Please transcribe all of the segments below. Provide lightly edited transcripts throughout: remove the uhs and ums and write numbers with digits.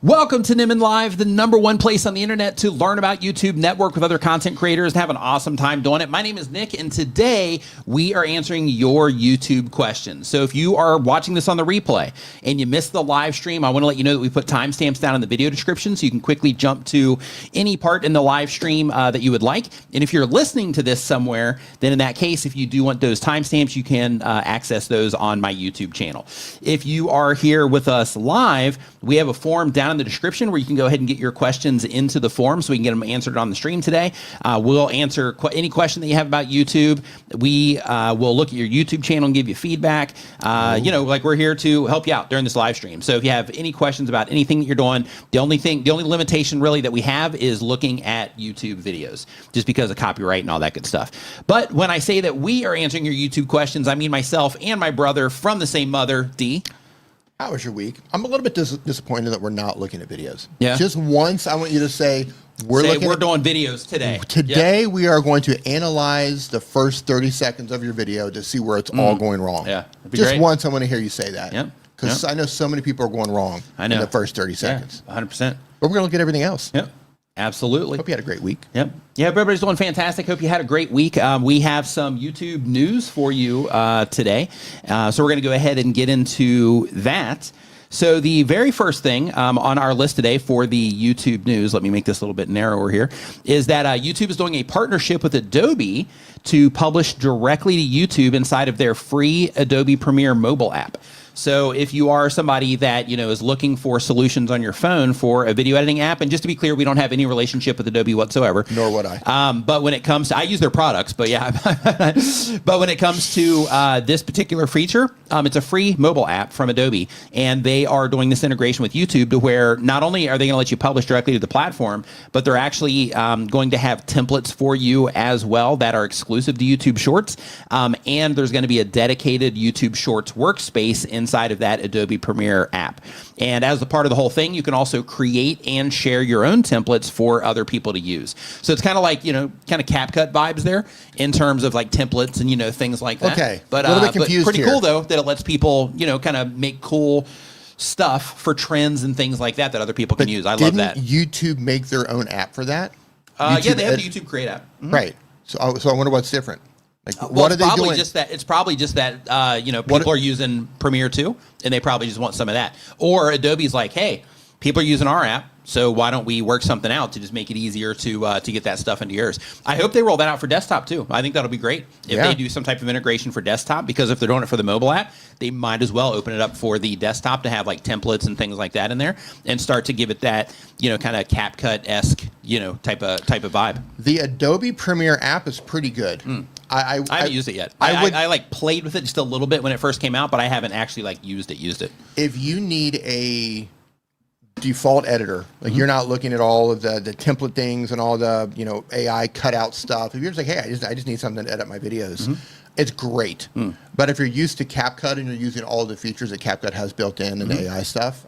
Welcome to Nimmin Live, the #1 place on the internet to learn about YouTube, network with other content creators, and have an awesome time doing it. My name is Nick, and today we are answering your YouTube questions. So if you are watching this on the replay and you missed the live stream, I want to let you know that we put timestamps down in the video description so you can quickly jump to any part in the live stream that you would like. And if you're listening to this somewhere, then in that case, if you do want those timestamps, you can access those on my YouTube channel. If you are here with us live, we have a form down in the description where you can go ahead and get your questions into the form so we can get them answered on the stream today. We'll answer any question that you have about YouTube. We will look at your YouTube channel and give you feedback. You know, like we're here to help you out during this live stream. So if you have any questions about anything that you're doing, the only limitation really that we have is looking at YouTube videos, just because of copyright and all that good stuff. But when I say that we are answering your YouTube questions, I mean myself and my brother from the same mother, D. How was your week? I'm a little bit disappointed that we're not looking at videos. Yeah. Just once, I want you to say we're doing videos today. Today, we are going to analyze the first 30 seconds of your video to see where it's all going wrong. Yeah. Just great. once, I want to hear you say that. Yep. Because I know so many people are going wrong in the first 30 seconds. 100%. But we're going to look at everything else. Yep. Absolutely. Hope you had a great week. Yep. Yeah, everybody's doing fantastic. Hope you had a great week. We have some YouTube news for you today. So we're going to go ahead and get into that. So the very first thing on our list today for the YouTube news, let me make this a little bit narrower here, is that YouTube is doing a partnership with Adobe to publish directly to YouTube inside of their free Adobe Premiere mobile app. So if you are somebody that, you know, is looking for solutions on your phone for a video editing app, and just to be clear, we don't have any relationship with Adobe whatsoever. Nor would I. But when it comes to, I use their products, but yeah. But when it comes to this particular feature, it's a free mobile app from Adobe, and they are doing this integration with YouTube to where not only are they going to let you publish directly to the platform, but they're actually going to have templates for you as well that are exclusive to YouTube Shorts. And there's going to be a dedicated YouTube Shorts workspace inside of that Adobe Premiere app. And as a part of the whole thing, you can also create and share your own templates for other people to use. So it's kind of like, you know, kind of CapCut vibes there in terms of like templates and, you know, things like that. Okay. But, a little bit confused pretty here. Cool, though, that it lets people, you know, kind of make cool stuff for trends and things like that other people can use. I love that. Didn't YouTube make their own app for that? Yeah, they have the YouTube Create app. Mm-hmm. Right. So I wonder what's different. Like, Well, what are they doing? It's probably just that, you know, people are using Premiere too, and they probably just want some of that. Or Adobe's like, hey, people are using our app, so why don't we work something out to just make it easier to get that stuff into yours? I hope they roll that out for desktop too. I think that'll be great if they do some type of integration for desktop, because if they're doing it for the mobile app, they might as well open it up for the desktop to have like templates and things like that in there, and start to give it that, you know, kind of CapCut-esque, you know, type of vibe. The Adobe Premiere app is pretty good. I haven't used it yet. I like played with it just a little bit when it first came out, but I haven't actually like used it. If you need a default editor, like you're not looking at all of the template things and all the, you know, AI cutout stuff. If you're just like, hey, I just need something to edit my videos, it's great. But if you're used to CapCut and you're using all the features that CapCut has built in and the AI stuff,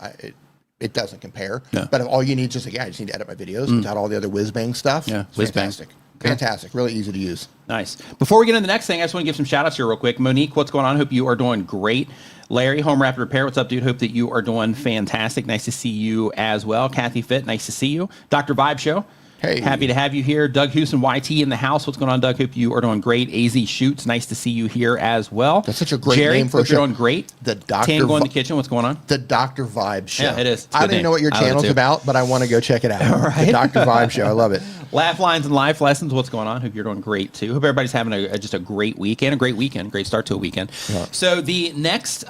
it doesn't compare. No. But if all you need is just like, I just need to edit my videos without all the other whiz-bang stuff. Yeah, it's fantastic. Fantastic. Really easy to use. Nice. Before we get into the next thing, I just want to give some shout outs here real quick. Monique, what's going on? Hope you are doing great. Larry, Home Rapid Repair, what's up, dude? Hope that you are doing fantastic. Nice to see you as well. Kathy Fit, nice to see you. Dr. Vibe Show. Hey. Happy to have you here. Doug Houston, YT in the house. What's going on, Doug? Hope you are doing great. AZ Shoots, nice to see you here as well. That's such a great Jerry, name for a show. You're doing great. The Dr. Tango in the kitchen, what's going on? The Dr. Vibe Show. Yeah, it is. I don't even know what your channel's about, but I want to go check it out. All right. The Dr. Vibe Show. I love it. Laugh Lines and Life Lessons, what's going on? Hope you're doing great too. Hope everybody's having just a great week and a great weekend. Great start to a weekend. Yeah. So the next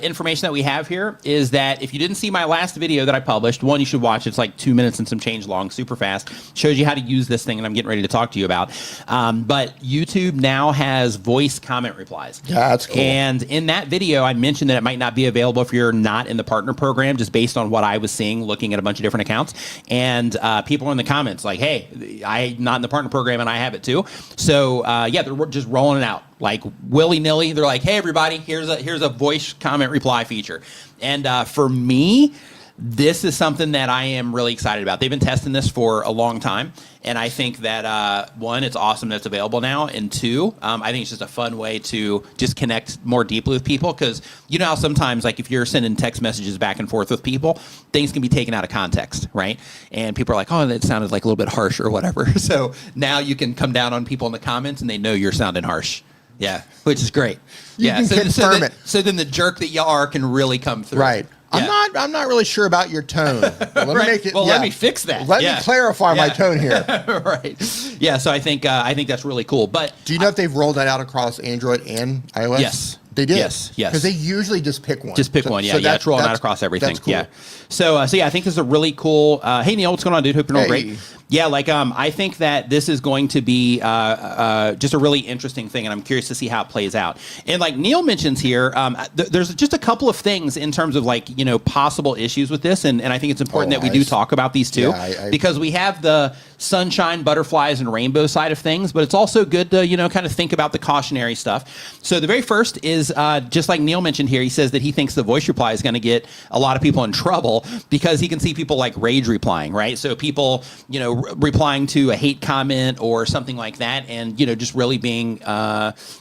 information that we have here is that if you didn't see my last video that I published, one, you should watch. It's like 2 minutes and some change long, super fast. Shows you how to use this thing, and I'm getting ready to talk to you about. But YouTube now has voice comment replies. Yeah, that's cool. And in that video, I mentioned that it might not be available if you're not in the partner program, just based on what I was seeing looking at a bunch of different accounts. And people in the comments like, hey, I'm not in the partner program and I have it too. So yeah, they're just rolling it out like willy-nilly. They're like, hey, everybody, here's a voice comment reply feature. And for me, This is something that I am really excited about. They've been testing this for a long time, and I think that, one, it's awesome that it's available now, and two, I think it's just a fun way to just connect more deeply with people, because you know how sometimes, like, if you're sending text messages back and forth with people, things can be taken out of context, right? And people are like, oh, that sounded like a little bit harsh or whatever. So now you can come down on people in the comments, and they know you're sounding harsh. Yeah, which is great. You can confirm it. So then the jerk that you are can really come through. Right. Yeah. I'm not really sure about your tone. Let me fix that. Let me clarify my tone here. Right. Yeah. So I think that's really cool. But do you know if they've rolled that out across Android and iOS? Yes. They did. Yes. Because they usually just pick one. Just pick one. Yeah. It's rolling out across everything. That's cool. Yeah. So yeah, I think this is a really cool. Hey Neil, what's going on, dude? Hope you're doing great. Yeah, like I think that this is going to be just a really interesting thing, and I'm curious to see how it plays out. And like Neil mentions here, there's just a couple of things in terms of like, you know, possible issues with this, and I think it's important that we do talk about these too, because we have the sunshine, butterflies, and rainbow side of things, but it's also good to, you know, kind of think about the cautionary stuff. So the very first is just like Neil mentioned here, he says that he thinks the voice reply is going to get a lot of people in trouble because he can see people like rage replying, right? So people, you know, replying to a hate comment or something like that, and, you know, just really being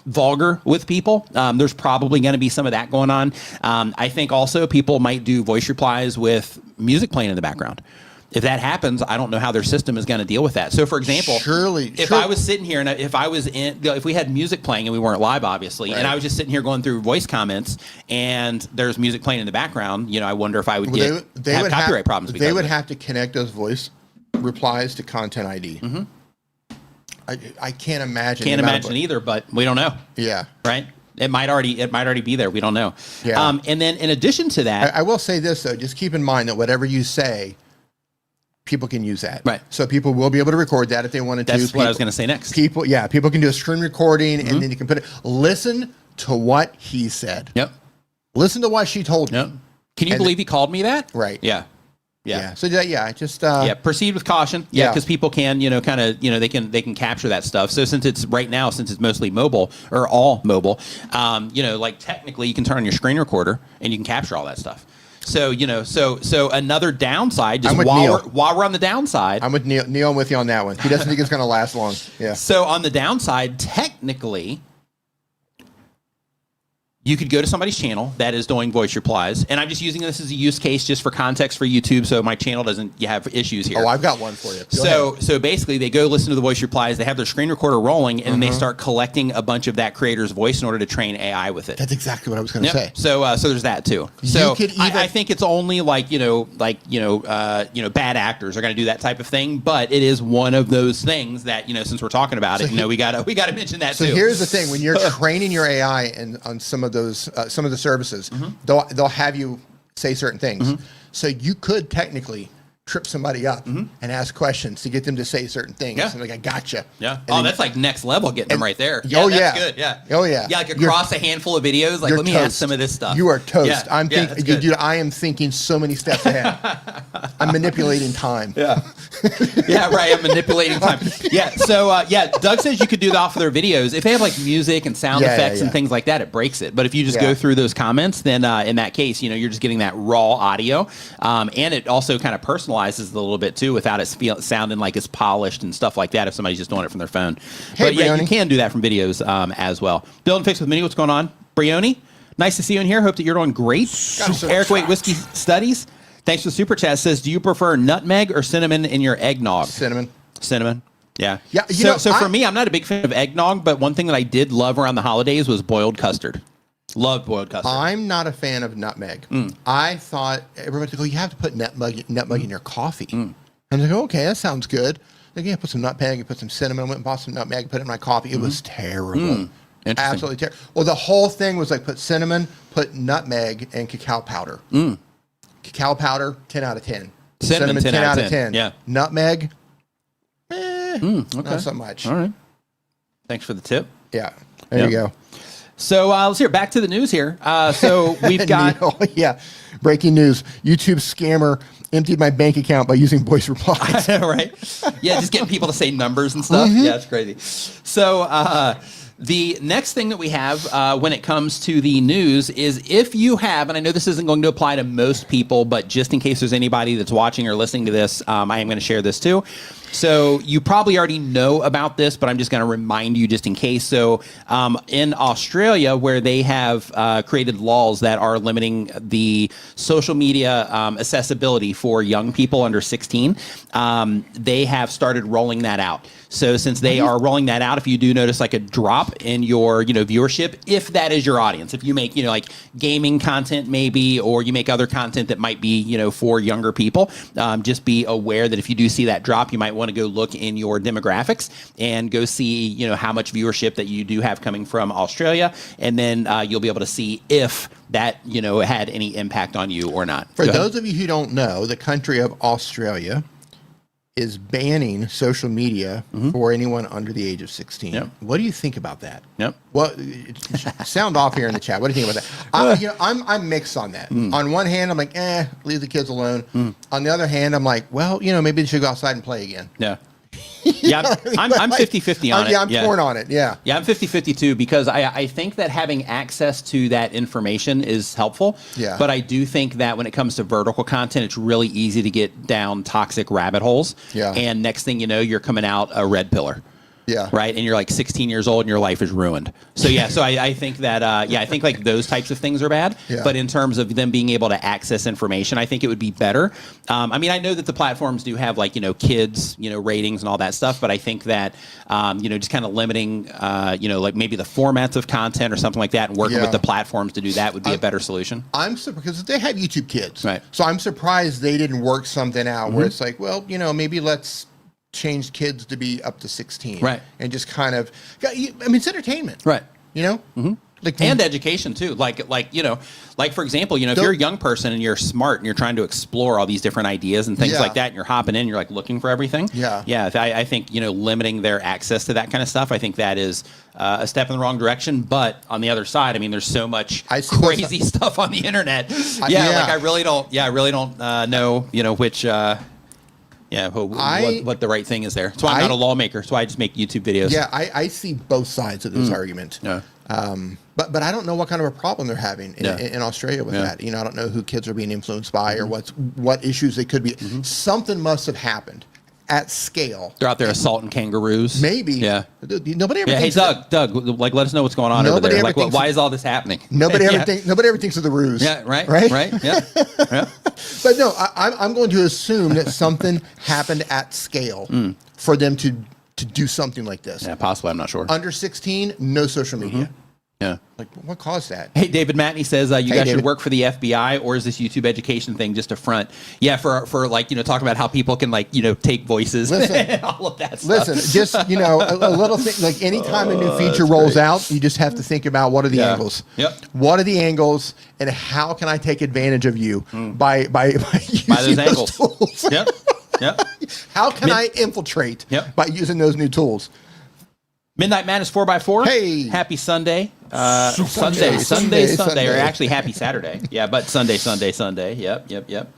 vulgar with people. There's probably going to be some of that going on. I think also people might do voice replies with music playing in the background. If that happens, I don't know how their system is going to deal with that. So, for example, if I was sitting here and if we had music playing and we weren't live, obviously, and I was just sitting here going through voice comments and there's music playing in the background, you know, I wonder if I would have copyright problems. They would have to connect those voice replies to Content ID. Mm-hmm. I can't imagine. Can't imagine either, but we don't know. Yeah. Right. It might already be there. We don't know. Yeah. And then in addition to that, I will say this though: just keep in mind that whatever you say, people can use that. Right. So people will be able to record that if they wanted to. That's what I was going to say next. People can do a screen recording, and then you can put it. Listen to what he said. Yep. Listen to what she told me. Can you believe he called me that? Right. Yeah. Yeah. So just proceed with caution. Yeah, because people can, you know, kind of, you know, they can capture that stuff. So since it's mostly mobile or all mobile, you know, like technically you can turn on your screen recorder and you can capture all that stuff. So, you know, so another downside, just while we're on the downside. I'm with Neil. Neil, I'm with you on that one. He doesn't think it's going to last long. Yeah. So on the downside, technically, you could go to somebody's channel that is doing voice replies, and I'm just using this as a use case just for context for YouTube, so my channel doesn't have issues here. Oh, I've got one for you. So basically, they go listen to the voice replies, they have their screen recorder rolling, and then they start collecting a bunch of that creator's voice in order to train AI with it. That's exactly what I was going to say. So there's that too. So I think it's only like bad actors are going to do that type of thing, but it is one of those things that, you know, since we're talking about it, you know, we got to mention that too. So here's the thing: when you're training your AI and on some of the services, they'll have you say certain things. So you could technically trip somebody up and ask questions to get them to say certain things. Yeah. And like, I gotcha. Yeah. And that's like next level getting them right there. That's good. Yeah. Oh yeah. Yeah, like across a handful of videos. Like, let me ask some of this stuff. You are toast. Yeah. I'm thinking, dude, I am thinking so many steps ahead. I'm manipulating time. Yeah. Yeah, right. I'm manipulating time. Yeah. So Doug says you could do that off of their videos. If they have like music and sound effects and things like that, it breaks it. But if you just go through those comments, then in that case, you know, you're just getting that raw audio. And it also kind of personalizes it a little bit too, without it sounding like it's polished and stuff like that if somebody's just doing it from their phone. But yeah, you can do that from videos as well. Build and Fix with Mini, what's going on? Brioni, nice to see you in here. Hope that you're doing great. Eric Waite Whiskey Studies, thanks for the super chat. Says, do you prefer nutmeg or cinnamon in your eggnog? Cinnamon. Yeah. Yeah. So for me, I'm not a big fan of eggnog, but one thing that I did love around the holidays was boiled custard. Love boiled custard. I'm not a fan of nutmeg. I thought everybody's like, oh, you have to put nutmeg in your coffee. And I was like, okay, that sounds good. Like, yeah, put some nutmeg, put some cinnamon, went and bought some nutmeg, put it in my coffee. It was terrible. Absolutely terrible. Well, the whole thing was like, put cinnamon, put nutmeg, and cacao powder. Cacao powder, 10 out of 10. Cinnamon 10 out of 10. Yeah. Nutmeg, not so much. All right. Thanks for the tip. Yeah. There you go. So let's hear back to the news here. So we've got breaking news: YouTube scammer emptied my bank account by using voice replies. Right? Yeah, just getting people to say numbers and stuff. Yeah, it's crazy. So The next thing that we have when it comes to the news is if you have, and I know this isn't going to apply to most people, but just in case there's anybody that's watching or listening to this, I am going to share this too. So you probably already know about this, but I'm just going to remind you just in case. So in Australia, where they have created laws that are limiting the social media accessibility for young people under 16, they have started rolling that out. So since they are rolling that out, if you do notice like a drop in your, viewership, if that is your audience, if you make, like gaming content maybe, or you make other content that might be, for younger people, just be aware that if you do see that drop, you might want to go look in your demographics and go see, how much viewership that you do have coming from Australia. And then you'll be able to see if that, had any impact on you or not. For those of you who don't know, the country of Australia is banning social media for anyone under the age of 16. Yep. What do you think about that? Yep. Well, sound off here in the chat. What do you think about that? I'm mixed on that. On one hand, I'm like, leave the kids alone. On the other hand, I'm like, well, maybe they should go outside and play again. Yeah. Yeah, I'm 50-50 on it. Yeah, I'm torn on it. Yeah. Yeah, I'm 50-50 too, because I think that having access to that information is helpful. Yeah. But I do think that when it comes to vertical content, it's really easy to get down toxic rabbit holes. Yeah. And next thing you know, you're coming out a red pillar. Yeah. Right. And you're like 16 years old and your life is ruined. So, yeah. So I think that, I think like those types of things are bad. Yeah. But in terms of them being able to access information, I think it would be better. I mean, I know that the platforms do have like, kids, ratings and all that stuff. But I think that, just kind of limiting, like maybe the formats of content or something like that and working with the platforms to do that would be a better solution. I'm surprised because they have YouTube Kids. Right. So I'm surprised they didn't work something out where it's like, well, maybe let's change kids to be up to 16, right? And just kind of, I mean, it's entertainment, right? Like and education too. Like for example, if you're a young person and you're smart and you're trying to explore all these different ideas and things like that, and you're hopping in, you're like looking for everything. Yeah. I think limiting their access to that kind of stuff, I think that is a step in the wrong direction. But on the other side, I mean, there's so much crazy stuff on the internet. I really don't know, which. What the right thing is there. That's why I'm not a lawmaker. That's why I just make YouTube videos. Yeah, I see both sides of this argument. Yeah. But I don't know what kind of a problem they're having in Australia with that. I don't know who kids are being influenced by or what issues they could be. Something must have happened at scale. They're out there assaulting kangaroos. Maybe. Yeah. Nobody ever thinks hey, Doug, like, let us know what's going on over there. Like, why is all this happening? Nobody ever thinks of the ruse. Yeah, right? Yeah. But no, I'm going to assume that something happened at scale for them to do something like this. Yeah, possibly. I'm not sure. Under 16, no social media. Yeah. Like, what caused that? Hey, David Matney says, you guys should work for the FBI, or is this YouTube education thing just a front? Yeah, for like, talking about how people can like, take voices and all of that stuff. Listen, just, a little thing, like anytime a new feature rolls out, you just have to think about what are the angles? Yep. What are the angles and how can I take advantage of you by using those angles. tools? Yep. How can I infiltrate by using those new tools? Midnight Madness 4x4. Hey. Happy Sunday. Sunday. Or actually happy Saturday. Yeah, but Sunday. Yep.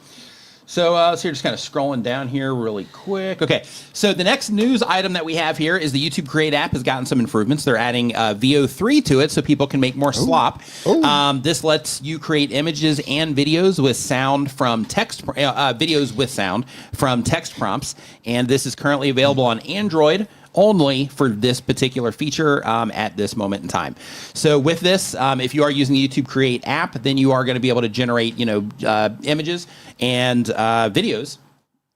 So let's just kind of scrolling down here really quick. Okay, so the next news item that we have here is the YouTube Create app has gotten some improvements. They're adding VO3 to it so people can make more slop. This lets you create images and videos with sound from text, videos with sound from text prompts. And this is currently available on Android only for this particular feature at this moment in time. So with this, if you are using the YouTube Create app, then you are going to be able to generate, images and videos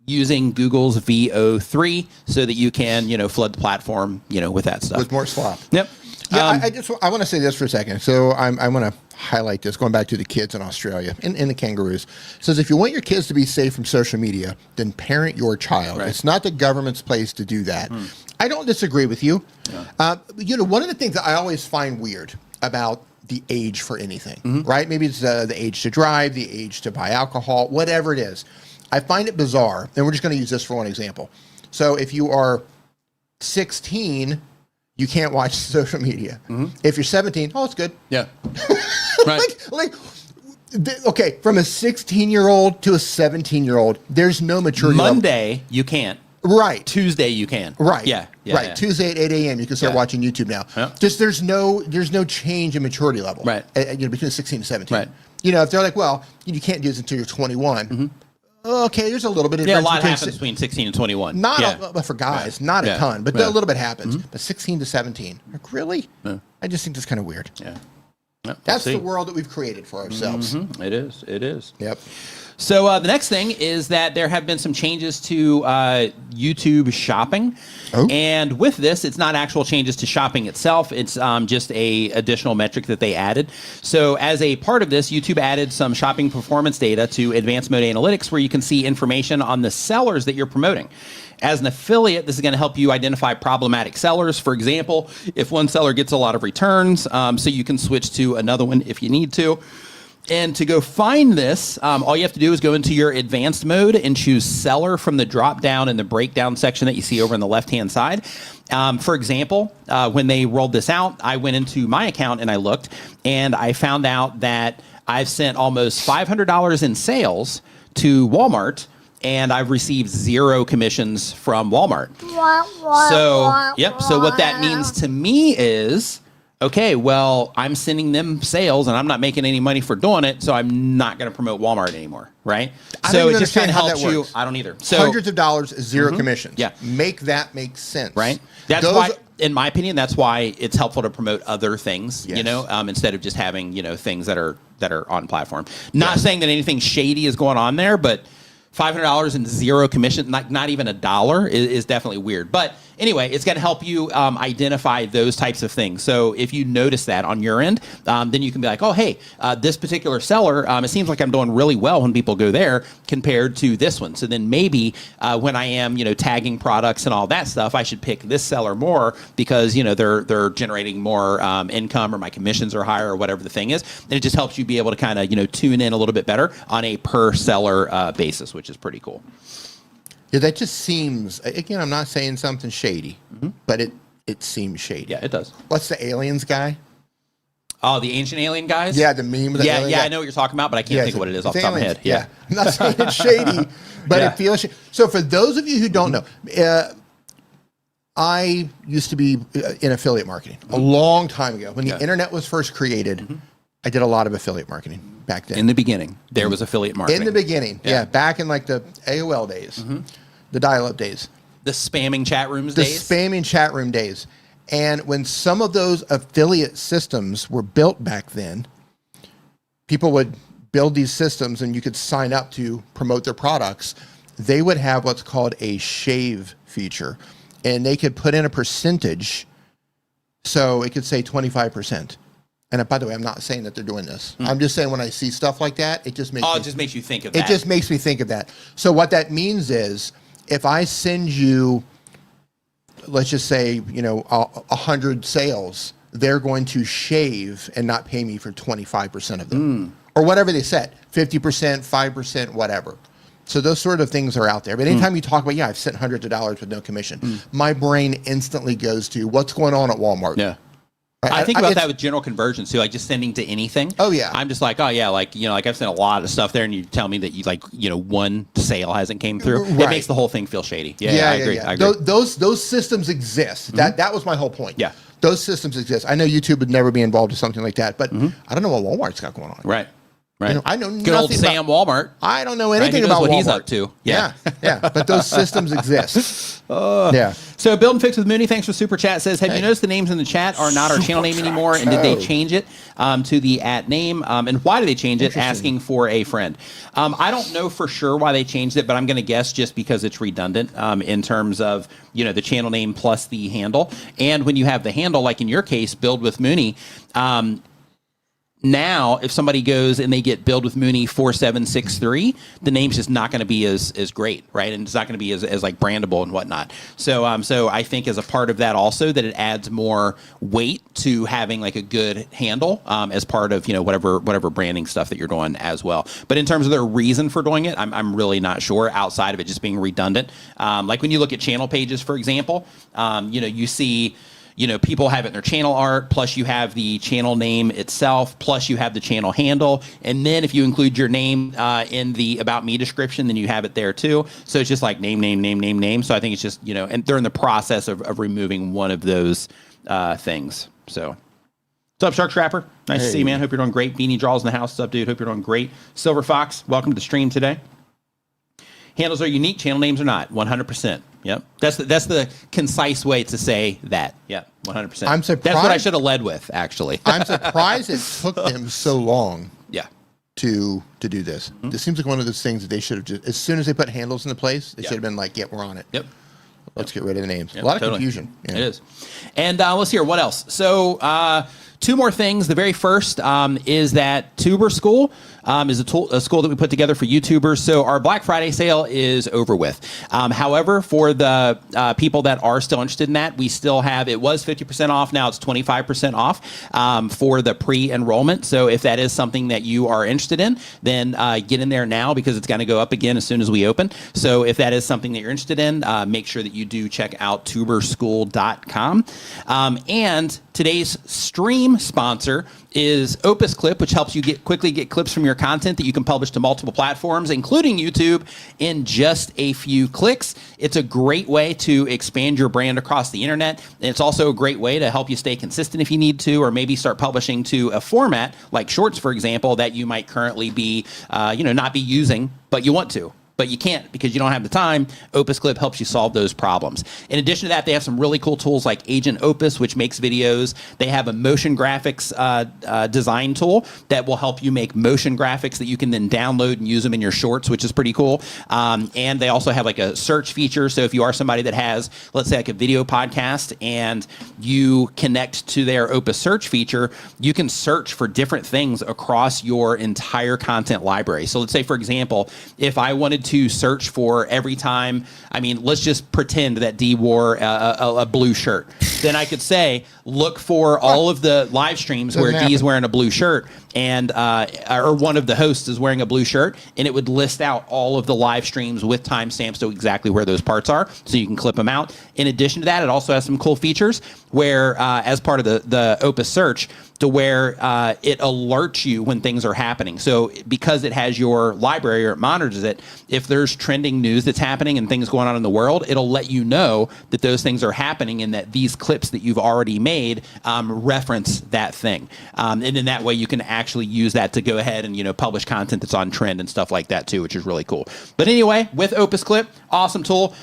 using Google's VO3 so that you can, flood the platform, with that stuff. With more slop. Yep. Yeah, I want to say this for a second. So I want to highlight this, going back to the kids in Australia and the kangaroos. It says if you want your kids to be safe from social media, then parent your child. Right. It's not the government's place to do that. I don't disagree with you. Yeah. One of the things that I always find weird about the age for anything, right? Maybe it's the age to drive, the age to buy alcohol, whatever it is. I find it bizarre, and we're just going to use this for one example. So if you are 16, you can't watch social media. If you're 17, it's good. Yeah. Right. Okay, from a 16-year-old to a 17-year-old, there's no maturity Monday, you can't. Right. Tuesday you can. Right. Yeah. Right. Tuesday at 8 a.m. you can start watching YouTube now. Yeah. Just there's no change in maturity level. Right. Between 16 and 17. Right. If they're like, well, you can't do this until you're 21. Okay, there's a little bit of a lot happens between 16 and 21. Not for guys, not a ton, but a little bit happens. But 16 to 17, like, really? I just think that's kind of weird. Yeah. That's the world that we've created for ourselves. It is. It is. Yep. So the next thing is that there have been some changes to YouTube shopping. Oh. And with this, it's not actual changes to shopping itself. It's just a additional metric that they added. So as a part of this, YouTube added some shopping performance data to advanced mode analytics where you can see information on the sellers that you're promoting. As an affiliate, this is going to help you identify problematic sellers. For example, if one seller gets a lot of returns, so you can switch to another one if you need to. And to go find this, all you have to do is go into your advanced mode and choose seller from the drop down in the breakdown section that you see over on the left-hand side. For example, when they rolled this out, I went into my account and I looked, and I found out that I've sent almost $500 in sales to Walmart, and I've received 0 commissions from Walmart. So what that means to me is, okay, well, I'm sending them sales and I'm not making any money for doing it, so I'm not going to promote Walmart anymore, right? So it just kind of helps you. I don't either. So hundreds of dollars, 0 commissions. Yeah. Make that make sense. Right. That's why, in my opinion, that's why it's helpful to promote other things, instead of just having, things that are on platform. Not saying that anything shady is going on there, but $500 and 0 commission, not even $1 is definitely weird. But anyway, it's going to help you identify those types of things. So if you notice that on your end, then you can be like, oh, hey, this particular seller, it seems like I'm doing really well when people go there compared to this one. So then maybe when I am, tagging products and all that stuff, I should pick this seller more because, they're generating more income or my commissions are higher or whatever the thing is. And it just helps you be able to kind of, tune in a little bit better on a per seller basis, which is pretty cool. Yeah, that just seems, again, I'm not saying something shady, but it seems shady. Yeah, it does. What's the aliens guy? Oh, the ancient alien guys? Yeah, the meme of the alien guy. I know what you're talking about, but I can't think of what it is off the top of my head. Yeah. I'm not saying it's shady, but it feels shady. So for those of you who don't know, I used to be in affiliate marketing a long time ago. When the internet was first created, I did a lot of affiliate marketing back then. In the beginning, there was affiliate marketing. In the beginning, back in like the AOL days, the dial-up days. The spamming chat rooms days? The spamming chat room days. And when some of those affiliate systems were built back then, people would build these systems and you could sign up to promote their products. They would have what's called a shave feature. And they could put in a percentage. So it could say 25%. And by the way, I'm not saying that they're doing this. I'm just saying when I see stuff like that, it just makes it just makes you think of that. It just makes me think of that. So what that means is if I send you, let's just say, 100 sales, they're going to shave and not pay me for 25% of them. Or whatever they said, 50%, 5%, whatever. So those sort of things are out there. But anytime you talk about, I've sent hundreds of dollars with no commission, my brain instantly goes to what's going on at Walmart. Yeah. I think about that with general conversions too, like just sending to anything. Oh yeah. I'm just like, like I've sent a lot of stuff there, and you tell me that one sale hasn't came through. Right. It makes the whole thing feel shady. Yeah, I agree. I agree. Those systems exist. That was my whole point. Yeah. Those systems exist. I know YouTube would never be involved in something like that, but I don't know what Walmart's got going on. Right. Right. I know good old Sam Walmart. I don't know anything about what Walmart. He's up to. Yeah. But those systems exist. Yeah. So Build and Fix with Mooney, thanks for super chat. Says, have you noticed the names in the chat are not our channel name anymore? And did they change it to the @name? And why did they change it? Asking for a friend. I don't know for sure why they changed it, but I'm going to guess just because it's redundant in terms of the channel name plus the handle. And when you have the handle, like in your case, Build with Mooney. Now, if somebody goes and they get Build with Mooney 4763, the name's just not going to be as great, right? And it's not going to be as like brandable and whatnot. So I think as a part of that also that it adds more weight to having like a good handle as part of whatever branding stuff that you're doing as well. But in terms of their reason for doing it, I'm really not sure outside of it just being redundant. Like when you look at channel pages, for example, you see. people have it in their channel art, plus you have the channel name itself, plus you have the channel handle. And then if you include your name in the About Me description, then you have it there too. So it's just like name. So I think it's just, and they're in the process of removing one of those things. So what's up, Shark Scrapper? Nice to see you, man. Hope you're doing great. Beanie Draws in the house. What's up, dude? Hope you're doing great. Silver Fox, welcome to the stream today. Handles are unique. Channel names are not. 100%. Yep. That's the concise way to say that. Yep. 100%. I'm surprised. That's what I should have led with, actually. I'm surprised it took them so long. Yeah. To do this. Mm-hmm. This seems like one of those things that they should have just, as soon as they put handles into place, they should have been like, yeah, we're on it. Yep. Let's get rid of the names. Yep, a lot of confusion. Yeah. It is. And let's hear what else. So two more things. The very first is that Tuber School is a school that we put together for YouTubers. So our Black Friday sale is over with. However, for the people that are still interested in that, we still have, it was 50% off. Now it's 25% off for the pre-enrollment. So if that is something that you are interested in, then get in there now because it's going to go up again as soon as we open. So if that is something that you're interested in, make sure that you do check out tuberschool.com. And today's stream sponsor is Opus Clip, which helps you quickly get clips from your content that you can publish to multiple platforms, including YouTube, in just a few clicks. It's a great way to expand your brand across the internet. And it's also a great way to help you stay consistent if you need to, or maybe start publishing to a format like Shorts, for example, that you might currently be, not be using, but you want to. But you can't because you don't have the time. Opus Clip helps you solve those problems. In addition to that, they have some really cool tools like Agent Opus, which makes videos. They have a motion graphics design tool that will help you make motion graphics that you can then download and use them in your shorts, which is pretty cool. And they also have like a search feature. So if you are somebody that has, let's say, like a video podcast and you connect to their Opus search feature, you can search for different things across your entire content library. So let's say, for example, if I wanted to search for every time, let's just pretend that D wore a blue shirt. Then I could say, look for all of the live streams where D is wearing a blue shirt and or one of the hosts is wearing a blue shirt, and it would list out all of the live streams with timestamps to exactly where those parts are, so you can clip them out. In addition to that, it also has some cool features where, as part of the Opus search, to where it alerts you when things are happening. So because it has your library or it monitors it, if there's trending news that's happening and things going on in the world, it'll let you know that those things are happening and that these clips that you've already made reference that thing. And then that way you can actually use that to go ahead and publish content that's on trend and stuff like that too, which is really cool. But anyway, with Opus Clip, awesome tool.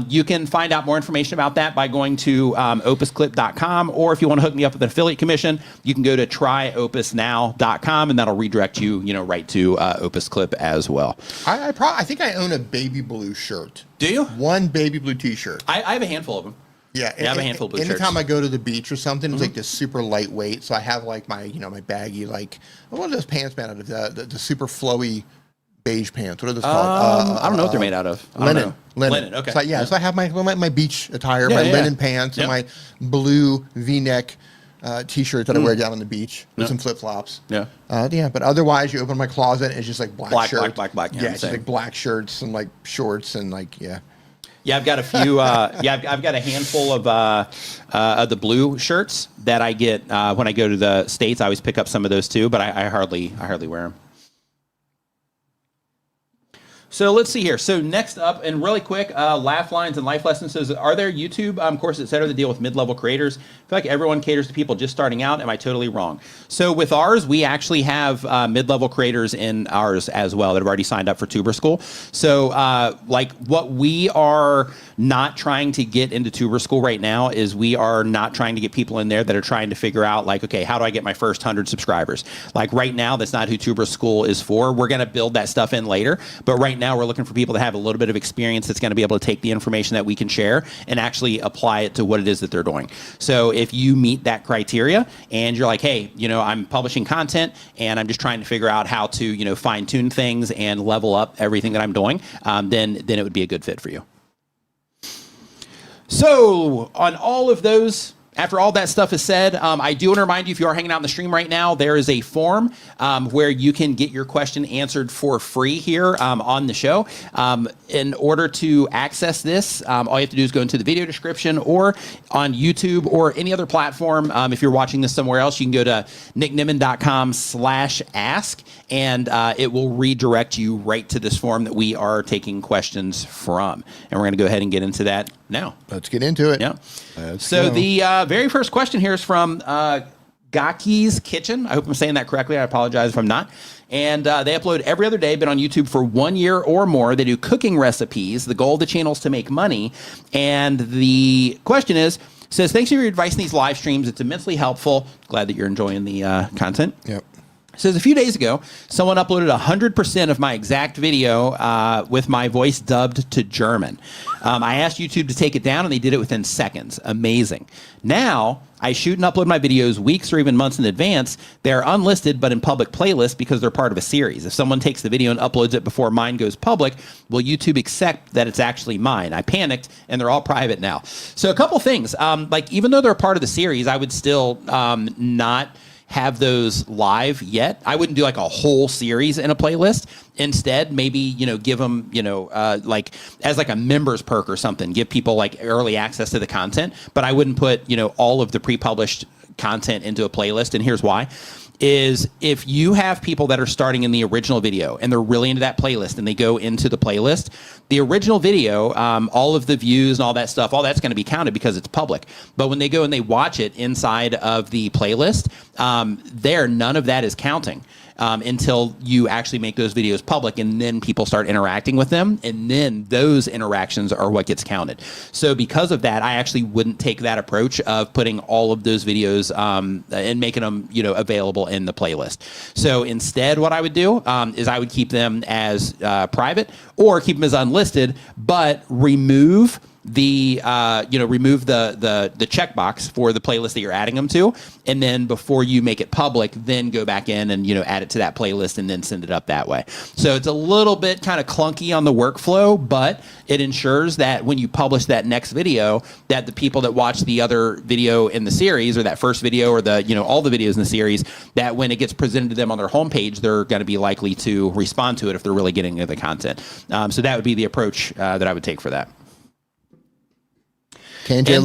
You can find out more information about that by going to opusclip.com, or if you want to hook me up with an affiliate commission, you can go to tryopusnow.com, and that'll redirect you, right to Opus Clip as well. I think I own a baby blue shirt. Do you? One baby blue T-shirt. I have a handful of them. Yeah, I have a handful of blue shirts. Anytime I go to the beach or something, it's like this super lightweight. So I have like my, my baggy, like what are those pants made out of? The super flowy beige pants. What are those called? I don't know what they're made out of. Linen. Okay. So, so I have my beach attire, my linen pants, and my blue V-neck T-shirt that I wear down on the beach with some flip-flops. Yeah. But otherwise, you open my closet and it's just like black shirts. Black. Yeah, it's just like black shirts and like shorts and like, yeah. Yeah, I've got a few. I've got a handful of the blue shirts that I get when I go to the States. I always pick up some of those too, but I hardly wear them. So let's see here. So next up, and really quick, laugh lines and life lessons. So are there YouTube courses, et cetera, that deal with mid-level creators? I feel like everyone caters to people just starting out. Am I totally wrong? So with ours, we actually have mid-level creators in ours as well that have already signed up for Tuber School. So like what we are not trying to get into Tuber School right now is we are not trying to get people in there that are trying to figure out like, okay, how do I get my first 100 subscribers? Like right now, that's not who Tuber School is for. We're going to build that stuff in later. But right now we're looking for people that have a little bit of experience that's going to be able to take the information that we can share and actually apply it to what it is that they're doing. So if you meet that criteria and you're like, hey, I'm publishing content and I'm just trying to figure out how to, fine tune things and level up everything that I'm doing, then it would be a good fit for you. So on all of those after all that stuff is said, I do want to remind you, if you are hanging out in the stream right now, there is a form where you can get your question answered for free here on the show. In order to access this, all you have to do is go into the video description or on YouTube or any other platform. If you're watching this somewhere else, you can go to nickniman.com/ask, and it will redirect you right to this form that we are taking questions from. And we're going to go ahead and get into that now. Let's get into it. Yeah. So the very first question here is from Gaki's Kitchen. I hope I'm saying that correctly. I apologize if I'm not. And they upload every other day, been on YouTube for 1 year or more. They do cooking recipes. The goal of the channel is to make money. And the question says, thanks for your advice in these live streams. It's immensely helpful. Glad that you're enjoying the content. Yep. Says a few days ago, someone uploaded 100% of my exact video with my voice dubbed to German. I asked YouTube to take it down, and they did it within seconds. Amazing. Now, I shoot and upload my videos weeks or even months in advance. They're unlisted, but in public playlists because they're part of a series. If someone takes the video and uploads it before mine goes public, will YouTube accept that it's actually mine? I panicked, and they're all private now. So a couple things. Like, even though they're part of the series, I would still not have those live yet. I wouldn't do like a whole series in a playlist. Instead, maybe, give them, like as like a members perk or something, give people like early access to the content, but I wouldn't put, all of the pre-published content into a playlist. And here's why. Is if you have people that are starting in the original video and they're really into that playlist and they go into the playlist, the original video, all of the views and all that stuff, all that's going to be counted because it's public. But when they go and they watch it inside of the playlist, none of that is counting until you actually make those videos public, and then people start interacting with them, and then those interactions are what gets counted. So because of that, I actually wouldn't take that approach of putting all of those videos and making them available in the playlist. So instead, what I would do is I would keep them as private or keep them as unlisted, but remove the checkbox for the playlist that you're adding them to, and then before you make it public, then go back in and add it to that playlist and then send it up that way. So it's a little bit kind of clunky on the workflow, but it ensures that when you publish that next video, that the people that watch the other video in the series, or that first video, or the all the videos in the series, that when it gets presented to them on their homepage, they're going to be likely to respond to it if they're really getting into the content. So that would be the approach that I would take for that. KJ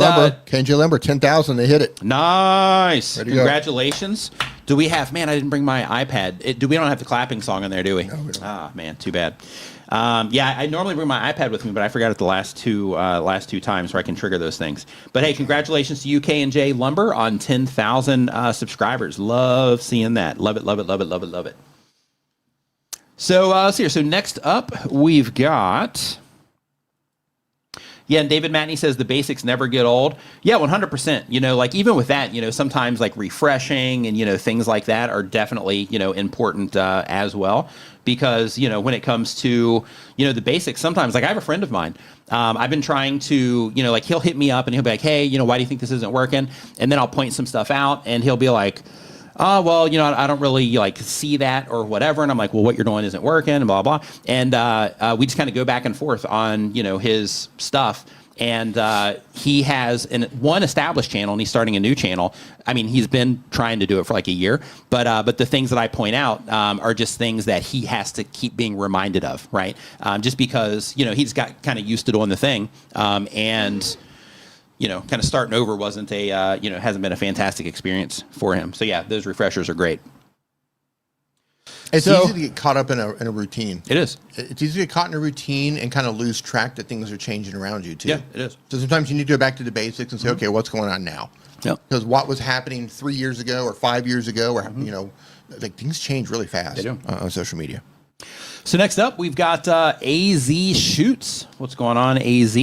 Lumber, 10,000. They hit it. Nice. Congratulations. Go. Do we have? Man, I didn't bring my iPad. We don't have the clapping song in there, do we? No, we don't. Ah, man, too bad. Yeah, I normally bring my iPad with me, but I forgot it the last two times where I can trigger those things. But hey, congratulations to you, KJ Lumber, on 10,000 subscribers. Love seeing that. Love it, love it, love it, love it, love it. So let's see here. So next up, we've got. Yeah, and David Matney says the basics never get old. Yeah, 100%. Like even with that, sometimes like refreshing and, things like that are definitely, important as well. Because, when it comes to, the basics, sometimes, like I have a friend of mine, I've been trying to, like he'll hit me up and he'll be like, hey, why do you think this isn't working? And then I'll point some stuff out and he'll be like, oh, well, I don't really like see that or whatever. And I'm like, well, what you're doing isn't working and blah, blah. And we just kind of go back and forth on, his stuff. And he has one established channel and he's starting a new channel. I mean, he's been trying to do it for like a year, but the things that I point out are just things that he has to keep being reminded of, right? Just because, he's got kind of used to doing the thing. And kind of starting over wasn't hasn't been a fantastic experience for him. So yeah, those refreshers are great. It's easy to get caught up in a routine. It is. It's easy to get caught in a routine and kind of lose track that things are changing around you too. Yeah, it is. So sometimes you need to go back to the basics and say, okay, what's going on now? Yeah. Because what was happening 3 years ago or 5 years ago, or like things change really fast. They do. On social media. So next up, we've got AZ Shoots. What's going on, AZ?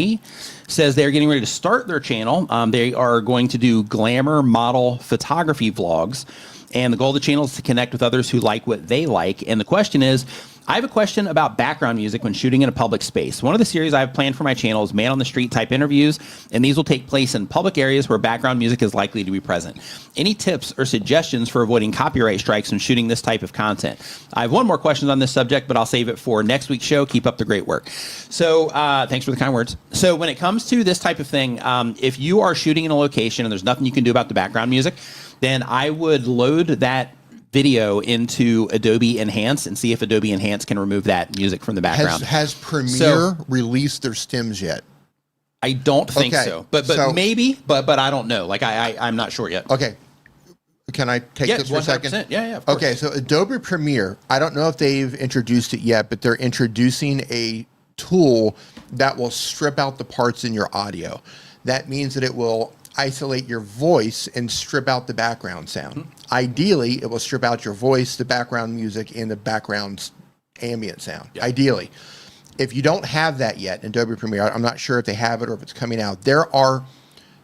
Says they're getting ready to start their channel. They are going to do glamour model photography vlogs. And the goal of the channel is to connect with others who like what they like. And the question is, I have a question about background music when shooting in a public space. One of the series I have planned for my channel is man on the street type interviews, and these will take place in public areas where background music is likely to be present. Any tips or suggestions for avoiding copyright strikes when shooting this type of content? I have one more question on this subject, but I'll save it for next week's show. Keep up the great work. So thanks for the kind words. So when it comes to this type of thing, if you are shooting in a location and there's nothing you can do about the background music, then I would load that video into Adobe Enhance and see if Adobe Enhance can remove that music from the background. Has Premiere released their stems yet? I don't think so, but maybe, but I don't know. Like I'm not sure yet. Okay, can I take this for a second? Yeah, of course. Okay, so Adobe Premiere, I don't know if they've introduced it yet, but they're introducing a tool that will strip out the parts in your audio. That means that it will isolate your voice and strip out the background sound. Mm-hmm. Ideally, it will strip out your voice, the background music, and the background ambient sound. Yeah. Ideally. If you don't have that yet in Adobe Premiere, I'm not sure if they have it or if it's coming out. There are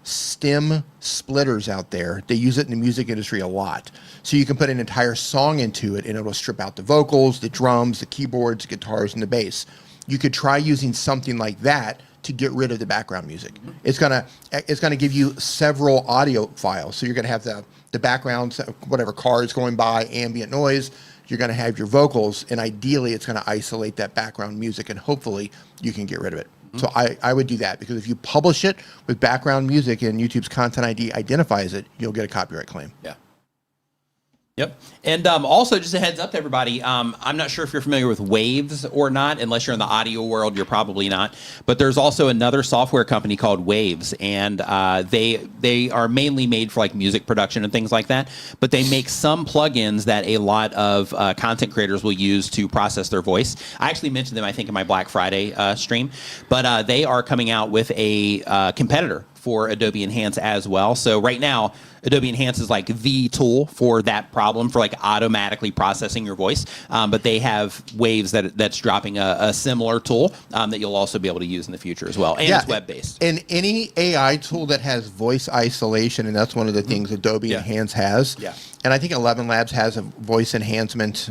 stem splitters out there. They use it in the music industry a lot. So you can put an entire song into it and it'll strip out the vocals, the drums, the keyboards, the guitars, and the bass. You could try using something like that to get rid of the background music. It's gonna give you several audio files. So you're gonna have the background, whatever cars going by, ambient noise. You're gonna have your vocals, and ideally it's gonna isolate that background music, and hopefully you can get rid of it. Mm-hmm. So I would do that, because if you publish it with background music and YouTube's Content ID identifies it, you'll get a copyright claim. Yeah. Yep. And also, just a heads up to everybody, I'm not sure if you're familiar with Waves or not. Unless you're in the audio world, you're probably not. But there's also another software company called Waves, and they are mainly made for like music production and things like that. But they make some plugins that a lot of content creators will use to process their voice. I actually mentioned them, I think, in my Black Friday stream. But they are coming out with a competitor for Adobe Enhance as well. So right now, Adobe Enhance is like the tool for that problem, for like automatically processing your voice. But they have Waves that's dropping a similar tool that you'll also be able to use in the future as well. And it's web-based. And any AI tool that has voice isolation, and that's one of the things Adobe Enhance has. Yeah. And I think 11 Labs has a voice enhancement.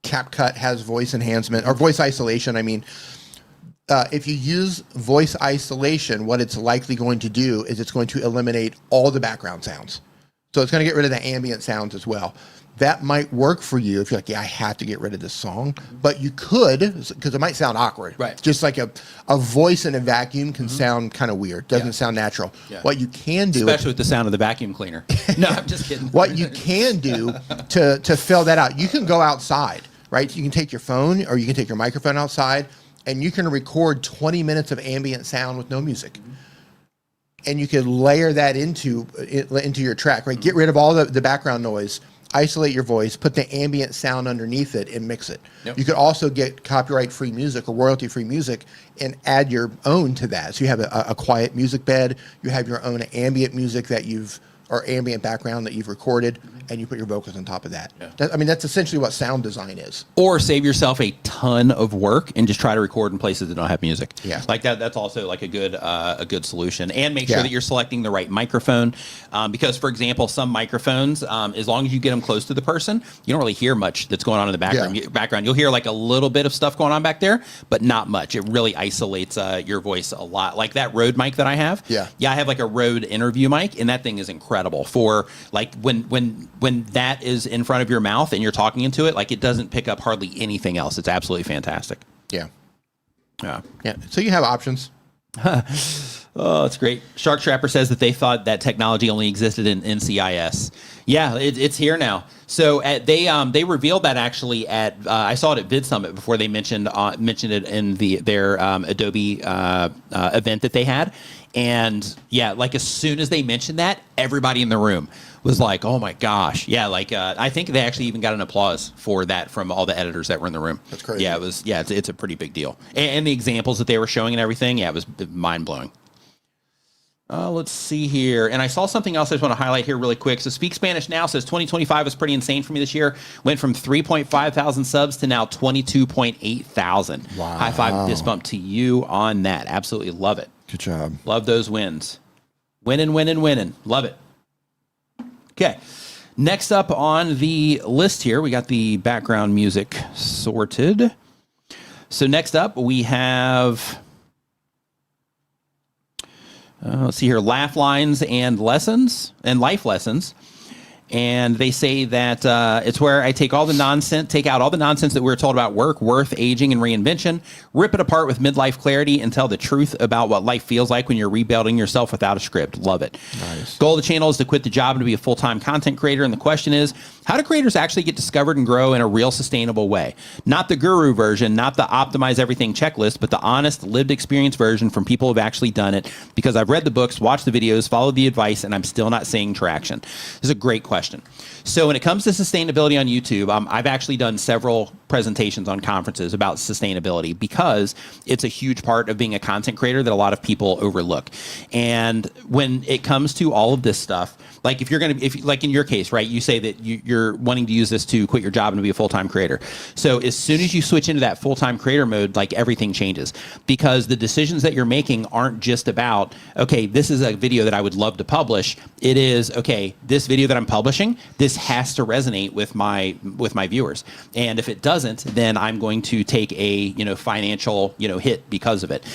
CapCut has voice enhancement, or voice isolation, I mean. If you use voice isolation, what it's likely going to do is it's going to eliminate all the background sounds. So it's going to get rid of the ambient sounds as well. That might work for you if you're like, yeah, I have to get rid of this song. But you could, because it might sound awkward. Right. Just like a voice in a vacuum can sound kind of weird. Doesn't sound natural. Yeah. What you can do... Especially with the sound of the vacuum cleaner. No, I'm just kidding. What you can do to fill that out, you can go outside, right? You can take your phone or you can take your microphone outside, and you can record 20 minutes of ambient sound with no music. And you could layer that into your track, right? Get rid of all the background noise, isolate your voice, put the ambient sound underneath it, and mix it. Yep. You could also get copyright-free music or royalty-free music and add your own to that. So you have a quiet music bed, you have your own ambient music or ambient background that you've recorded, and you put your vocals on top of that. Yeah. I mean, that's essentially what sound design is. Or save yourself a ton of work and just try to record in places that don't have music. Yeah. Like that's also like a good solution. And make sure that you're selecting the right microphone. Because, for example, some microphones, as long as you get them close to the person, you don't really hear much that's going on in the background. Yeah. You'll hear like a little bit of stuff going on back there, but not much. It really isolates your voice a lot. Like that Rode mic that I have. Yeah, I have like a Rode interview mic, and that thing is incredible for like when that is in front of your mouth and you're talking into it, like it doesn't pick up hardly anything else. It's absolutely fantastic. Yeah. So you have options. Oh, it's great. Shark Trapper says that they thought that technology only existed in NCIS. Yeah, it's here now. So they revealed that actually at I saw it at Vid Summit before they mentioned it in their Adobe event that they had. And yeah, like as soon as they mentioned that, everybody in the room was like, "Oh my gosh!" Yeah, like I think they actually even got an applause for that from all the editors that were in the room. That's crazy. Yeah, it was. Yeah, it's a pretty big deal. And the examples that they were showing and everything, yeah, it was mind blowing. Let's see here. And I saw something else I just want to highlight here really quick. So Speak Spanish Now says 2025 was pretty insane for me this year. Went from 3.5 thousand subs to now 22.8 thousand. Wow. High five, fist bump to you on that. Absolutely love it. Good job. Love those wins. Winning. Love it. Okay. Next up on the list here, we got the background music sorted. So next up, we have, let's see here, laugh lines and lessons and life lessons. And they say that it's where I take out all the nonsense that we were told about work, worth, aging, and reinvention, rip it apart with midlife clarity, and tell the truth about what life feels like when you're rebuilding yourself without a script. Love it. Nice. Goal of the channel is to quit the job and to be a full-time content creator. And the question is, how do creators actually get discovered and grow in a real sustainable way? Not the guru version, not the optimize everything checklist, but the honest, lived experience version from people who've actually done it, because I've read the books, watched the videos, followed the advice, and I'm still not seeing traction. This is a great question. So when it comes to sustainability on YouTube, I've actually done several presentations on conferences about sustainability because it's a huge part of being a content creator that a lot of people overlook. And when it comes to all of this stuff, like like in your case, right, you say that you're wanting to use this to quit your job and to be a full-time creator. So as soon as you switch into that full-time creator mode, like everything changes, because the decisions that you're making aren't just about, okay, this is a video that I would love to publish. It is, okay, this video that I'm publishing, this has to resonate with my viewers. And if it doesn't, then I'm going to take a, financial, hit because of it.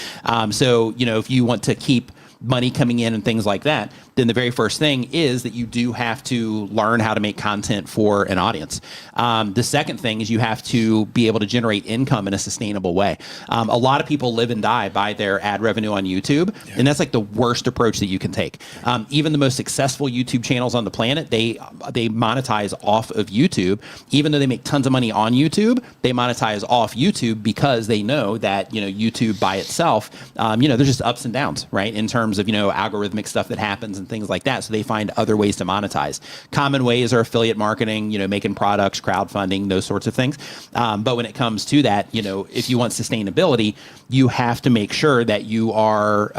So, if you want to keep money coming in and things like that, then the very first thing is that you do have to learn how to make content for an audience. The second thing is you have to be able to generate income in a sustainable way. A lot of people live and die by their ad revenue on YouTube, and that's like the worst approach that you can take. Even the most successful YouTube channels on the planet, they monetize off of YouTube. Even though they make tons of money on YouTube, they monetize off YouTube because they know that, YouTube by itself, there's just ups and downs, right? In terms of, algorithmic stuff that happens and things like that. So they find other ways to monetize. Common ways are affiliate marketing, making products, crowdfunding, those sorts of things. But when it comes to that, if you want sustainability, you have to make sure that you are,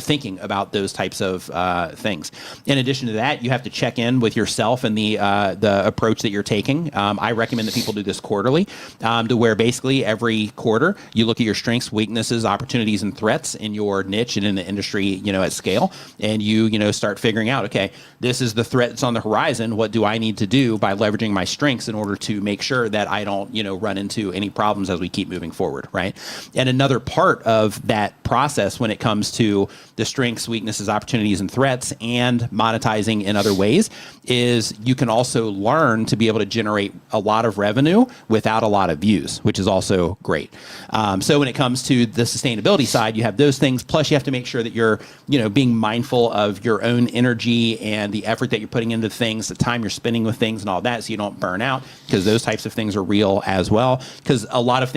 thinking about those types of things. In addition to that, you have to check in with yourself and the approach that you're taking. I recommend that people do this quarterly, to where basically every quarter you look at your strengths, weaknesses, opportunities, and threats in your niche and in the industry, at scale, and you start figuring out, okay, this is the threat that's on the horizon. What do I need to do by leveraging my strengths in order to make sure that I don't, run into any problems as we keep moving forward, right? And another part of that process when it comes to the strengths, weaknesses, opportunities, and threats and monetizing in other ways is you can also learn to be able to generate a lot of revenue without a lot of views, which is also great. So when it comes to the sustainability side, you have those things, plus you have to make sure that you're, being mindful of your own energy and the effort that you're putting into things, the time you're spending with things and all that, so you don't burn out, because those types of things are real as well. Because a lot of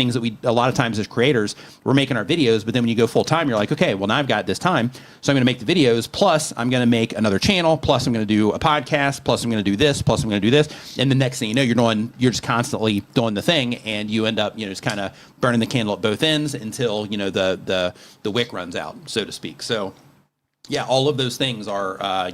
times as creators, we're making our videos, but then when you go full time, you're like, okay, well now I've got this time, so I'm going to make the videos, plus I'm going to make another channel, plus I'm going to do a podcast, plus I'm going to do this, plus I'm going to do this, and the next thing you know, you're just constantly doing the thing, and you end up, just kind of burning the candle at both ends until the wick runs out, so to speak. So yeah, all of those things are,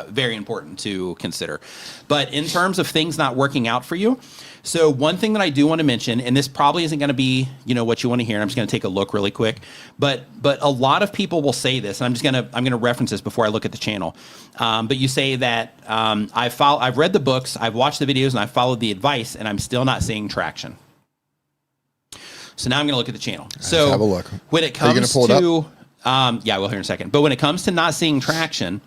very important to consider. But in terms of things not working out for you, so one thing that I do want to mention, and this probably isn't going to be, what you want to hear, and I'm just going to take a look really quick, but a lot of people will say this, and I'm going to reference this before I look at the channel. But you say that I've read the books, I've watched the videos, and I've followed the advice, and I'm still not seeing traction. So now I'm going to look at the channel. So let's have a look. When it comes to yeah, we'll hear in a second. But when it comes to not seeing traction,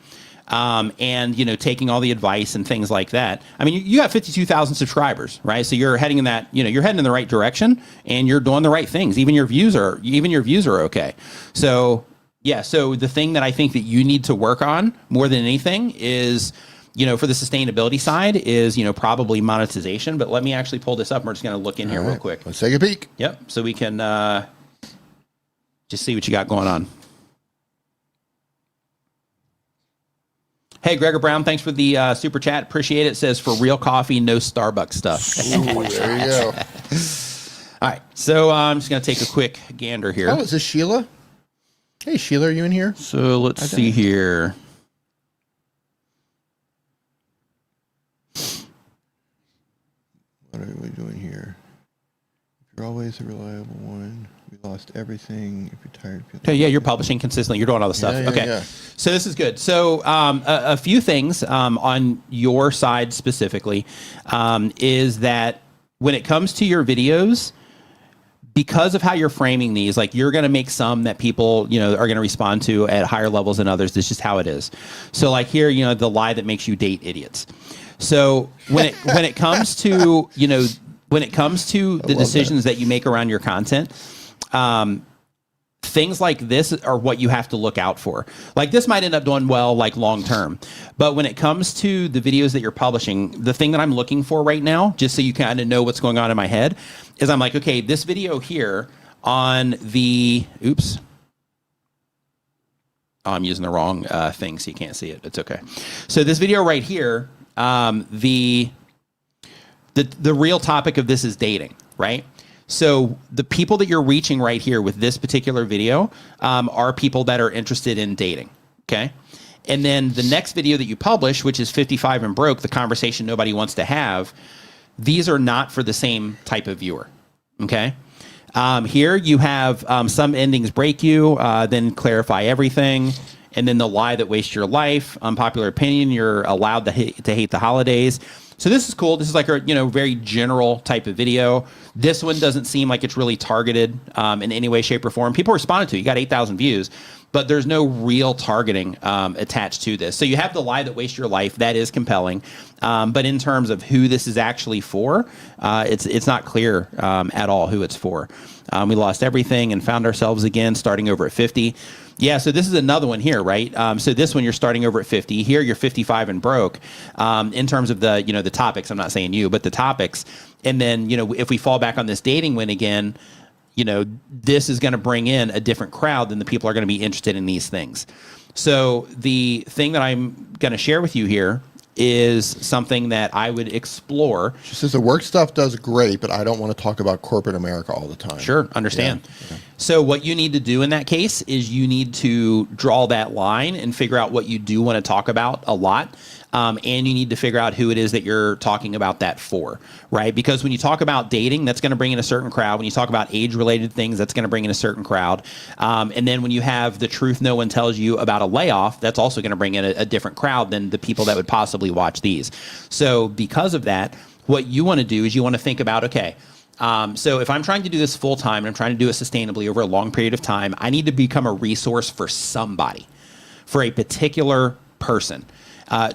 and taking all the advice and things like that, I mean, you have 52,000 subscribers, right? So you're heading in that, you're heading in the right direction, and you're doing the right things. Even your views are okay. So yeah, so the thing that I think that you need to work on more than anything is, for the sustainability side is, probably monetization. But let me actually pull this up. We're just going to look in here real quick. Let's take a peek. Yep. So we can just see what you got going on. Hey, Gregor Brown, thanks for the super chat. Appreciate it. It says, for real coffee, no Starbucks stuff. Ooh, there you go. All right. So I'm just going to take a quick gander here. Oh, is this Sheila? Hey, Sheila, are you in here? So let's see here. What are we doing here? You're always a reliable one. We lost everything. If you're tired, okay, yeah, you're publishing consistently. You're doing all the stuff. Yeah, okay, yeah. so this is good. So a few things on your side specifically is that when it comes to your videos, because of how you're framing these, like you're going to make some that people, are going to respond to at higher levels than others. That's just how it is. So like here, the lie that makes you date idiots. So when it comes to, when it comes to the decisions that you make around your content, things like this are what you have to look out for. Like this might end up doing well, like long term, but when it comes to the videos that you're publishing, the thing that I'm looking for right now, just so you kind of know what's going on in my head, is I'm like, okay, this video here on the, oops. Oh, I'm using the wrong thing, so you can't see it. It's okay. So this video right here, the real topic of this is dating, right? So the people that you're reaching right here with this particular video are people that are interested in dating, okay? And then the next video that you publish, which is 55 and broke, the conversation nobody wants to have, these are not for the same type of viewer, okay? Here you have some endings break you, then clarify everything, and then the lie that wastes your life, unpopular opinion, you're allowed to hate the holidays. So this is cool. This is like a very general type of video. This one doesn't seem like it's really targeted in any way, shape, or form. People responded to it. You got 8,000 views, but there's no real targeting attached to this. So you have the lie that wastes your life. That is compelling. But in terms of who this is actually for, it's not clear at all who it's for. We lost everything and found ourselves again, starting over at 50. Yeah, so this is another one here, right? So this one you're starting over at 50. Here you're 55 and broke. In terms of the the topics, I'm not saying you, but the topics. And then if we fall back on this dating win again, this is going to bring in a different crowd than the people are going to be interested in these things. So the thing that I'm going to share with you here is something that I would explore. She says the work stuff does great, but I don't want to talk about corporate America all the time. Sure, understand. Yeah. So what you need to do in that case is you need to draw that line and figure out what you do want to talk about a lot. And you need to figure out who it is that you're talking about that for, right? Because when you talk about dating, that's going to bring in a certain crowd. When you talk about age-related things, that's going to bring in a certain crowd. And then when you have the truth no one tells you about a layoff, that's also going to bring in a different crowd than the people that would possibly watch these. So because of that, what you want to do is you want to think about, okay, so if I'm trying to do this full time and I'm trying to do it sustainably over a long period of time, I need to become a resource for somebody, for a particular person.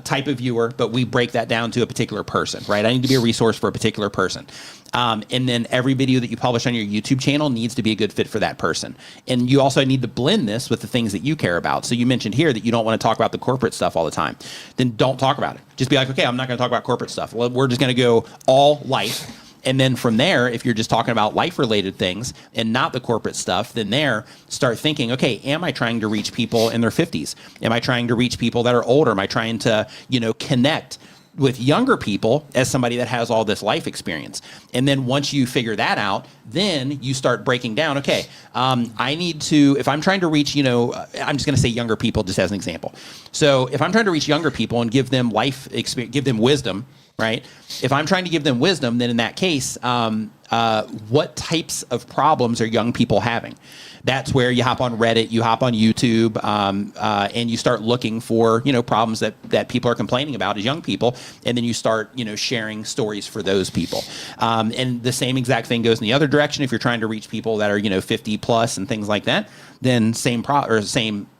Type of viewer, but we break that down to a particular person, right? I need to be a resource for a particular person. And then every video that you publish on your YouTube channel needs to be a good fit for that person. And you also need to blend this with the things that you care about. So you mentioned here that you don't want to talk about the corporate stuff all the time. Then don't talk about it. Just be like, okay, I'm not going to talk about corporate stuff. We're just going to go all life. And then from there, if you're just talking about life-related things and not the corporate stuff, then there, start thinking, okay, am I trying to reach people in their 50s? Am I trying to reach people that are older? Am I trying to, connect with younger people as somebody that has all this life experience? And then once you figure that out, then you start breaking down, okay, I need to, if I'm trying to reach, I'm just going to say younger people just as an example. So if I'm trying to reach younger people and give them life experience, give them wisdom, right? If I'm trying to give them wisdom, then in that case, what types of problems are young people having? That's where you hop on Reddit, you hop on YouTube, and you start looking for, problems that people are complaining about as young people. And then you start, sharing stories for those people. And the same exact thing goes in the other direction. If you're trying to reach people that are, 50 plus and things like that, then same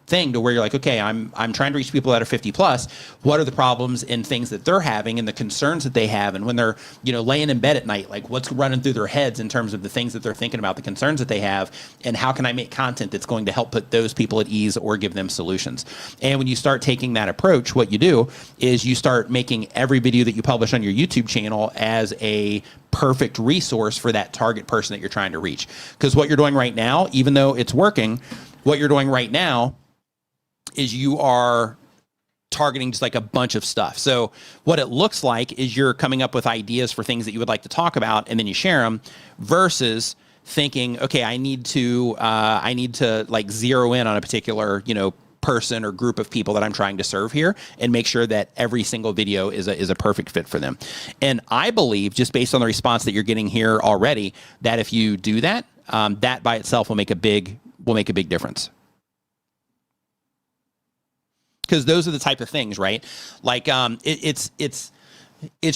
thing to where you're like, okay, I'm trying to reach people that are 50 plus. What are the problems and things that they're having and the concerns that they have? And when they're, laying in bed at night, like what's running through their heads in terms of the things that they're thinking about, the concerns that they have, and how can I make content that's going to help put those people at ease or give them solutions? And when you start taking that approach, what you do is you start making every video that you publish on your YouTube channel as a perfect resource for that target person that you're trying to reach. Because what you're doing right now, even though it's working, what you're doing right now is you are targeting just like a bunch of stuff. So what it looks like is you're coming up with ideas for things that you would like to talk about, and then you share them, versus thinking, okay, I need to like zero in on a particular, person or group of people that I'm trying to serve here and make sure that every single video is a perfect fit for them. And I believe, just based on the response that you're getting here already, that if you do that, that by itself will make a big difference. Because those are the type of things, right? Like it's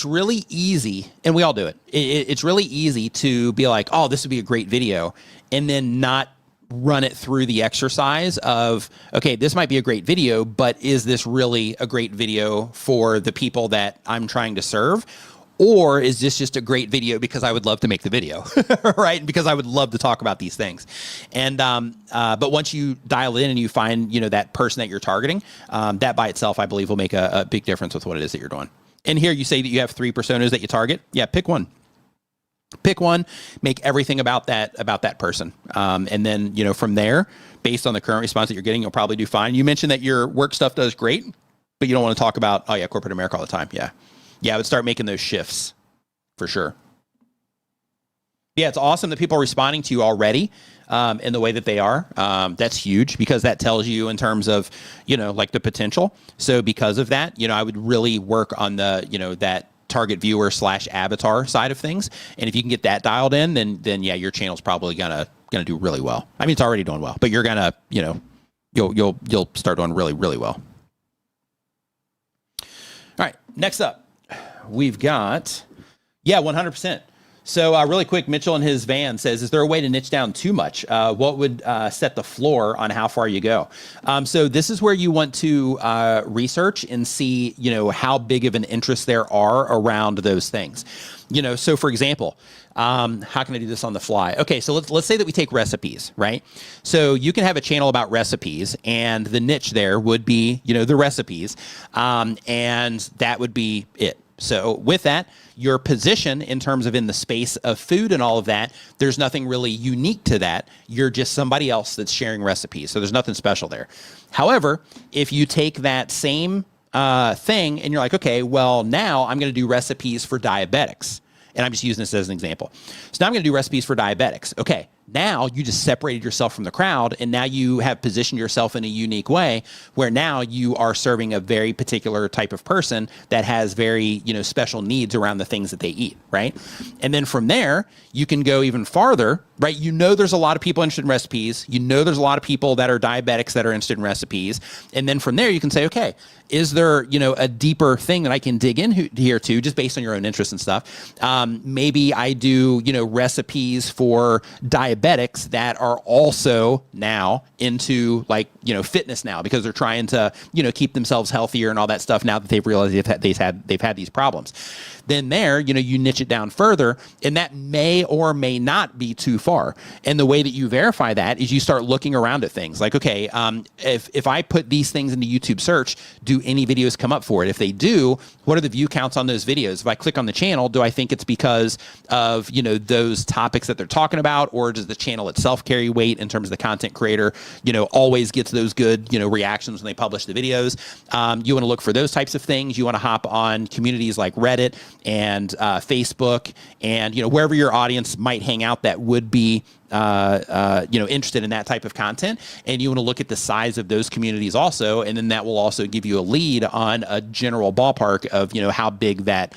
really easy, and we all do it. It's really easy to be like, oh, this would be a great video, and then not run it through the exercise of, okay, this might be a great video, but is this really a great video for the people that I'm trying to serve? Or is this just a great video because I would love to make the video, right? Because I would love to talk about these things. And but once you dial it in and you find, that person that you're targeting, that by itself, I believe, will make a big difference with what it is that you're doing. And here you say that you have 3 personas that you target. Yeah, pick one. Pick one, make everything about that person. And then, from there, based on the current response that you're getting, you'll probably do fine. You mentioned that your work stuff does great, but you don't want to talk about, oh yeah, corporate America all the time. Yeah. Yeah, I would start making those shifts for sure. Yeah, it's awesome that people are responding to you already in the way that they are. That's huge because that tells you in terms of, like the potential. So because of that, I would really work on the, that target viewer / avatar side of things. And if you can get that dialed in, then yeah, your channel's probably gonna do really well. I mean, it's already doing well, but you're gonna, you'll start doing really, really well. All right, next up, we've got, 100%. So really quick, Mitchell in his van says, is there a way to niche down too much? What would set the floor on how far you go? So this is where you want to research and see, how big of an interest there are around those things. So for example, how can I do this on the fly? Okay, so let's say that we take recipes, right? So you can have a channel about recipes, and the niche there would be, the recipes, and that would be it. So with that, your position in terms of in the space of food and all of that, there's nothing really unique to that. You're just somebody else that's sharing recipes. So there's nothing special there. However, if you take that same thing and you're like, okay, well, now I'm going to do recipes for diabetics. And I'm just using this as an example. So now I'm going to do recipes for diabetics. Okay, now you just separated yourself from the crowd, and now you have positioned yourself in a unique way where now you are serving a very particular type of person that has very, special needs around the things that they eat, right? And then from there, you can go even farther, right? There's a lot of people interested in recipes. There's a lot of people that are diabetics that are interested in recipes. And then from there, you can say, okay, is there, a deeper thing that I can dig in here to just based on your own interests and stuff? Maybe I do, recipes for diabetics that are also now into fitness now because they're trying to, keep themselves healthier and all that stuff now that they've realized they've had these problems. Then there, you niche it down further, and that may or may not be too far. And the way that you verify that is you start looking around at things like, okay, if I put these things into YouTube search, do any videos come up for it? If they do, what are the view counts on those videos? If I click on the channel, do I think it's because of, those topics that they're talking about, or does the channel itself carry weight in terms of the content creator, always gets those good, reactions when they publish the videos? You want to look for those types of things. You want to hop on communities like Reddit and Facebook and, wherever your audience might hang out that would be, interested in that type of content. And you want to look at the size of those communities also. And then that will also give you a lead on a general ballpark of, how big that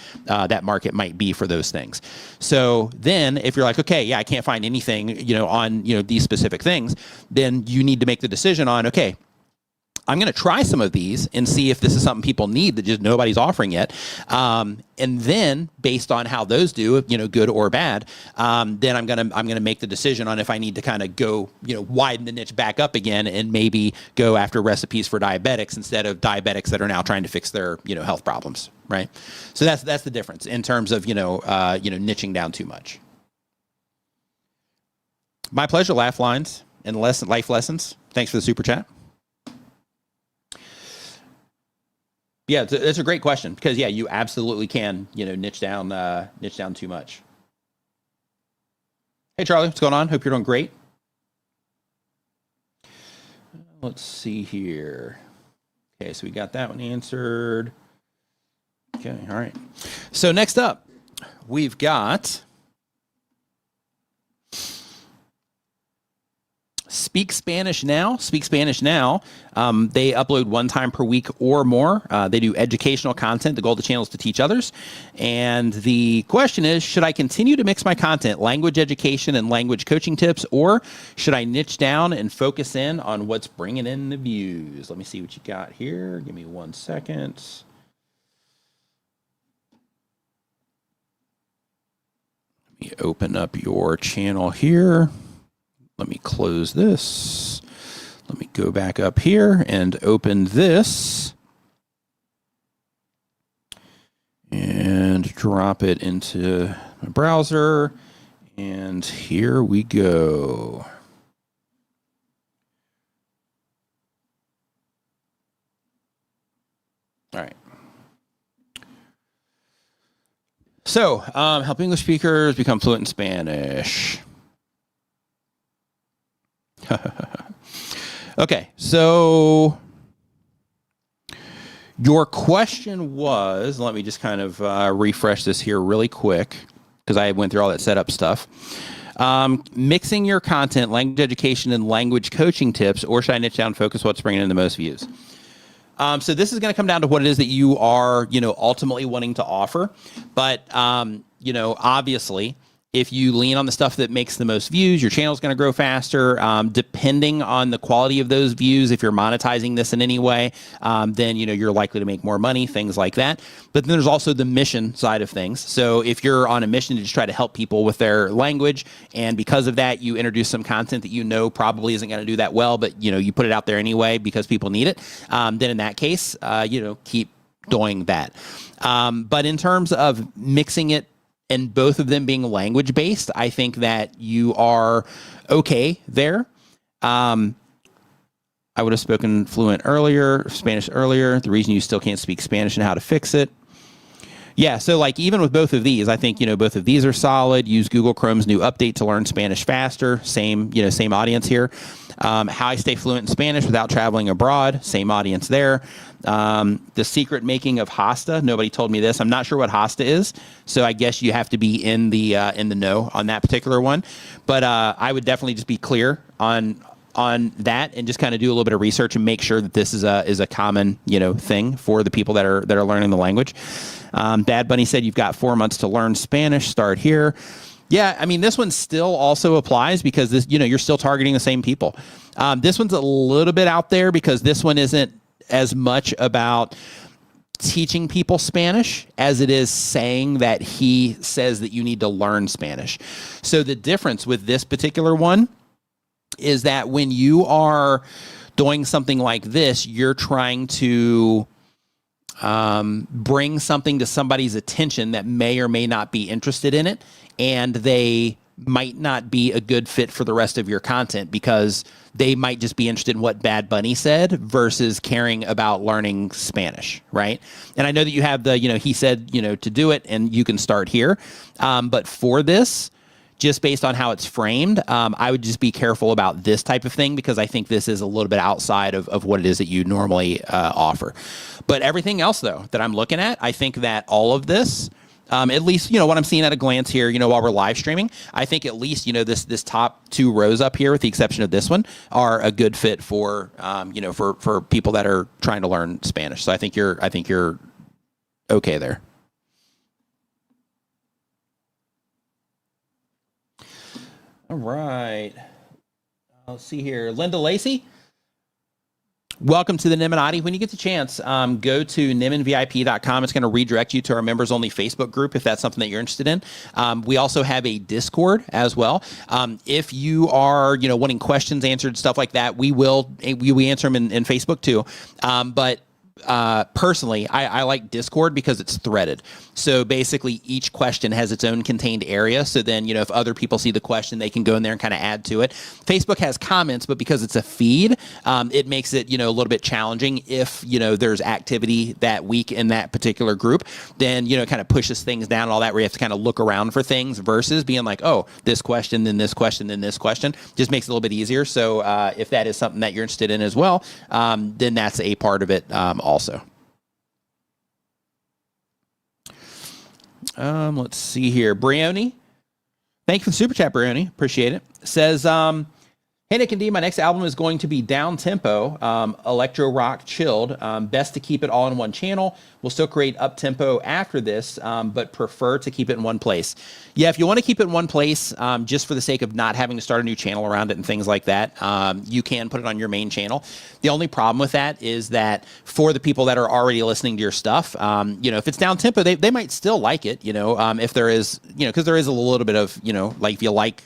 market might be for those things. So then if you're like, okay, yeah, I can't find anything, on, these specific things, then you need to make the decision on, okay, I'm going to try some of these and see if this is something people need that just nobody's offering yet. And then based on how those do, good or bad, then I'm going to make the decision on if I need to kind of go, widen the niche back up again and maybe go after recipes for diabetics instead of diabetics that are now trying to fix their, health problems. Right. So that's the difference in terms of, niching down too much. My pleasure. Laugh lines and life lessons. Thanks for the super chat. Yeah, it's a great question because you absolutely can, niche down too much. Hey Charlie, what's going on? Hope you're doing great. Let's see here. Okay, so we got that one answered. Okay, all right. So next up, we've got Speak Spanish Now. Speak Spanish Now. They upload 1 time per week or more. They do educational content. The goal of the channel is to teach others. And the question is, should I continue to mix my content, language education and language coaching tips, or should I niche down and focus in on what's bringing in the views? Let me see what you got here. Give me 1 second. Let me open up your channel here. Let me close this. Let me go back up here and open this and drop it into my browser. And here we go. All right. So, help English speakers become fluent in Spanish. Okay, so your question was, let me just kind of refresh this here really quick because I went through all that setup stuff. Mixing your content, language education, and language coaching tips, or should I niche down and focus what's bringing in the most views? So this is going to come down to what it is that you are, ultimately wanting to offer. But, obviously, if you lean on the stuff that makes the most views, your channel is going to grow faster. Depending on the quality of those views, if you're monetizing this in any way, then you're likely to make more money, things like that. But then there's also the mission side of things. So if you're on a mission to just try to help people with their language, and because of that, you introduce some content that probably isn't going to do that well, but you put it out there anyway because people need it, then in that case, keep doing that. But in terms of mixing it, and both of them being language-based, I think that you are okay there. I would have spoken Spanish earlier. The reason you still can't speak Spanish and how to fix it. Yeah, so even with both of these, I think, both of these are solid. Use Google Chrome's new update to learn Spanish faster. Same audience here. How I stay fluent in Spanish without traveling abroad. Same audience there. The secret making of hosta. Nobody told me this. I'm not sure what hosta is, so I guess you have to be in the know on that particular one. But I would definitely just be clear on that and just kind of do a little bit of research and make sure that this is a common thing for the people that are learning the language. Bad Bunny said you've got 4 months to learn Spanish. Start here. Yeah, I mean, this one still also applies because this, you're still targeting the same people. This one's a little bit out there because this one isn't as much about teaching people Spanish as it is saying that he says that you need to learn Spanish. So the difference with this particular one is that when you are doing something like this, you're trying to bring something to somebody's attention that may or may not be interested in it, and they might not be a good fit for the rest of your content because they might just be interested in what Bad Bunny said versus caring about learning Spanish, right? And I know that you have the, he said, to do it, and you can start here. But for this, just based on how it's framed, I would just be careful about this type of thing because I think this is a little bit outside of what it is that you normally offer. But everything else, though, that I'm looking at, I think that all of this, at least, what I'm seeing at a glance here, while we're live streaming, I think at least, this top 2 rows up here, with the exception of this one, are a good fit for, for people that are trying to learn Spanish. So I think you're okay there. All right. Let's see here. Linda Lacey. Welcome to the Niminati. When you get the chance, go to niminvip.com. It's going to redirect you to our members only Facebook group if that's something that you're interested in. We also have a Discord as well. If you are, wanting questions answered, stuff like that, we answer them in Facebook too. But personally, I like Discord because it's threaded. So basically each question has its own contained area. So then, if other people see the question, they can go in there and kind of add to it. Facebook has comments, but because it's a feed, it makes it, a little bit challenging. If, there's activity that week in that particular group, then, it kind of pushes things down and all that, where you have to kind of look around for things versus being like, oh, this question, then this question, then this question. Just makes it a little bit easier. So if that is something that you're interested in as well, then that's a part of it also. Let's see here. Brioni, thank you for the super chat, Brioni. Appreciate it. Says, Hey, Nick and Dee, my next album is going to be down-tempo, electro rock chilled. Best to keep it all in one channel. We'll still create up-tempo after this, but prefer to keep it in one place. Yeah, if you want to keep it in one place, just for the sake of not having to start a new channel around it and things like that, you can put it on your main channel. The only problem with that is that for the people that are already listening to your stuff, if it's down-tempo, they might still like it, if there is, because there is a little bit of, like if you like,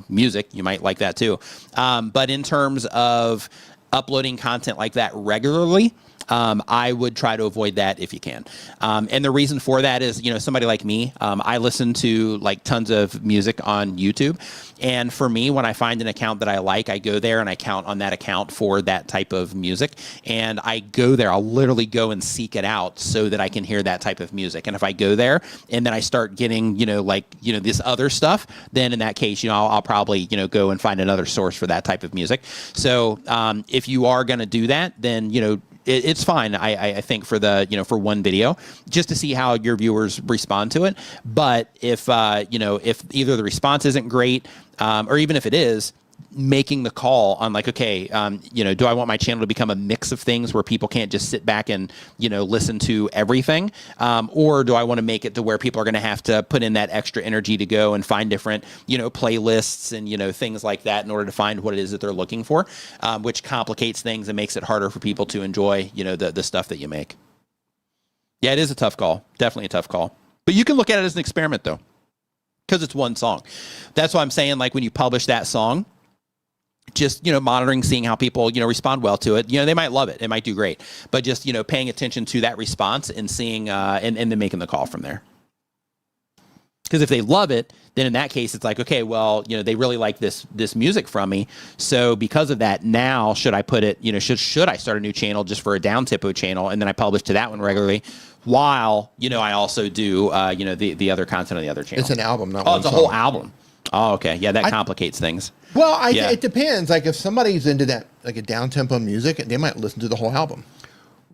music, you might like that too. But in terms of uploading content like that regularly, I would try to avoid that if you can. And the reason for that is, somebody like me, I listen to like tons of music on YouTube. And for me, when I find an account that I like, I go there and I count on that account for that type of music. And I go there, I'll literally go and seek it out so that I can hear that type of music. And if I go there and then I start getting, this other stuff, then in that case, I'll probably, go and find another source for that type of music. So if you are going to do that, then, it's fine, I think, for the, for one video, just to see how your viewers respond to it. But if, if either the response isn't great, or even if it is, making the call on like, okay, do I want my channel to become a mix of things where people can't just sit back and, listen to everything? Or do I want to make it to where people are going to have to put in that extra energy to go and find different, playlists and, things like that in order to find what it is that they're looking for, which complicates things and makes it harder for people to enjoy, the stuff that you make. Yeah, it is a tough call. Definitely a tough call. But you can look at it as an experiment, though, because it's one song. That's why I'm saying, like, when you publish that song, just, monitoring, seeing how people, respond well to it. They might love it. It might do great. But just, paying attention to that response and seeing, and then making the call from there. Because if they love it, then in that case, it's like, okay, well, they really like this music from me. So because of that, now should I put it, should I start a new channel just for a down-tempo channel, and then I publish to that one regularly, while, I also do, the other content on the other channel. It's an album, not one one it's a song. whole album. Oh, okay. Yeah, that complicates things. Well, it depends. Like if somebody's into that, like a down-tempo music, they might listen to the whole album.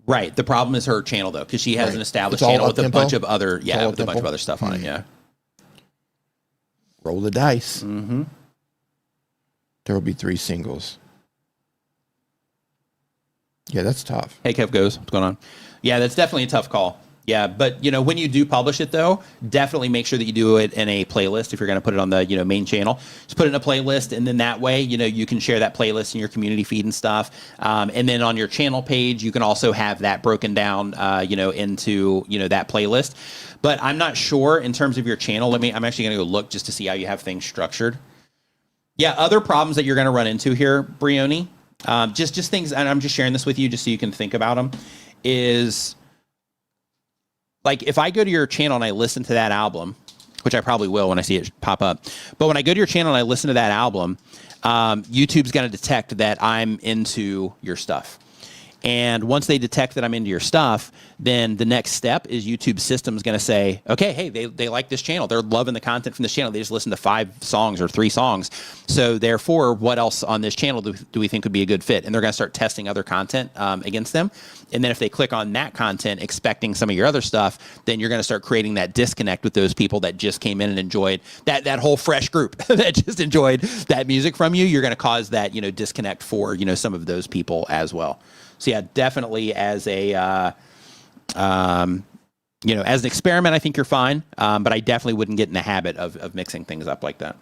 Right. The problem is her channel, though, because she has an established channel with a bunch of other, with a bunch of other stuff on it. Yeah. Roll the dice. Mm-hmm. There will be 3 singles. Yeah, that's tough. Hey, Kev Goes. What's going on? Yeah, that's definitely a tough call. Yeah, but, when you do publish it, though, definitely make sure that you do it in a playlist if you're going to put it on the, main channel. Just put it in a playlist, and then that way, you can share that playlist in your community feed and stuff. And then on your channel page, you can also have that broken down, into, that playlist. But I'm not sure in terms of your channel. I'm actually going to go look just to see how you have things structured. Yeah, other problems that you're going to run into here, Brioni, just things, and I'm just sharing this with you just so you can think about them, is... like if I go to your channel and I listen to that album, which I probably will when I see it pop up, but when I go to your channel and I listen to that album, YouTube's going to detect that I'm into your stuff. And once they detect that I'm into your stuff, then the next step is YouTube's system is going to say, okay, hey, they like this channel. They're loving the content from this channel. They just listened to 5 songs or 3 songs. So therefore, what else on this channel do we think would be a good fit? And they're going to start testing other content against them. And then if they click on that content, expecting some of your other stuff, then you're going to start creating that disconnect with those people that just came in and enjoyed that whole fresh group that just enjoyed that music from you. You're going to cause that, disconnect for, some of those people as well. So yeah, definitely as a, as an experiment, I think you're fine. But I definitely wouldn't get in the habit of mixing things up like that.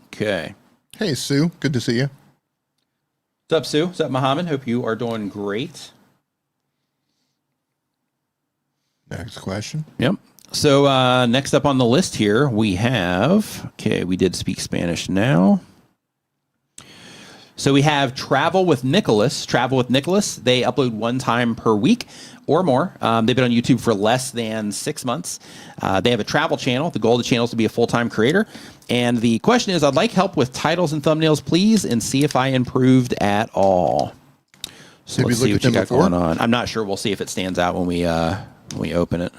Okay. Hey, Sue. Good to see you. What's up, Sue? What's up, Muhammad? Hope you are doing great. Next question. Yep. So next up on the list here, we have, we did speak Spanish now. So we have Travel with Nicolas. Travel with Nicolas. They upload 1 time per week or more. They've been on YouTube for less than 6 months. They have a travel channel. The goal of the channel is to be a full-time creator. And the question is, I'd like help with titles and thumbnails, please, and see if I improved at all. So let's see what you got going on. I'm not sure. We'll see if it stands out when we open it.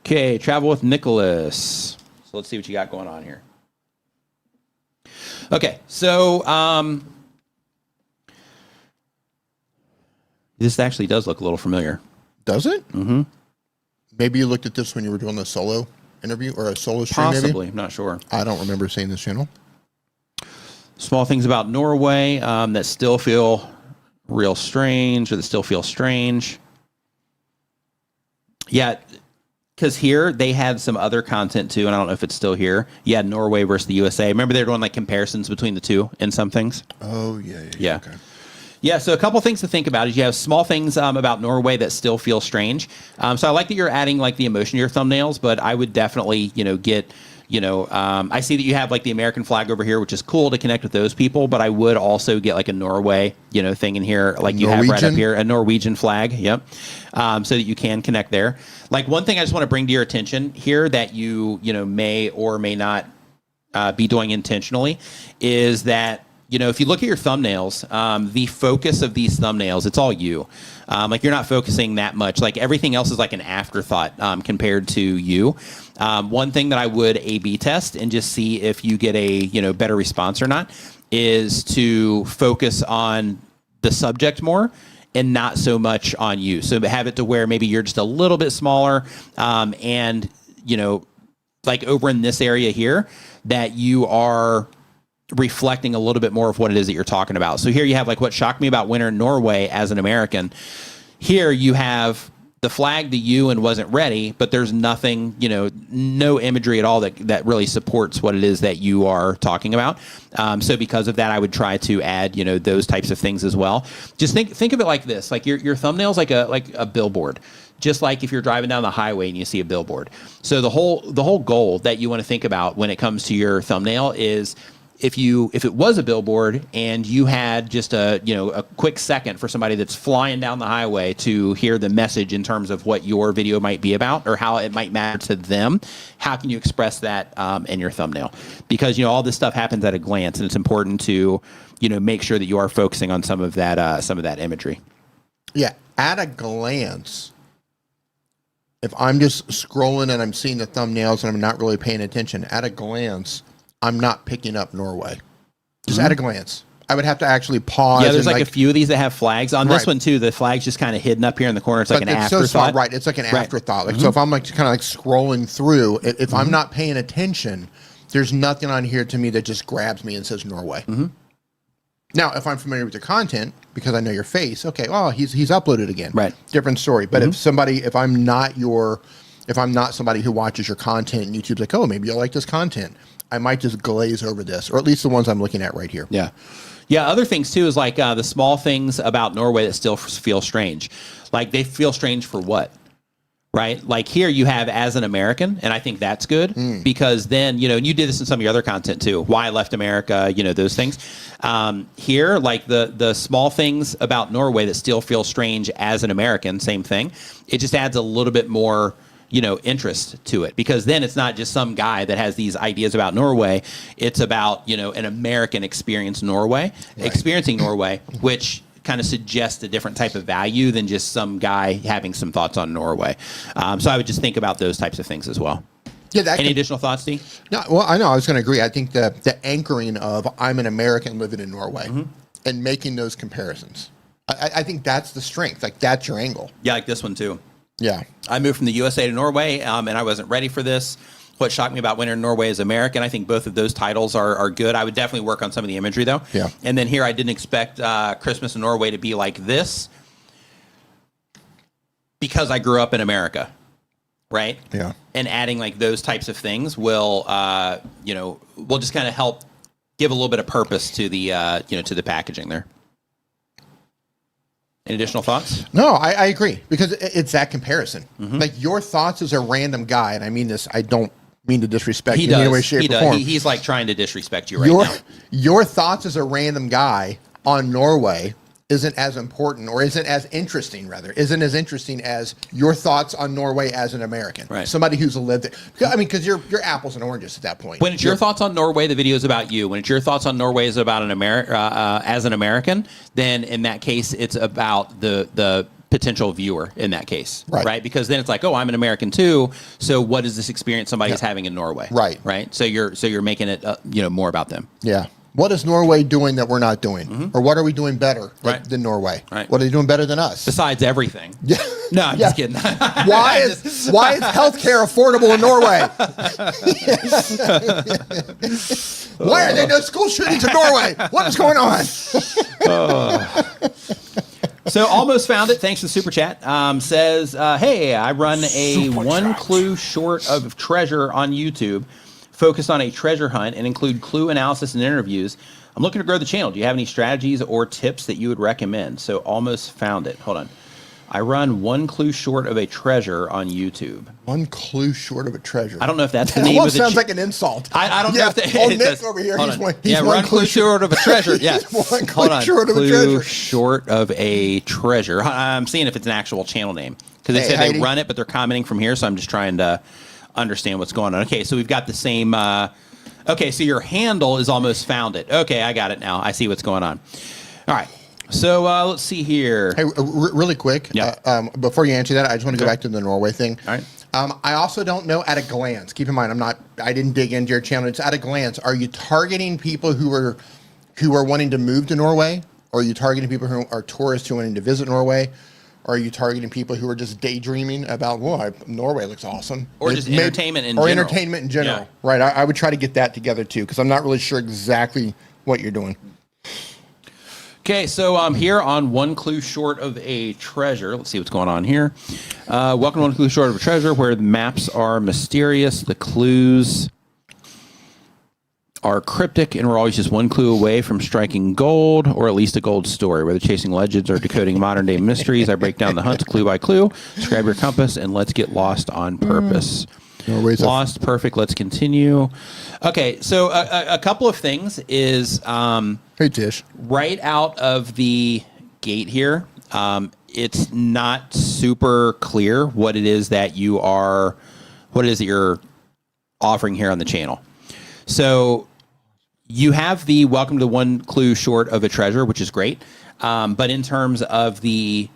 Okay, Travel with Nicolas. So let's see what you got going on here. Okay, so this actually does look a little familiar. Does it? Mm-hmm. maybe you looked at this when you were doing the solo interview or a solo stream. Possibly, maybe? I'm not sure. I don't remember seeing this channel. Small things about Norway that still feel real strange, or that still feel strange. Yeah, because here they had some other content too, and I don't know if it's still here. You had Norway versus the USA. Remember they were doing like comparisons between the two in some things? Oh, yeah. Okay. Yeah, so a couple things to think about is you have small things about Norway that still feel strange. So I like that you're adding like the emotion to your thumbnails, but I would definitely, get, I see that you have like the American flag over here, which is cool to connect with those people, but I would also get like a Norway, thing in here, like you have right up here, a Norwegian flag. Yep. So that you can connect there. Like one thing I just want to bring to your attention here that you may or may not be doing intentionally is that, if you look at your thumbnails, the focus of these thumbnails, it's all you. Like you're not focusing that much. Like everything else is like an afterthought compared to you. One thing that I would A/B test and just see if you get a better response or not is to focus on the subject more and not so much on you. So have it to where maybe you're just a little bit smaller and like over in this area here that you are reflecting a little bit more of what it is that you're talking about. So here you have like what shocked me about winter in Norway as an American. Here you have the flag, the U, and wasn't ready, but there's nothing, no imagery at all that really supports what it is that you are talking about. So because of that, I would try to add, those types of things as well. Just think of it like this, like your thumbnail's like a billboard. Just like if you're driving down the highway and you see a billboard. So the whole goal that you want to think about when it comes to your thumbnail is if it was a billboard and you had just a quick second for somebody that's flying down the highway to hear the message in terms of what your video might be about or how it might matter to them, how can you express that in your thumbnail? Because all this stuff happens at a glance, and it's important to make sure that you are focusing on some of that imagery. Yeah, at a glance. If I'm just scrolling and I'm seeing the thumbnails and I'm not really paying attention, at a glance, I'm not picking up Norway. Just at a glance. I would have to actually pause. Yeah, there's like a few of these that have flags. On this Right. one, too, the flag's just kind of hidden up here in the corner. It's like an afterthought. So right, it's like an afterthought. Like, so if I'm like kind of like scrolling through, if I'm not paying attention, there's nothing on here to me that just grabs me and says Norway. Now, if I'm familiar with your content, because I know your face, okay, oh, he's uploaded again. Right. Different story. But if I'm not somebody who watches your content and YouTube's like, oh, maybe you'll like this content, I might just glaze over this, or at least the ones I'm looking at right here. Yeah. Yeah, other things, too, is like the small things about Norway that still feel strange. Like, they feel strange for what? Right? Like, here you have as an American, and I think that's good, because then, and you did this in some of your other content, too. Why I left America, those things. Here, like, the small things about Norway that still feel strange as an American, same thing. It just adds a little bit more interest to it, because then it's not just some guy that has these ideas about Norway. It's about, an American experiencing Norway, which kind of suggests a different type of value than just some guy having some thoughts on Norway. So I would just think about those types of things as well. Yeah. Any additional thoughts, Steve? No, well, I know. I was going to agree. I think the anchoring of I'm an American living in Norway and making those comparisons. I think that's the strength. Like, that's your angle. Yeah, like this one, too. Yeah. I moved from the USA to Norway, and I wasn't ready for this. What shocked me about winter in Norway is American. I think both of those titles are good. I would definitely work on some of the imagery, though. Yeah. And then here, I didn't expect Christmas in Norway to be like this because I grew up in America, right? Yeah. And adding like those types of things will just kind of help give a little bit of purpose to the to the packaging there. Any additional thoughts? No, I agree, because it's that comparison. Like, your thoughts as a random guy, and I mean this, I don't mean to disrespect you in any way, shape, or form. He's like trying to disrespect you right now. Your thoughts as a random guy on Norway isn't as important, or isn't as interesting as your thoughts on Norway as an American. Right. Somebody who's lived there. I mean, because you're apples and oranges at that point. When it's your thoughts on Norway, the video is about you. When it's your thoughts on Norway is about as an American, then in that case, it's about the potential viewer in that case, right? Because then it's like, oh, I'm an American too. So what is this experience somebody's having in Norway? Right. So you're making it more about them. Yeah. What is Norway doing that we're not doing? Or what are we doing better than Norway? Right. What are they doing better than us? Besides everything. Yeah. No, I'm just kidding. Why is healthcare affordable in Norway? Why are there no school shootings in Norway? What is going on? So almost found it. Thanks for the super chat. Says, hey, I run a one clue short of treasure on YouTube, focused on a treasure hunt and include clue analysis and interviews. I'm looking to grow the channel. Do you have any strategies or tips that you would recommend? So almost found it. Hold on. I run one clue short of a treasure on YouTube. One clue short of a treasure. I don't know if that's the name of the sounds like an insult. I don't know if that. Nick over here. He's one clue short of a treasure. Yeah. One clue short of a treasure. Short of a treasure. I'm seeing if it's an actual channel name. Because they said they run it, but they're commenting from here, so I'm just trying to understand what's going on. Okay, so we've got the same. Okay, so your handle is almost found it. Okay, I got it now. I see what's going on. All right. So let's see here. Hey, really quick. Yeah. Before you answer that, I just want to go back to the Norway thing. All right. I also don't know at a glance. Keep in mind, I didn't dig into your channel. It's at a glance. Are you targeting people who are wanting to move to Norway? Or are you targeting people who are tourists who are wanting to visit Norway? Or are you targeting people who are just daydreaming about, Norway looks awesome? Or just entertainment in general. Or entertainment in general. Yeah. Right. I would try to get that together too, because I'm not really sure exactly what you're doing. Okay, so I'm here on one clue short of a treasure. Let's see what's going on here. Welcome to one clue short of a treasure, where the maps are mysterious, the clues are cryptic, and we're always just one clue away from striking gold, or at least a gold story. Whether chasing legends or decoding modern-day mysteries, I break down the hunt clue by clue. Just grab your compass, and let's get lost on purpose. Lost, perfect, let's continue. Okay, so a couple of things is... hey, Tish. Right out of the gate here, it's not super clear what it is that you're offering here on the channel. So you have the welcome to one clue short of a treasure, which is great. But in terms of the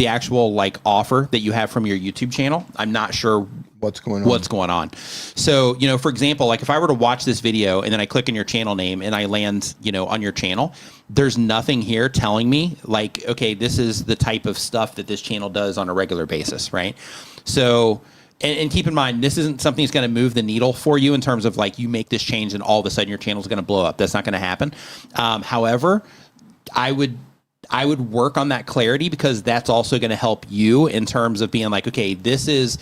actual offer that you have from your YouTube channel, I'm not sure what's going on. So, for example, if I were to watch this video and then I click on your channel name and I land, on your channel, there's nothing here telling me okay, this is the type of stuff that this channel does on a regular basis, right? So, and keep in mind, this isn't something that's going to move the needle for you in terms of you make this change and all of a sudden your channel is going to blow up. That's not going to happen. However, I would work on that clarity, because that's also going to help you in terms of being okay, this is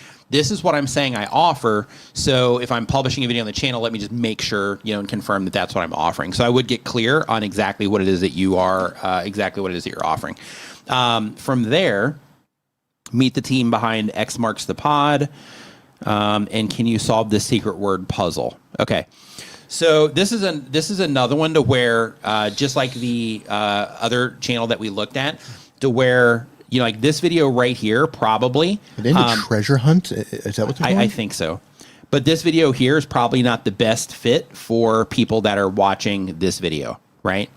what I'm saying I offer. So if I'm publishing a video on the channel, let me just make sure, and confirm that that's what I'm offering. So I would get clear on exactly what it is that you are, exactly what it is that you're offering. From there, meet the team behind X Marks the Pod. And can you solve this secret word puzzle? Okay. So this is another one to where, just like the other channel that we looked at, to where, this video right here, probably. Are they in a treasure hunt? Is that what they're doing? I think so. But this video here is probably not the best fit for people that are watching this video, right?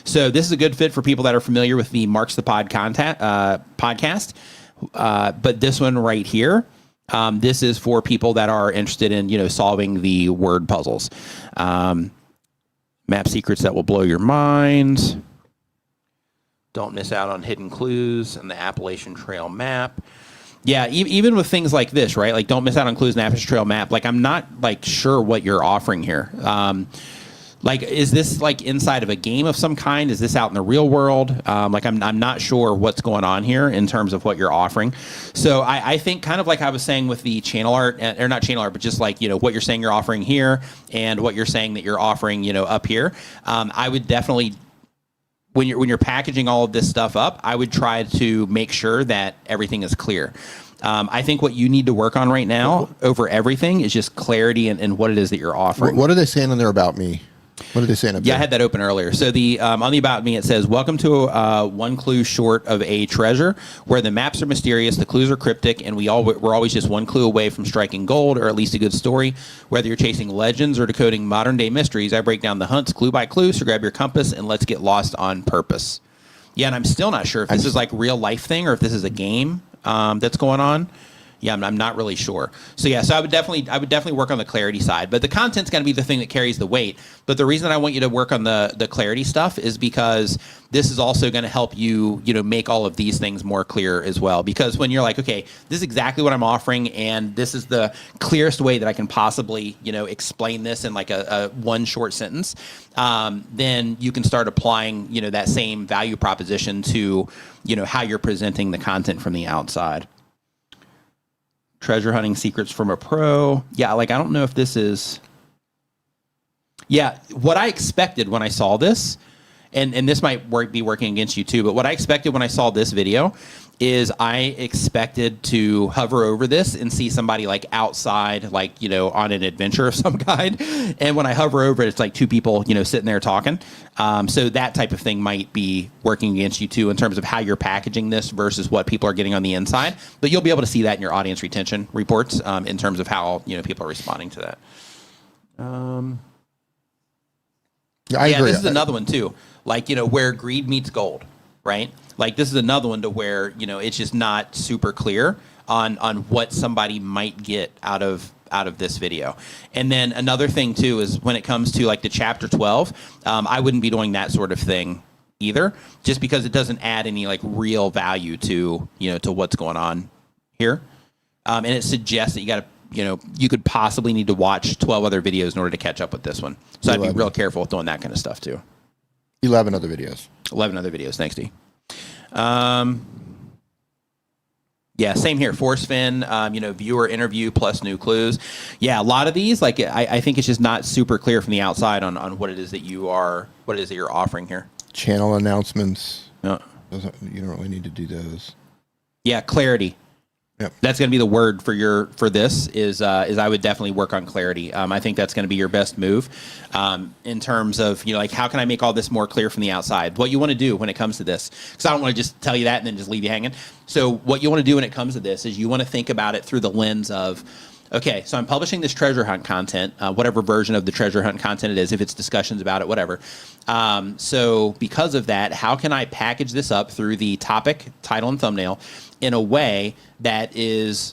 So this is a good fit for people that are familiar with the Marks the Pod podcast. But this one right here, this is for people that are interested in, solving the word puzzles. Map secrets that will blow your mind. Don't miss out on hidden clues and the Appalachian Trail map. Yeah, even with things like this, right? Don't miss out on clues and Appalachian Trail map. I'm not sure what you're offering here. Is this inside of a game of some kind? Is this out in the real world? I'm not sure what's going on here in terms of what you're offering. So I think kind of like I was saying with the channel art, or not channel art, but just what you're saying you're offering here and what you're saying that you're offering, up here. I would definitely, when you're packaging all of this stuff up, I would try to make sure that everything is clear. I think what you need to work on right now over everything is just clarity and what it is that you're offering. What are they saying on there about me? What are they saying up there? Yeah, I had that open earlier. So the on the About Me, it says, welcome to one clue short of a treasure, where the maps are mysterious, the clues are cryptic, and we're always just one clue away from striking gold, or at least a good story. Whether you're chasing legends or decoding modern-day mysteries, I break down the hunts clue by clue, so grab your compass and let's get lost on purpose. Yeah, and I'm still not sure if this is real life thing or if this is a game that's going on. Yeah, I'm not really sure. So yeah, so I would definitely work on the clarity side, but the content's going to be the thing that carries the weight. But the reason I want you to work on the clarity stuff is because this is also going to help you, make all of these things more clear as well. Because when you're like, okay, this is exactly what I'm offering, and this is the clearest way that I can possibly, explain this in like a one short sentence, then you can start applying, that same value proposition to, how you're presenting the content from the outside. Treasure hunting secrets from a pro. Yeah, like I don't know if this is. Yeah, what I expected when I saw this, and this might be working against you too, but what I expected when I saw this video is I expected to hover over this and see somebody like outside, like, on an adventure of some kind. And when I hover over it, it's like two people, sitting there talking. So that type of thing might be working against you too in terms of how you're packaging this versus what people are getting on the inside. But you'll be able to see that in your audience retention reports in terms of how, people are responding to that. I agree. This is another one too. Like, where greed meets gold, right? Like this is another one to where, it's just not super clear on what somebody might get out of this video. And then another thing too is when it comes to like the chapter 12, I wouldn't be doing that sort of thing either, just because it doesn't add any like real value to, to what's going on here. And it suggests that you could possibly need to watch 12 other videos in order to catch up with this one. So 11. I'd be real careful with doing that kind of stuff too. 11 other videos. 11 other videos. Thanks, D. Yeah, same here. Force fin, viewer interview plus new clues. Yeah, a lot of these, like I think it's just not super clear from the outside on what it is that you're offering here. Channel announcements. No. You don't really need to do those. Yeah, clarity. Yep. That's going to be the word for this is I would definitely work on clarity. I think that's going to be your best move in terms of, like, how can I make all this more clear from the outside? What you want to do when it comes to this, because I don't want to just tell you that and then just leave you hanging. So what you want to do when it comes to this is you want to think about it through the lens of, okay, so I'm publishing this treasure hunt content, whatever version of the treasure hunt content it is, if it's discussions about it, whatever. So because of that, how can I package this up through the topic, title, and thumbnail in a way that if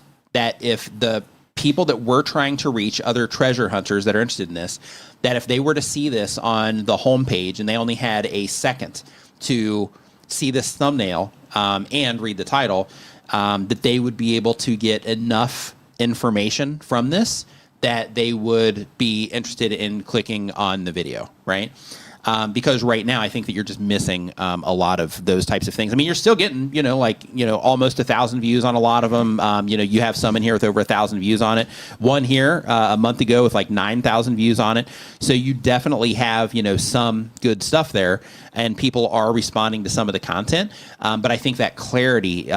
the people that we're trying to reach, other treasure hunters that are interested in this, that if they were to see this on the homepage and they only had a second to see this thumbnail and read the title, that they would be able to get enough information from this that they would be interested in clicking on the video, right? Because right now I think that you're just missing a lot of those types of things. I mean, you're still getting, almost 1,000 views on a lot of them. You have some in here with over 1,000 views on it. One here a month ago with like 9,000 views on it. So you definitely have, some good stuff there, and people are responding to some of the content. But I think that clarity,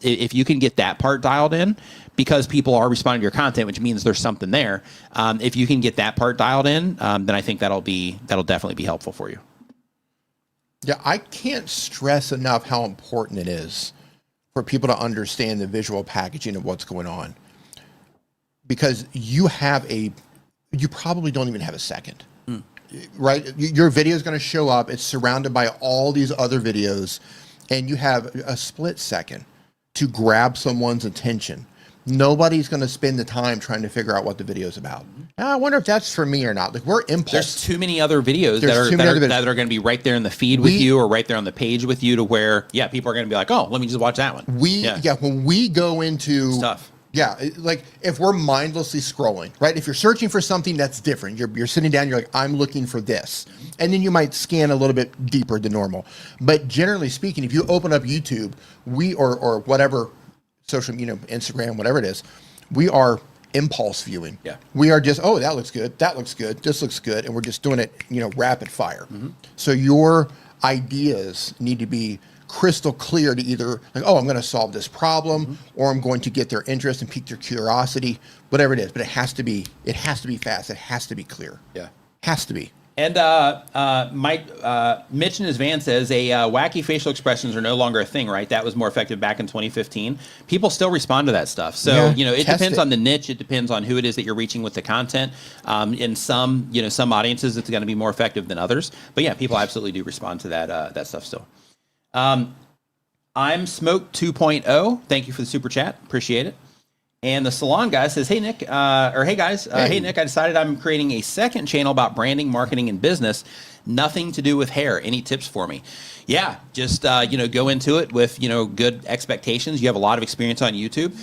if you can get that part dialed in, because people are responding to your content, which means there's something there. If you can get that part dialed in, then I think that'll definitely be helpful for you. Yeah, I can't stress enough how important it is for people to understand the visual packaging of what's going on. Because you probably don't even have a second, right? Your video is going to show up. It's surrounded by all these other videos, and you have a split second to grab someone's attention. Nobody's going to spend the time trying to figure out what the video is about. I wonder if that's for me or not. Like, we're impulse. There's too many other videos that are going to be right there in the feed with you, or right there on the page with you, to where, people are going to be like, oh, let me just watch that one. When we go into stuff. Yeah, like if we're mindlessly scrolling, right? If you're searching for something that's different, you're sitting down, you're like, I'm looking for this. And then you might scan a little bit deeper than normal. But generally speaking, if you open up YouTube, or whatever, social, Instagram, whatever it is, we are impulse viewing. Yeah. We are just, oh, that looks good. That looks good. This looks good. And we're just doing it, rapid fire. Mm-hmm. So your ideas need to be crystal clear to either like, oh, I'm going to solve this problem, or I'm going to get their interest and pique their curiosity, whatever it is. But it has to be fast. It has to be clear. Yeah. Has to be. And Mitch in his van says wacky facial expressions are no longer a thing, right? That was more effective back in 2015. People still respond to that stuff. So, it depends on the niche. It depends on who it is that you're reaching with the content. In some audiences, it's going to be more effective than others. But yeah, people absolutely do respond to that stuff still. I'm Smoke 2.0. Thank you for the super chat. Appreciate it. And the salon guy says, hey, Nick, hey, guys. Hey, Nick, I decided I'm creating a second channel about branding, marketing, and business. Nothing to do with hair. Any tips for me? Yeah, just, go into it with, good expectations. You have a lot of experience on YouTube.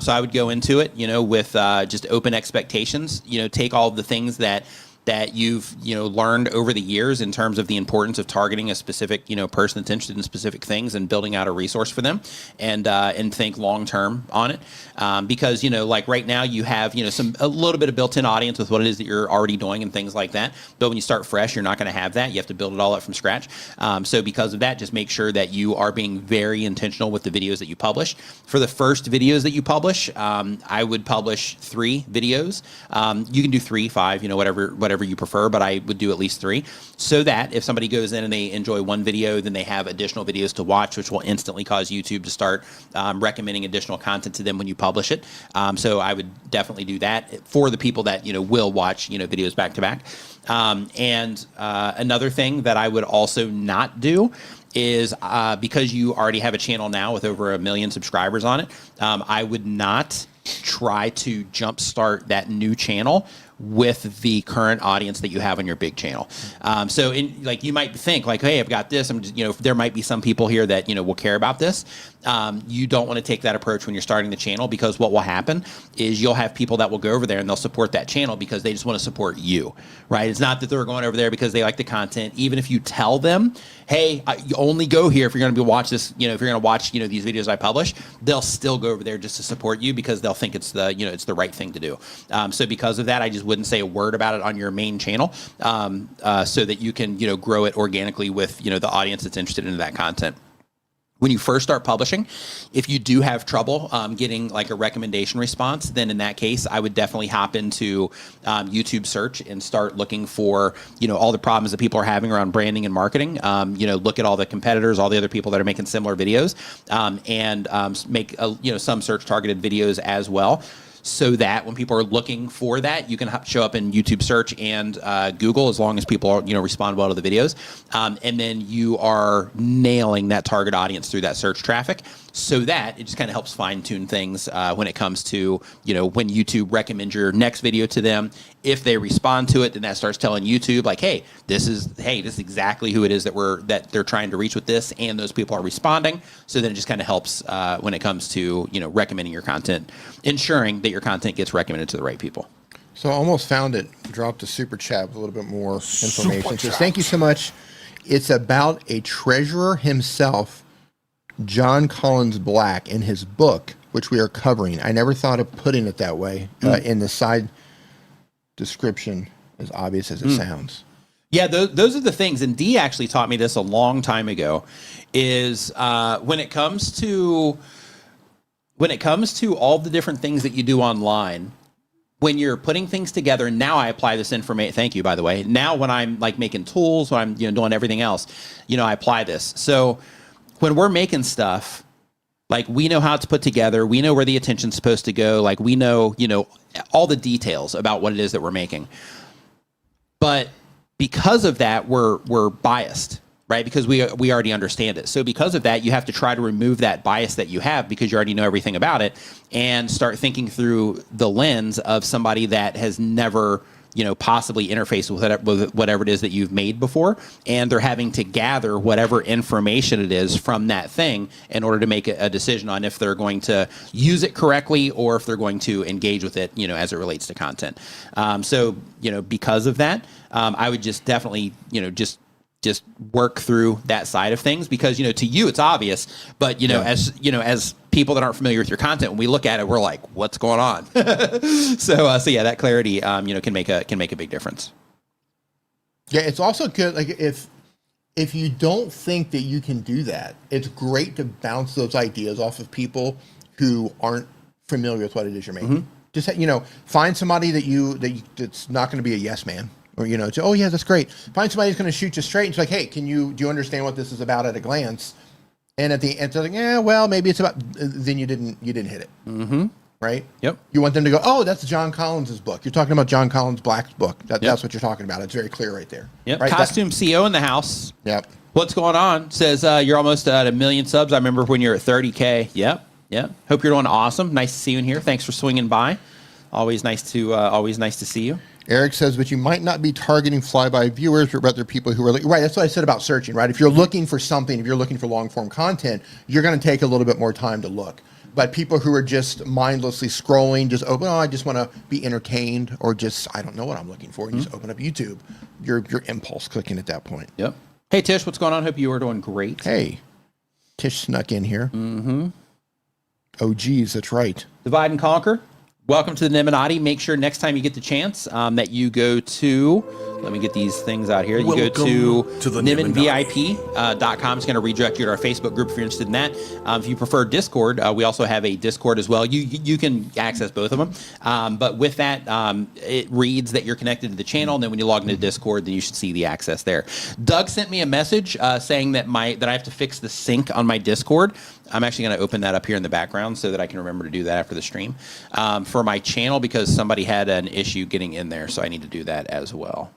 So I would go into it, with just open expectations. Take all of the things that you've learned over the years in terms of the importance of targeting a specific person that's interested in specific things and building out a resource for them, and think long term on it, because like right now you have a little bit of built-in audience with what it is that you're already doing and things like that. But when you start fresh, you're not going to have that. You have to build it all up from scratch. So because of that, just make sure that you are being very intentional with the videos that you publish. For the first videos that you publish, I would publish 3 videos. You can do 3, 5, whatever you prefer, but I would do at least 3, so that if somebody goes in and they enjoy one video, then they have additional videos to watch, which will instantly cause YouTube to start recommending additional content to them when you publish it. So I would definitely do that for the people that will watch videos back to back. And another thing that I would also not do is because you already have a channel now with over 1 million subscribers on it, I would not try to jumpstart that new channel with the current audience that you have on your big channel. So you might think like, hey, I've got this. I'm just, there might be some people here that, will care about this. You don't want to take that approach when you're starting the channel, because what will happen is you'll have people that will go over there and they'll support that channel because they just want to support you, right? It's not that they're going over there because they like the content. Even if you tell them, hey, you only go here if you're going to watch this, if you're going to watch, these videos I publish, they'll still go over there just to support you because they'll think it's the, it's the right thing to do. So because of that, I just wouldn't say a word about it on your main channel, so that you can, grow it organically with, the audience that's interested in that content. When you first start publishing, if you do have trouble getting like a recommendation response, then in that case, I would definitely hop into YouTube search and start looking for, all the problems that people are having around branding and marketing. Look at all the competitors, all the other people that are making similar videos, and make, some search targeted videos as well, so that when people are looking for that, you can show up in YouTube search and Google, as long as people respond well to the videos, and then you are nailing that target audience through that search traffic, so that it just kind of helps fine tune things when it comes to when YouTube recommends your next video to them. If they respond to it, then that starts telling YouTube like, hey, this is exactly who it is that they're trying to reach with this, and those people are responding. So then it just kind of helps when it comes to recommending your content, ensuring that your content gets recommended to the right people. So I almost found it. Dropped a super chat with a little bit more information. Says, thank you so much. It's about a treasurer himself, John Collins Black, in his book, which we are covering. I never thought of putting it that way in the side description, as obvious as it sounds. Yeah, those are the things. And Dee actually taught me this a long time ago, is when it comes to all the different things that you do online, when you're putting things together, now I apply this information. Thank you, by the way. Now when I'm like making tools, when I'm doing everything else, I apply this. So when we're making stuff, like we know how it's put together, we know where the attention's supposed to go, like we know, all the details about what it is that we're making. But because of that, we're biased, right? Because we already understand it. So because of that, you have to try to remove that bias that you have, because you already know everything about it, and start thinking through the lens of somebody that has never possibly interface with whatever it is that you've made before, and they're having to gather whatever information it is from that thing in order to make a decision on if they're going to use it correctly or if they're going to engage with it, as it relates to content. So, because of that, I would just definitely, just work through that side of things, because to you it's obvious, but as people that aren't familiar with your content, when we look at it, we're like, what's going on? So yeah, that clarity can make a big difference. Yeah, it's also good, like if you don't think that you can do that, it's great to bounce those ideas off of people who aren't familiar with what it is you're making. Just find somebody that's not going to be a yes man. Or, oh yeah, that's great. Find somebody who's going to shoot you straight. And it's like, hey, do you understand what this is about at a glance? And at the end, they're like, yeah, well, maybe it's about. Then you didn't hit it. Mm-hmm. Right. Yep. You want them to go, oh, that's John Collins's book. You're talking about John Collins Black's book. That's what you're talking about. It's very clear right there. Yep. Right? Costume CEO in the house. Yep. What's going on? Says you're almost at 1 million subs. I remember when you're at 30K. Yep. Yeah. Hope you're doing awesome. Nice to see you in here. Thanks for swinging by. Always nice to see you. Eric says, but you might not be targeting flyby viewers, but rather people who are right. That's what I said about searching, right? If you're looking for something, if you're looking for long form content, you're going to take a little bit more time to look. But people who are just mindlessly scrolling, just open, I just want to be entertained, or just, I don't know what I'm looking for, and just open up YouTube. Your impulse clicking at that point. Yep. Hey, Tish, what's going on? Hope you are doing great. Hey, Tish snuck in here. Oh, geez, that's right. Divide and Conquer. Welcome to the Illuminati. Make sure next time you get the chance that you go to, let me get these things out here. You go to NivenVIP.com. It's going to redirect you to our Facebook group if you're interested in that. If you prefer Discord, we also have a Discord as well. You can access both of them. But with that, it reads that you're connected to the channel. And then when you log into Discord, then you should see the access there. Doug sent me a message saying that I have to fix the sync on my Discord. I'm actually going to open that up here in the background so that I can remember to do that after the stream for my channel, because somebody had an issue getting in there. So I need to do that as well.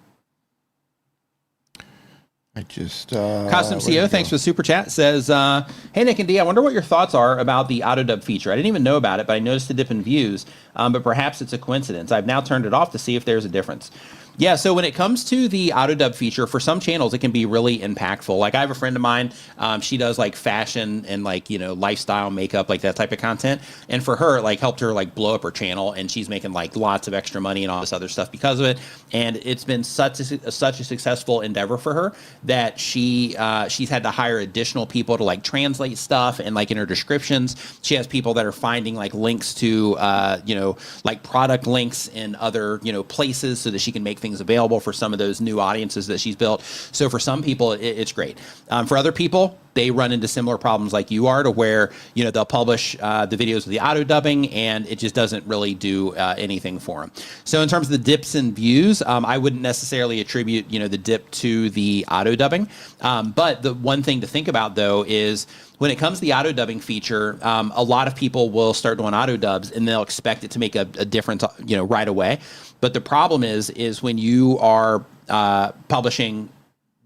I just Custom CEO, thanks for the super chat. Says, hey Nick and D, I wonder what your thoughts are about the auto dub feature. I didn't even know about it, but I noticed a dip in views. But perhaps it's a coincidence. I've now turned it off to see if there's a difference. Yeah, so when it comes to the auto dub feature, for some channels it can be really impactful. Like I have a friend of mine, she does like fashion and like, you know, lifestyle makeup, like that type of content. And for her, it like helped her like blow up her channel, and she's making like lots of extra money and all this other stuff because of it. And it's been such a successful endeavor for her that she's had to hire additional people to like translate stuff, and like in her descriptions, she has people that are finding like links to you know, like product links in other, you know, places so that she can make things available for some of those new audiences that she's built. So for some people, it's great. For other people, they run into similar problems like you are, to where, you know, they'll publish the videos with the auto dubbing and it just doesn't really do anything for them. So in terms of the dips in views, I wouldn't necessarily attribute, you know, the dip to the auto dubbing. But the one thing to think about though is, when it comes to the auto dubbing feature, a lot of people will start doing auto dubs and they'll expect it to make a difference, you know, right away. But the problem is when you are publishing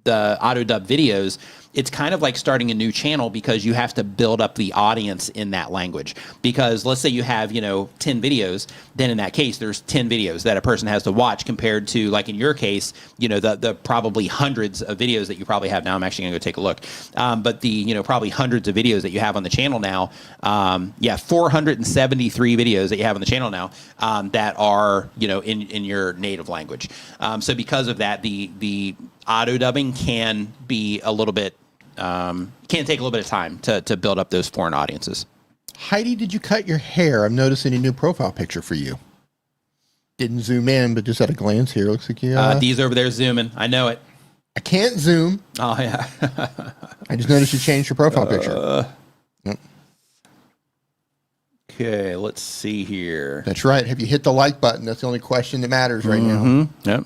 the auto dub videos, it's kind of like starting a new channel, because you have to build up the audience in that language. Because let's say you have, you know, 10 videos, then in that case, there's 10 videos that a person has to watch, compared to, like in your case, you know, the probably hundreds of videos that you probably have now. I'm actually gonna go take a look. But the, you know, probably hundreds of videos that you have on the channel now, 473 videos that you have on the channel now that are, you know, in your native language. So because of that, the auto dubbing can be a little bit, can take a little bit of time to build up those foreign audiences. Heidi, did you cut your hair? I'm noticing a new profile picture for you. Didn't zoom in, but just at a glance here, looks like you. D's over there zooming. I know it. I can't zoom. Oh yeah. I just noticed you changed your profile picture. Yep. Okay, let's see here. That's right. Have you hit the like button? That's the only question that matters right now. Yep.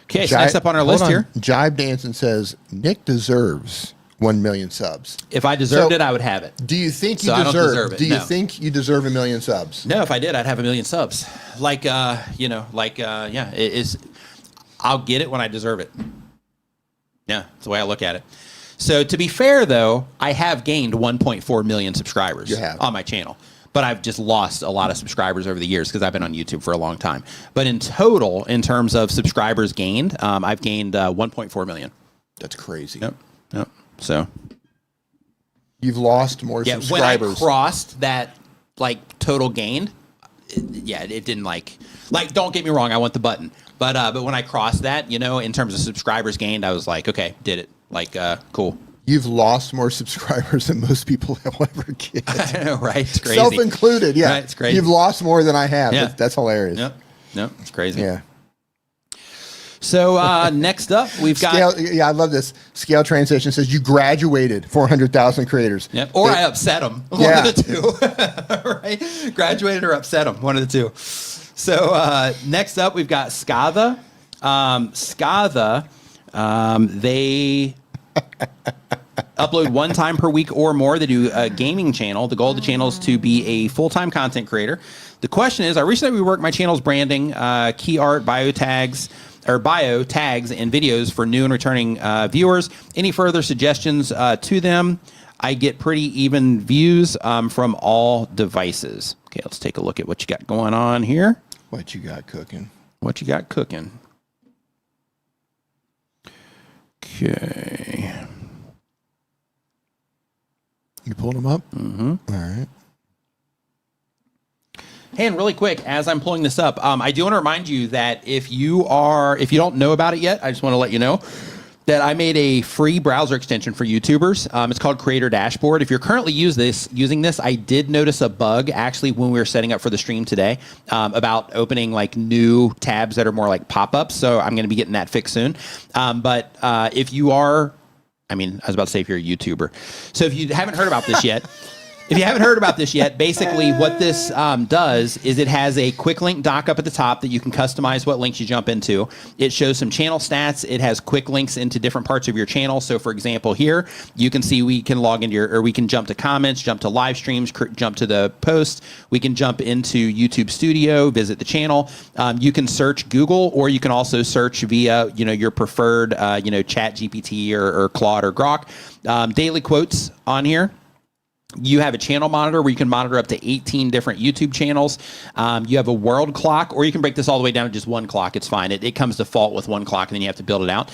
Okay, so next up on our list here. Jive Dancing says, Nick deserves 1 million subs. If I deserved it, I would have it. Do you think you I don't deserve it, Do you no. think you deserve 1 million subs? No, if I did, I'd have 1 million subs. Like, you know, like, yeah, it is. I'll get it when I deserve it. Yeah, that's the way I look at it. So to be fair, though, I have gained 1.4 million subscribers on my channel. But I've just lost a lot of subscribers over the years because I've been on YouTube for a long time. But in total, in terms of subscribers gained, I've gained 1.4 million. That's crazy. Yep. So you've lost more subscribers. When I crossed that like total gained, it didn't like don't get me wrong, I want the button. But when I crossed that, you know, in terms of subscribers gained, I was like, okay, did it. Like, cool. You've lost more subscribers than most people will ever get. I know, right? It's crazy. Self-included, yeah. Right, it's crazy. You've lost more than I have. Yeah. That's hilarious. Yep, it's crazy. Yeah. So next up, we've got... Scale, I love this. Scale Translation says, you graduated 400,000 creators. Yep. Or I upset them. One of the two. Right? Graduated or upset them. One of the two. So next up, we've got Skatha. Skatha, they... upload 1 time per week or more. They do a gaming channel. The goal of the channel is to be a full-time content creator. The question is, I recently reworked my channel's branding, key art, bio tags, or bio tags and videos for new and returning viewers. Any further suggestions to them? I get pretty even views from all devices. Okay, let's take a look at what you got going on here. What you got cooking? What you got cooking? Okay. You pulled them up? Mm-hmm. All right. Hey, and really quick, as I'm pulling this up, I do want to remind you that if you don't know about it yet, I just want to let you know that I made a free browser extension for YouTubers. It's called Creator Dashboard. If you're currently using this, I did notice a bug actually when we were setting up for the stream today about opening like new tabs that are more like pop-ups. So I'm going to be getting that fixed soon. But if you are, I was about to say if you're a YouTuber. So if you haven't heard about this yet, basically what this does is it has a quick link dock up at the top that you can customize what links you jump into. It shows some channel stats. It has quick links into different parts of your channel. So for example, here you can see we can log into we can jump to comments, jump to live streams, jump to the post. We can jump into YouTube Studio, visit the channel. You can search Google, or you can also search via your preferred Chat GPT or Claude or Grok. Daily quotes on here. You have a channel monitor where you can monitor up to 18 different YouTube channels. You have a world clock, or you can break this all the way down to just one clock. It's fine. It comes default with one clock, and then you have to build it out.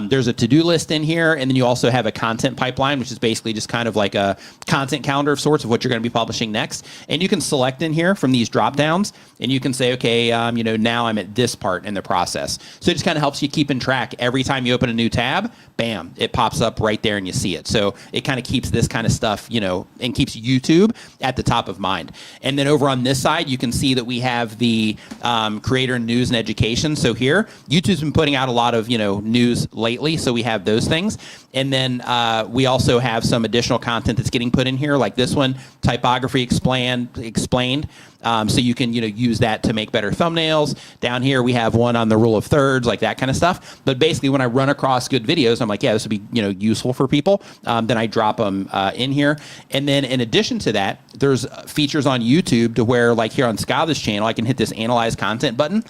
There's a to-do list in here, and then you also have a content pipeline, which is basically just kind of like a content calendar of sorts of what you're going to be publishing next. And you can select in here from these drop downs, and you can say, okay, now I'm at this part in the process. So it just kind of helps you keep in track. Every time you open a new tab, bam, it pops up right there and you see it. So it kind of keeps this kind of stuff, and keeps YouTube at the top of mind. And then over on this side, you can see that we have the creator news and education. So here, YouTube's been putting out a lot of, news lately. So we have those things. And then we also have some additional content that's getting put in here, like this one, typography explained. So you can, use that to make better thumbnails. Down here, we have one on the rule of thirds, like that kind of stuff. But basically, when I run across good videos, I'm like, yeah, this would be, useful for people. Then I drop them in here. And then in addition to that, there's features on YouTube to where, like here on Skatha's channel, I can hit this analyze content button.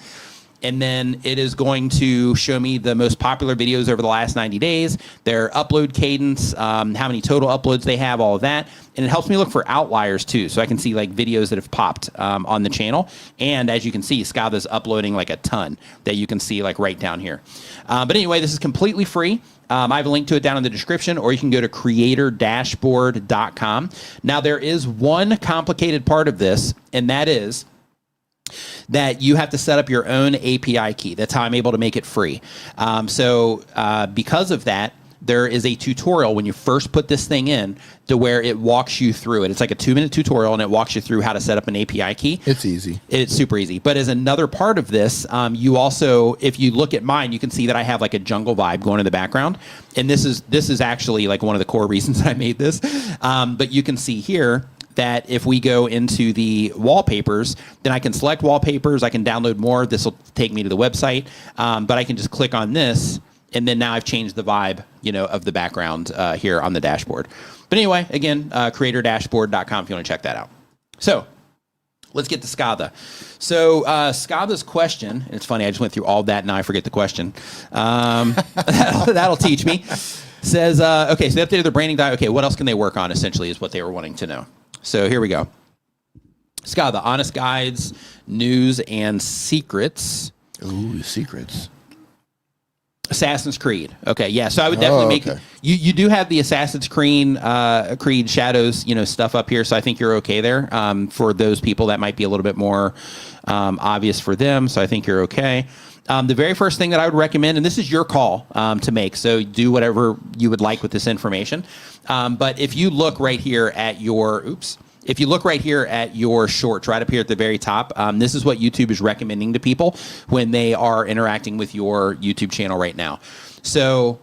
And then it is going to show me the most popular videos over the last 90 days, their upload cadence, how many total uploads they have, all of that. And it helps me look for outliers too. So I can see like videos that have popped on the channel. And as you can see, Skatha's uploading like a ton that you can see like right down here. But anyway, this is completely free. I have a link to it down in the description, or you can go to creatordashboard.com. Now there is one complicated part of this, and that is that you have to set up your own API key. That's how I'm able to make it free. Because of that, there is a tutorial when you first put this thing in to where it walks you through it. It's like a 2-minute tutorial, and it walks you through how to set up an API key. It's easy. It's super easy. But as another part of this, you also, if you look at mine, you can see that I have like a jungle vibe going in the background. And this is actually like one of the core reasons that I made this. But you can see here that if we go into the wallpapers, then I can select wallpapers. I can download more. This will take me to the website. But I can just click on this, and then now I've changed the vibe, of the background here on the dashboard. But anyway, again, creatordashboard.com if you want to check that out. So let's get to Skatha. So Skatha's question, and it's funny, I just went through all that, now I forget the question. That'll teach me. Says, okay, so they updated their branding diet. Okay, what else can they work on, essentially, is what they were wanting to know. So here we go. Skatha, honest guides, news, and secrets. Ooh, secrets. Assassin's Creed. Okay, yeah. So I would definitely make it. You do have the Assassin's Creed Shadows, stuff up here. So I think you're okay there. For those people, that might be a little bit more obvious for them. So I think you're okay. The very first thing that I would recommend, and this is your call to make, so do whatever you would like with this information. But if you look right here at your, if you look right here at your shorts, right up here at the very top, this is what YouTube is recommending to people when they are interacting with your YouTube channel right now. So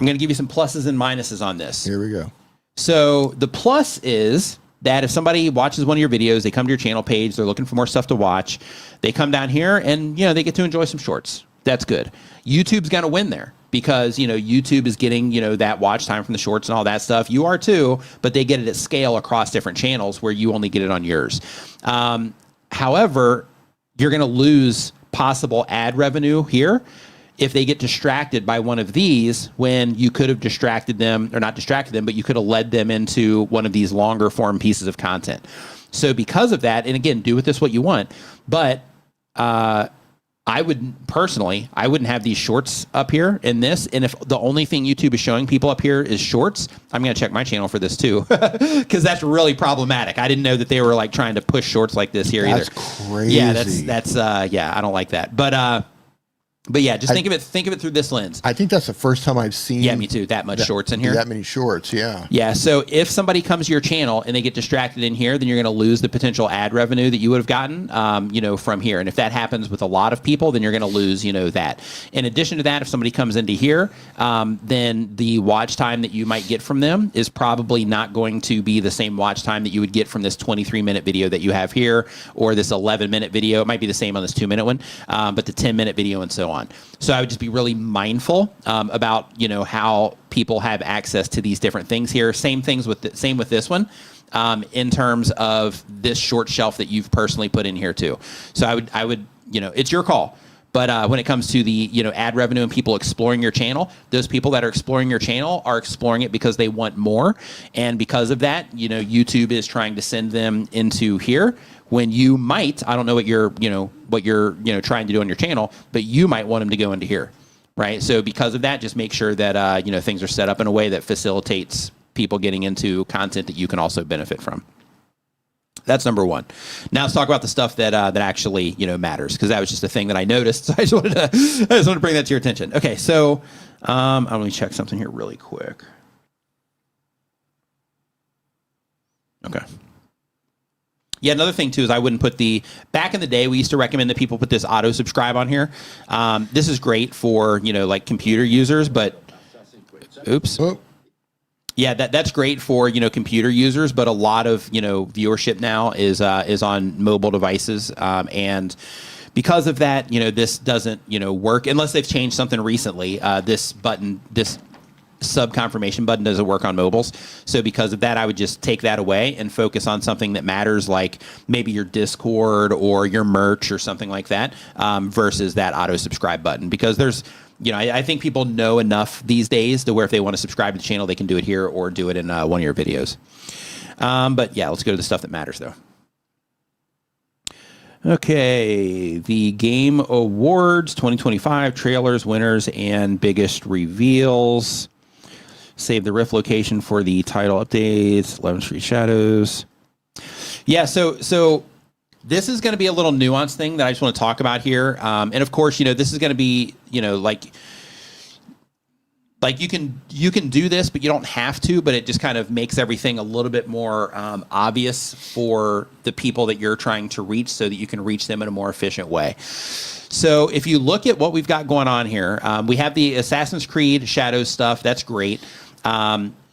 I'm going to give you some pluses and minuses on this. Here we go. So the plus is that if somebody watches one of your videos, they come to your channel page, they're looking for more stuff to watch, they come down here and, they get to enjoy some shorts. That's good. YouTube's going to win there because, YouTube is getting, that watch time from the shorts and all that stuff. You are too, but they get it at scale across different channels where you only get it on yours. However, you're going to lose possible ad revenue here if they get distracted by one of these when you could have distracted them, or not distracted them, but you could have led them into one of these longer form pieces of content. So because of that, and again, do with this what you want, but I wouldn't have these shorts up here in this. And if the only thing YouTube is showing people up here is shorts, I'm going to check my channel for this too, because that's really problematic. I didn't know that they were like trying to push shorts like this here either. That's crazy. Yeah, that's I don't like that. But yeah, just think of it through this lens. I think that's the first time I've seen. Yeah, me too. That much shorts in here. That many shorts, yeah. Yeah. So if somebody comes to your channel and they get distracted in here, then you're going to lose the potential ad revenue that you would have gotten, from here. And if that happens with a lot of people, then you're going to lose, that. In addition to that, if somebody comes into here, then the watch time that you might get from them is probably not going to be the same watch time that you would get from this 23-minute video that you have here, or this 11-minute video. It might be the same on this 2-minute one, but the 10-minute video and so on. So I would just be really mindful about how people have access to these different things here. Same with this one, in terms of this short shelf that you've personally put in here too. So I would it's your call. But when it comes to the ad revenue and people exploring your channel, those people that are exploring your channel are exploring it because they want more, and because of that, YouTube is trying to send them into here. When you might, I don't know what you're trying to do on your channel, but you might want them to go into here, right? So because of that, just make sure that things are set up in a way that facilitates people getting into content that you can also benefit from. That's number one. Now let's talk about the stuff that actually matters, because that was just a thing that I noticed. So I just wanted to bring that to your attention. Okay, so let me check something here really quick. Okay. Yeah, another thing too is I wouldn't put back in the day, we used to recommend that people put this auto subscribe on here. This is great for like computer users, but oops. Oh. Yeah, that's great for computer users, but a lot of viewership now is on mobile devices, and because of that, this doesn't work unless they've changed something recently. This sub confirmation button doesn't work on mobiles, so because of that, I would just take that away and focus on something that matters, like maybe your Discord or your merch or something like that, versus that auto subscribe button, because there's I think people know enough these days to where if they want to subscribe to the channel, they can do it here or do it in one of your videos. But yeah, let's go to the stuff that matters though. Okay, the Game Awards 2025 trailers, winners, and biggest reveals. Save the Rift location for the title updates. 11th Street Shadows. Yeah, so this is going to be a little nuanced thing that I just want to talk about here. And of course, this is going to be, like you can do this, but you don't have to. But it just kind of makes everything a little bit more obvious for the people that you're trying to reach, so that you can reach them in a more efficient way. So if you look at what we've got going on here, we have the Assassin's Creed Shadows stuff. That's great.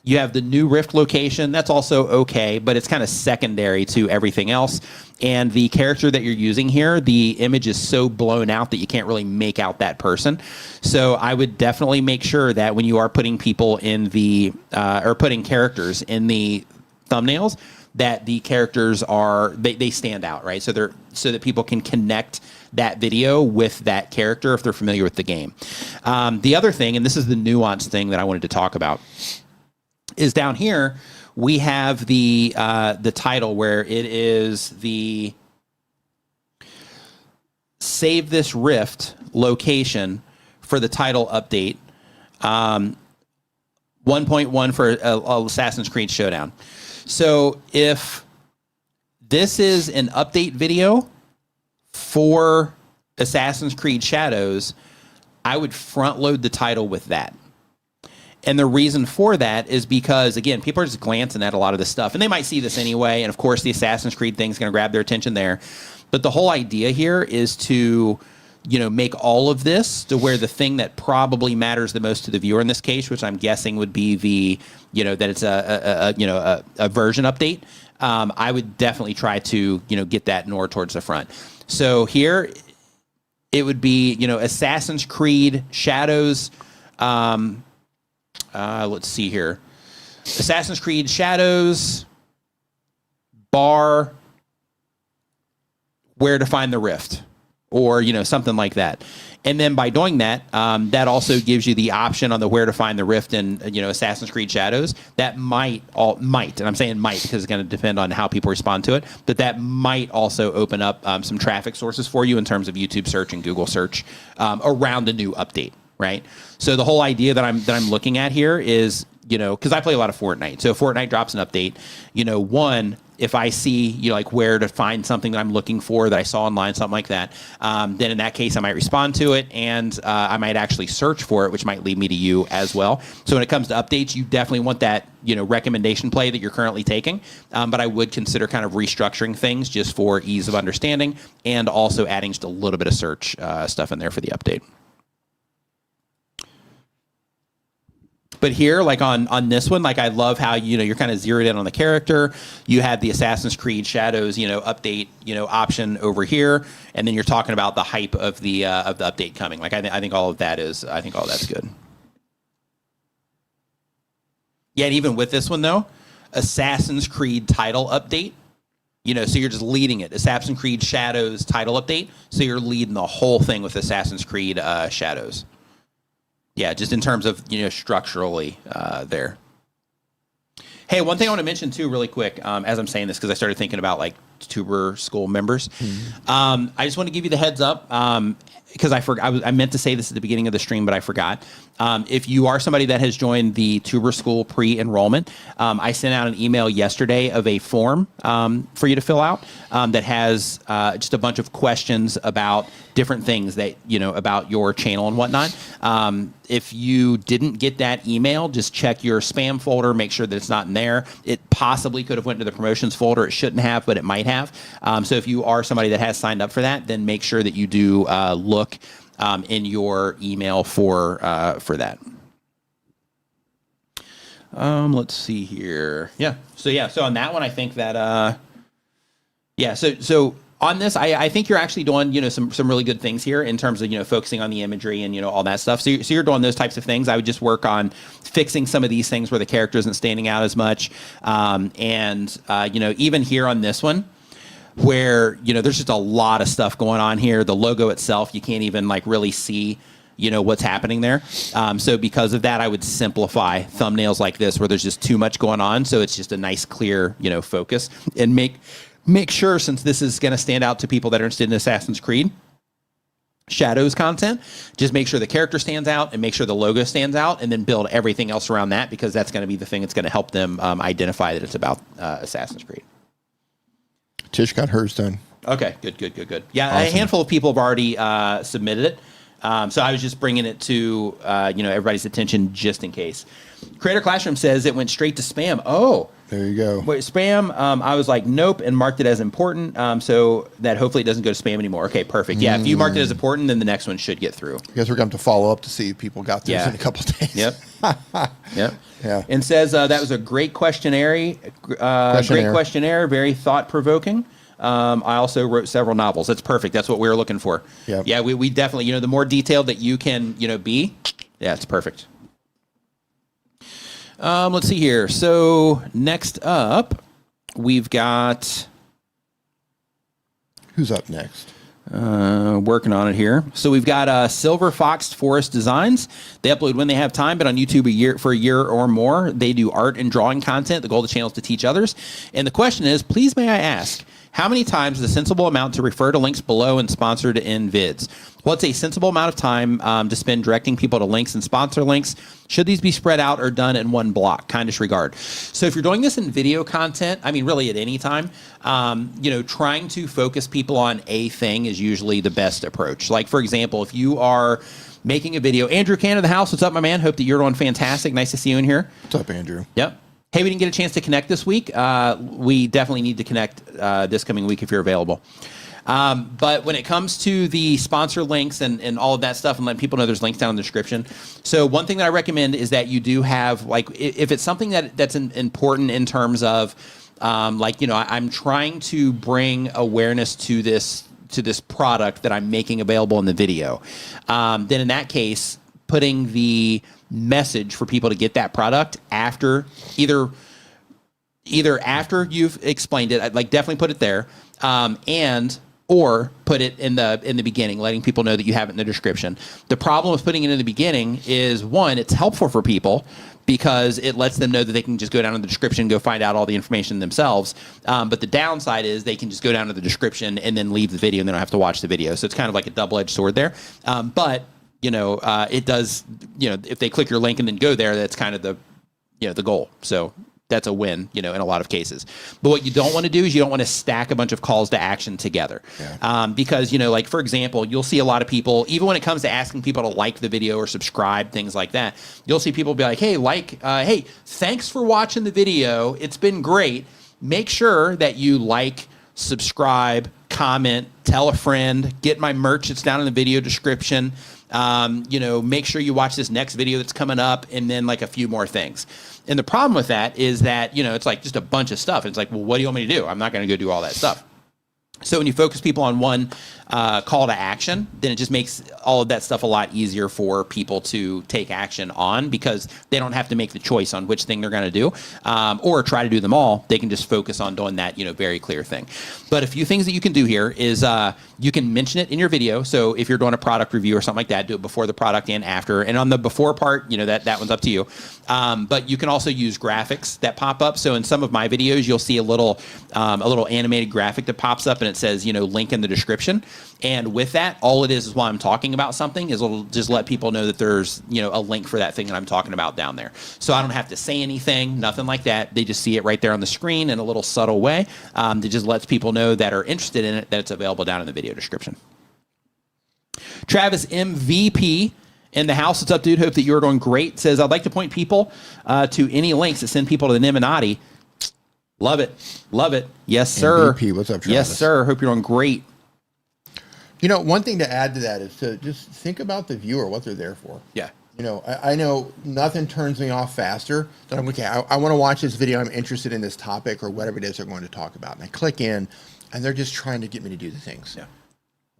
You have the new Rift location. That's also okay, but it's kind of secondary to everything else. And the character that you're using here, the image is so blown out that you can't really make out that person. So I would definitely make sure that when you are putting people in the, or putting characters in the thumbnails, that the characters they stand out, right? So that people can connect that video with that character if they're familiar with the game. The other thing, and this is the nuanced thing that I wanted to talk about, is down here we have the title where it is the Save This Rift location for the title update, 1.1 for Assassin's Creed Showdown. So if this is an update video for Assassin's Creed Shadows, I would front load the title with that. And the reason for that is because, again, people are just glancing at a lot of this stuff, and they might see this anyway. And of course, the Assassin's Creed thing is going to grab their attention there. But the whole idea here is to, make all of this to where the thing that probably matters the most to the viewer in this case, which I'm guessing would be the, that it's a version update. I would definitely try to, get that more towards the front. So here, it would be, Assassin's Creed Shadows. Let's see here. Assassin's Creed Shadows, bar, where to find the Rift, or, something like that. And then by doing that, that also gives you the option on the where to find the rift in, Assassin's Creed Shadows. That might, and I'm saying might because it's going to depend on how people respond to it, but that might also open up some traffic sources for you in terms of YouTube search and Google search around the new update, right? So the whole idea that I'm looking at here is, because I play a lot of Fortnite. So if Fortnite drops an update, one, if I see, like where to find something that I'm looking for that I saw online, something like that, then in that case, I might respond to it and I might actually search for it, which might lead me to you as well. So when it comes to updates, you definitely want that, recommendation play that you're currently taking. But I would consider kind of restructuring things just for ease of understanding and also adding just a little bit of search stuff in there for the update. But here, like on this one, like I love how, you're kind of zeroed in on the character. You have the Assassin's Creed Shadows, update, option over here. And then you're talking about the hype of the update coming. Like I think all of that's good. Yeah, and even with this one though, Assassin's Creed title update, so you're just leading it. Assassin's Creed Shadows title update. So you're leading the whole thing with Assassin's Creed Shadows. Yeah, just in terms of, structurally there. Hey, one thing I want to mention too, really quick, as I'm saying this, because I started thinking about like tuber school members. I just want to give you the heads up, because I meant to say this at the beginning of the stream, but I forgot. If you are somebody that has joined the tuber school pre-enrollment, I sent out an email yesterday of a form for you to fill out that has just a bunch of questions about different things that, about your channel and whatnot. If you didn't get that email, just check your spam folder, make sure that it's not in there. It possibly could have went to the promotions folder. It shouldn't have, but it might have. So if you are somebody that has signed up for that, then make sure that you do look in your email for that. Let's see here. Yeah. So on that one, I think that, So on this, I think you're actually doing, some really good things here in terms of, focusing on the imagery and, all that stuff. So you're doing those types of things. I would just work on fixing some of these things where the character isn't standing out as much. Even here on this one, where, there's just a lot of stuff going on here. The logo itself, you can't even like really see, what's happening there. So because of that, I would simplify thumbnails like this where there's just too much going on. So it's just a nice, clear, focus, and make sure, since this is going to stand out to people that are interested in Assassin's Creed Shadows content, just make sure the character stands out and make sure the logo stands out, and then build everything else around that, because that's going to be the thing that's going to help them identify that it's about Assassin's Creed. Tish got hers done. Okay, good. Yeah, Awesome. A handful of people have already submitted it. So I was just bringing it to everybody's attention just in case. Creator Classroom says it went straight to spam. Oh, there you go. Wait, spam. I was like, nope, and marked it as important, so that hopefully it doesn't go to spam anymore. Okay, perfect. Yeah, if you marked it as important, then the next one should get through. I guess we're going to have to follow up to see if people got this in a couple of days. Yep. Yep. Yeah. And says that was a great questionnaire. Great questionnaire. Very thought provoking. I also wrote several novels. That's perfect. That's what we were looking for. Yep. Yeah, we definitely, the more detailed that you can, be, yeah, it's perfect. Let's see here. So next up, we've got... Who's up next? Working on it here. So we've got Silver Fox Forest Designs. They upload when they have time, but on YouTube for a year or more. They do art and drawing content. The goal of the channel is to teach others. And the question is, please may I ask, how many times is a sensible amount to refer to links below and sponsored in vids? What's a sensible amount of time to spend directing people to links and sponsor links? Should these be spread out or done in one block? Kind disregard. So if you're doing this in video content, I mean, really at any time, trying to focus people on a thing is usually the best approach. Like, for example, if you are making a video, Andrew Can of the house, what's up, my man? Hope that you're doing fantastic. Nice to see you in here. What's up, Andrew? Yep. Hey, we didn't get a chance to connect this week. We definitely need to connect this coming week if you're available. But when it comes to the sponsor links and all of that stuff, and letting people know there's links down in the description. So one thing that I recommend is that you do have, like, if it's something that's important in terms of, I'm trying to bring awareness to this product that I'm making available in the video. Then in that case, putting the message for people to get that product after either after you've explained it, I'd like definitely put it there, or put it in the beginning, letting people know that you have it in the description. The problem with putting it in the beginning is, one, it's helpful for people because it lets them know that they can just go down in the description, go find out all the information themselves. But the downside is they can just go down to the description and then leave the video, and they don't have to watch the video. So it's kind of like a double-edged sword there. But it does, if they click your link and then go there, that's kind of the goal. So that's a win, in a lot of cases. But what you don't want to do is you don't want to stack a bunch of calls to action together. Yeah. Because, like, for example, you'll see a lot of people, even when it comes to asking people to like the video or subscribe, things like that, you'll see people be like, hey, thanks for watching the video. It's been great. Make sure that you like, subscribe, comment, tell a friend, get my merch. It's down in the video description. Make sure you watch this next video that's coming up, and then like a few more things. And the problem with that is that, it's like just a bunch of stuff. It's like, well, what do you want me to do? I'm not going to go do all that stuff. So when you focus people on one call to action, then it just makes all of that stuff a lot easier for people to take action on, because they don't have to make the choice on which thing they're going to do or try to do them all. They can just focus on doing that, very clear thing. But a few things that you can do here is you can mention it in your video. So if you're doing a product review or something like that, do it before the product and after. And on the before part, that one's up to you. But you can also use graphics that pop up. So in some of my videos, you'll see a little animated graphic that pops up, and it says, link in the description. And with that, all it is while I'm talking about something is it'll just let people know that there's, a link for that thing that I'm talking about down there. So I don't have to say anything, nothing like that. They just see it right there on the screen in a little subtle way. That just lets people know that are interested in it that it's available down in the video description. Travis MVP in the house. What's up, dude? Hope that you're doing great. Says, I'd like to point people to any links that send people to the Illuminati. Love it. Love it. Yes, sir. MVP, what's up, Travis? Yes, sir. Hope you're doing great. One thing to add to that is to just think about the viewer, what they're there for. Yeah. I know nothing turns me off faster than I want to watch this video. I'm interested in this topic or whatever it is they're going to talk about. And I click in, and they're just trying to get me to do the things. Yeah.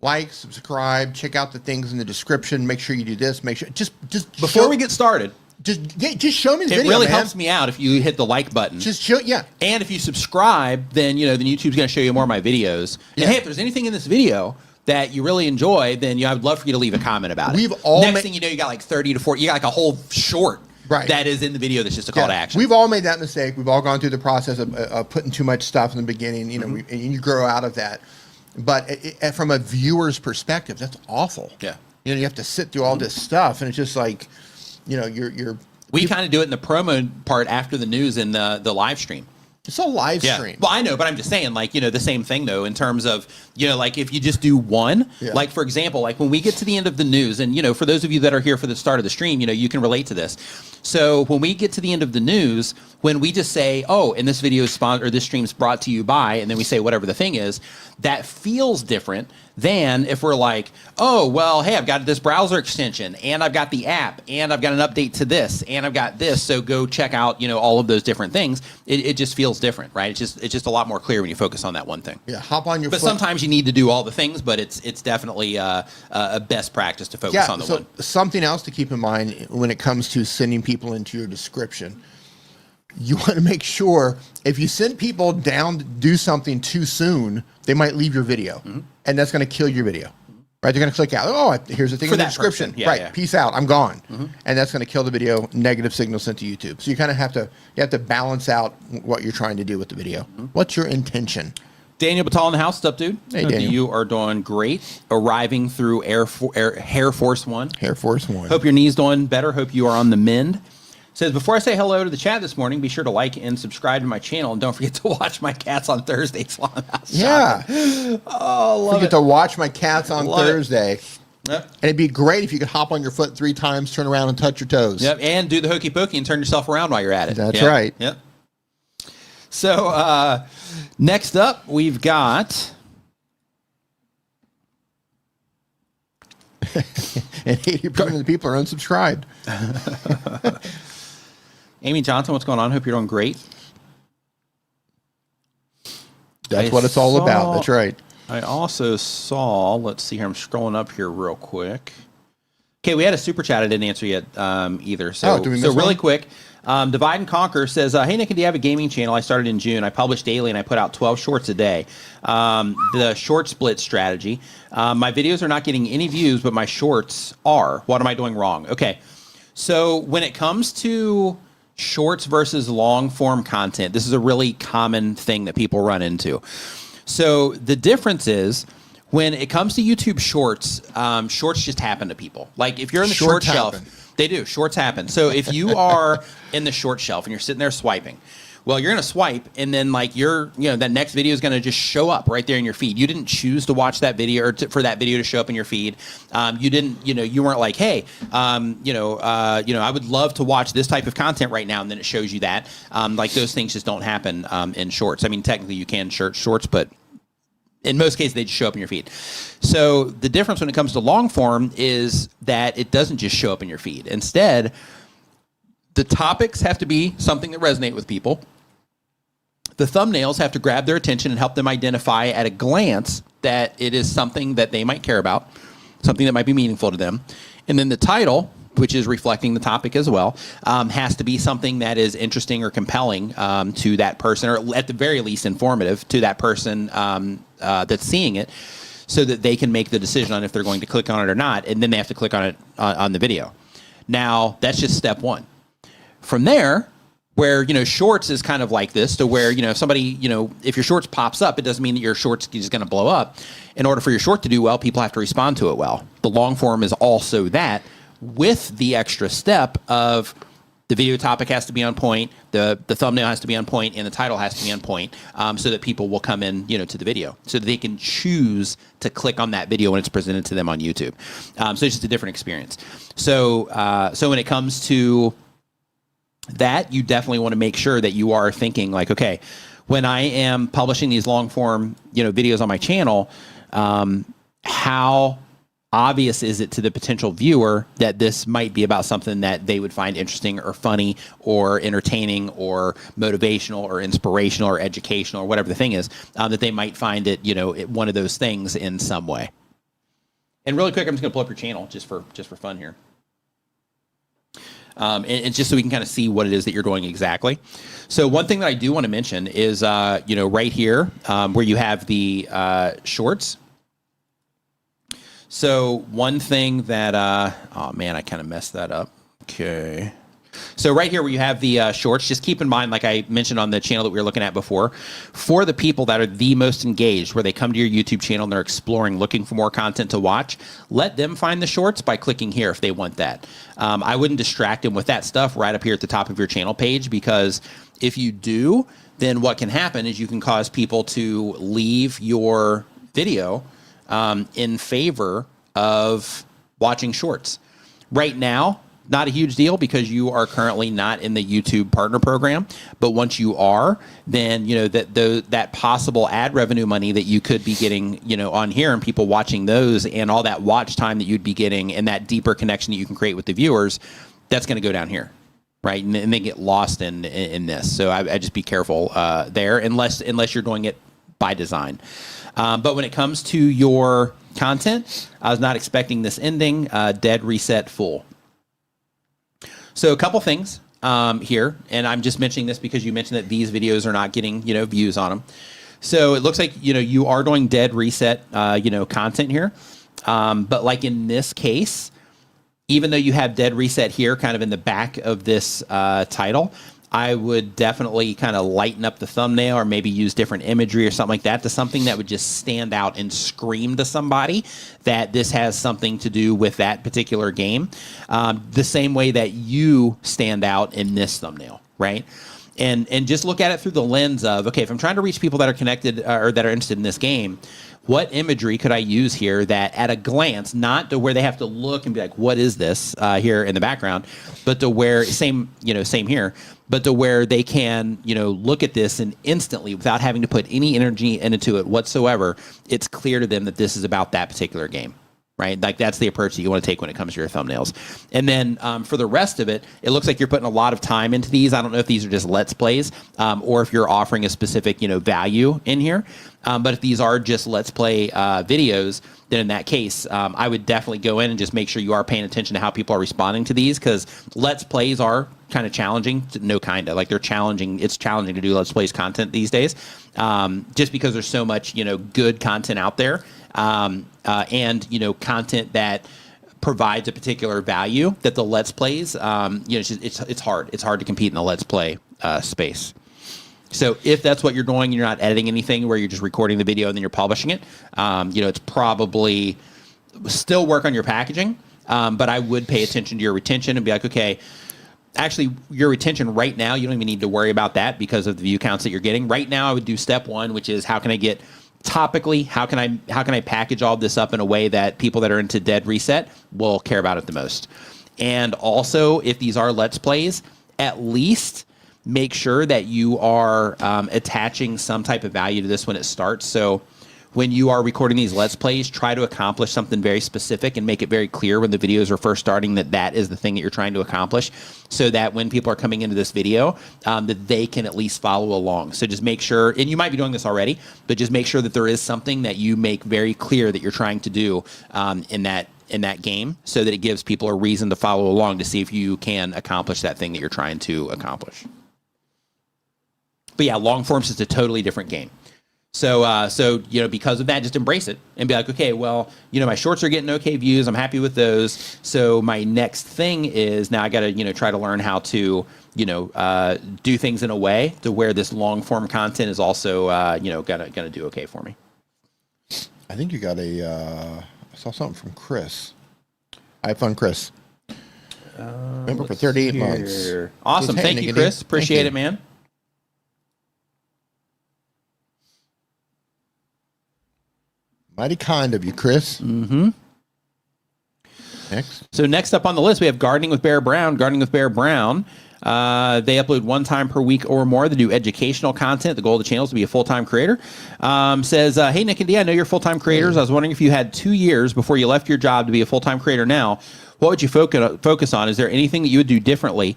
Like, subscribe, check out the things in the description. Make sure you do this. Make sure just before we get started. Just show me the video. It really helps me out if you hit the like button. Just show, yeah. And if you subscribe, then then YouTube's going to show you more of my videos. And hey, if there's anything in this video that you really enjoy, then I would love for you to leave a comment about it. Next thing you know, you got like 30 to 40. You got like a whole short that is in the video that's just a call to action. We've all made that mistake. We've all gone through the process of putting too much stuff in the beginning. And you grow out of that. But from a viewer's perspective, that's awful. Yeah. You have to sit through all this stuff, and it's just like, you're. We kind of do it in the promo part after the news in the live stream. It's a live stream. Well, I know, but I'm just saying, like, the same thing, though, in terms of, like, if you just do one, like, for example, like, when we get to the end of the news, and, for those of you that are here for the start of the stream, you can relate to this. So when we get to the end of the news, when we just say, oh, and this video is sponsored, or this stream is brought to you by, and then we say whatever the thing is, that feels different than if we're like, oh, well, hey, I've got this browser extension, and I've got the app, and I've got an update to this, and I've got this, so go check out, all of those different things. It just feels different, right? It's just a lot more clear when you focus on that one thing. Yeah, hop on your But sometimes you need to do all the things, but it's definitely a best practice to focus on the one. Something else to keep in mind when it comes to sending people into your description, you want to make sure if you send people down to do something too soon, they might leave your video, and that's going to kill your video. Right? They're going to click out. Oh, here's the thing in the description. Right. Peace out. I'm gone. And that's going to kill the video. Negative signal sent to YouTube. So you kind of have to balance out what you're trying to do with the video. What's your intention? Daniel Batal in the house. What's up, dude? Hey, Daniel. You are doing great. Arriving through Air Force One. Air Force One. Hope your knee's doing better. Hope you are on the mend. Says, before I say hello to the chat this morning, be sure to like and subscribe to my channel, and don't forget to watch my cats on Thursdays while I'm out shopping. Oh, love it. To watch my cats on Thursday. Yep. And it'd be great if you could hop on your foot 3 times, turn around and touch your toes. Yep, and do the hokey pokey and turn yourself around while you're at it. That's right. Yep. So next up, we've got... and 80% of the people are unsubscribed. Amy Johnson, what's going on? Hope you're doing great. That's what it's all about. That's right. I also saw, let's see here, I'm scrolling up here real quick. Okay, we had a super chat I didn't answer yet either. So, do we miss really one? quick, Divide and Conquer says, hey, Nick, do you have a gaming channel? I started in June. I publish daily, and I put out 12 shorts a day. The short split strategy. My videos are not getting any views, but my shorts are. What am I doing wrong? Okay. So when it comes to shorts versus long form content, this is a really common thing that people run into. So the difference is when it comes to YouTube shorts, shorts just happen to people. Like if you're in the short shelf, they do. Shorts happen. So if you are in the short shelf and you're sitting there swiping, well, you're going to swipe, and then like that next video is going to just show up right there in your feed. You didn't choose to watch that video or for that video to show up in your feed. You didn't, you weren't like, hey, I would love to watch this type of content right now, and then it shows you that. Like those things just don't happen in shorts. I mean, technically you can search shorts, but in most cases, they just show up in your feed. So the difference when it comes to long form is that it doesn't just show up in your feed. Instead, the topics have to be something that resonate with people. The thumbnails have to grab their attention and help them identify at a glance that it is something that they might care about, something that might be meaningful to them. And then the title, which is reflecting the topic as well, has to be something that is interesting or compelling to that person, or at the very least informative to that person that's seeing it, so that they can make the decision on if they're going to click on it or not, and then they have to click on it on the video. Now, that's just step one. From there, where, shorts is kind of like this, to where, if somebody, if your shorts pops up, it doesn't mean that your shorts is going to blow up. In order for your short to do well, people have to respond to it well. The long form is also that, with the extra step of the video topic has to be on point, the thumbnail has to be on point, and the title has to be on point, so that people will come in, to the video, so that they can choose to click on that video when it's presented to them on YouTube. So it's just a different experience. So when it comes to that, you definitely want to make sure that you are thinking like, okay, when I am publishing these long form, videos on my channel, how obvious is it to the potential viewer that this might be about something that they would find interesting or funny or entertaining or motivational or inspirational or educational or whatever the thing is, that they might find it, one of those things in some way. And really quick, I'm just going to pull up your channel just for fun here. And just so we can kind of see what it is that you're doing exactly. So one thing that I do want to mention is, right here where you have the shorts. So one thing that, oh man, I kind of messed that up. Okay. So right here where you have the shorts, just keep in mind, like I mentioned on the channel that we were looking at before, for the people that are the most engaged, where they come to your YouTube channel and they're exploring, looking for more content to watch, let them find the shorts by clicking here if they want that. I wouldn't distract them with that stuff right up here at the top of your channel page, because if you do, then what can happen is you can cause people to leave your video in favor of watching shorts. Right now, not a huge deal because you are currently not in the YouTube partner program. But once you are, then that possible ad revenue money that you could be getting, on here, and people watching those, and all that watch time that you'd be getting, and that deeper connection that you can create with the viewers, that's going to go down here, right? And they get lost in this. So I just be careful there, unless you're doing it by design. But when it comes to your content, I was not expecting this ending. Dead, reset, full. So a couple things here, and I'm just mentioning this because you mentioned that these videos are not getting, views on them. So it looks like, you are doing dead, reset, content here. But like in this case, even though you have dead, reset here kind of in the back of this title, I would definitely kind of lighten up the thumbnail, or maybe use different imagery or something like that, to something that would just stand out and scream to somebody that this has something to do with that particular game. The same way that you stand out in this thumbnail, right? And just look at it through the lens of, okay, if I'm trying to reach people that are connected or that are interested in this game, what imagery could I use here that at a glance, not to where they have to look and be like, what is this here in the background, but to where, same here, but to where they can, look at this and instantly, without having to put any energy into it whatsoever, it's clear to them that this is about that particular game. Right? Like that's the approach that you want to take when it comes to your thumbnails. And then for the rest of it, it looks like you're putting a lot of time into these. I don't know if these are just Let's Plays or if you're offering a specific, value in here. But if these are just Let's Play videos, then in that case, I would definitely go in and just make sure you are paying attention to how people are responding to these, because Let's Plays are kind of challenging. Like they're challenging. It's challenging to do Let's Plays content these days, just because there's so much, good content out there, and, content that provides a particular value that the Let's Plays, it's hard. It's hard to compete in the Let's Play space. So if that's what you're doing, you're not editing anything where you're just recording the video and then you're publishing it, it's probably still work on your packaging, but I would pay attention to your retention and be like, okay, actually your retention right now, you don't even need to worry about that because of the view counts that you're getting. Right now, I would do step one, which is how can I get topically, how can I package all this up in a way that people that are into Dead Reset will care about it the most? And also, if these are Let's Plays, at least make sure that you are attaching some type of value to this when it starts. So when you are recording these Let's Plays, try to accomplish something very specific and make it very clear when the videos are first starting that is the thing that you're trying to accomplish, so that when people are coming into this video, that they can at least follow along. So just make sure, and you might be doing this already, but just make sure that there is something that you make very clear that you're trying to do in that game, so that it gives people a reason to follow along to see if you can accomplish that thing that you're trying to accomplish. But yeah, long forms is a totally different game. So because of that, just embrace it and be like, okay, well, my shorts are getting okay views. I'm happy with those. So my next thing is now I got to, try to learn how to, do things in a way to where this long form content is also, gonna do okay for me. I think you got I saw something from Chris. I have fun, Chris. Member for 38 months. Awesome. Thank you, Chris. Appreciate it, man. Mighty kind of you, Chris. Mm-hmm. Next. So next up on the list, we have Gardening with Bear Brown. Gardening with Bear Brown. They upload one time per week or more. They do educational content. The goal of the channel is to be a full-time creator. Says, hey, Nick and Dee, I know you're full-time creators. I was wondering if you had 2 years before you left your job to be a full-time creator now. What would you focus on? Is there anything that you would do differently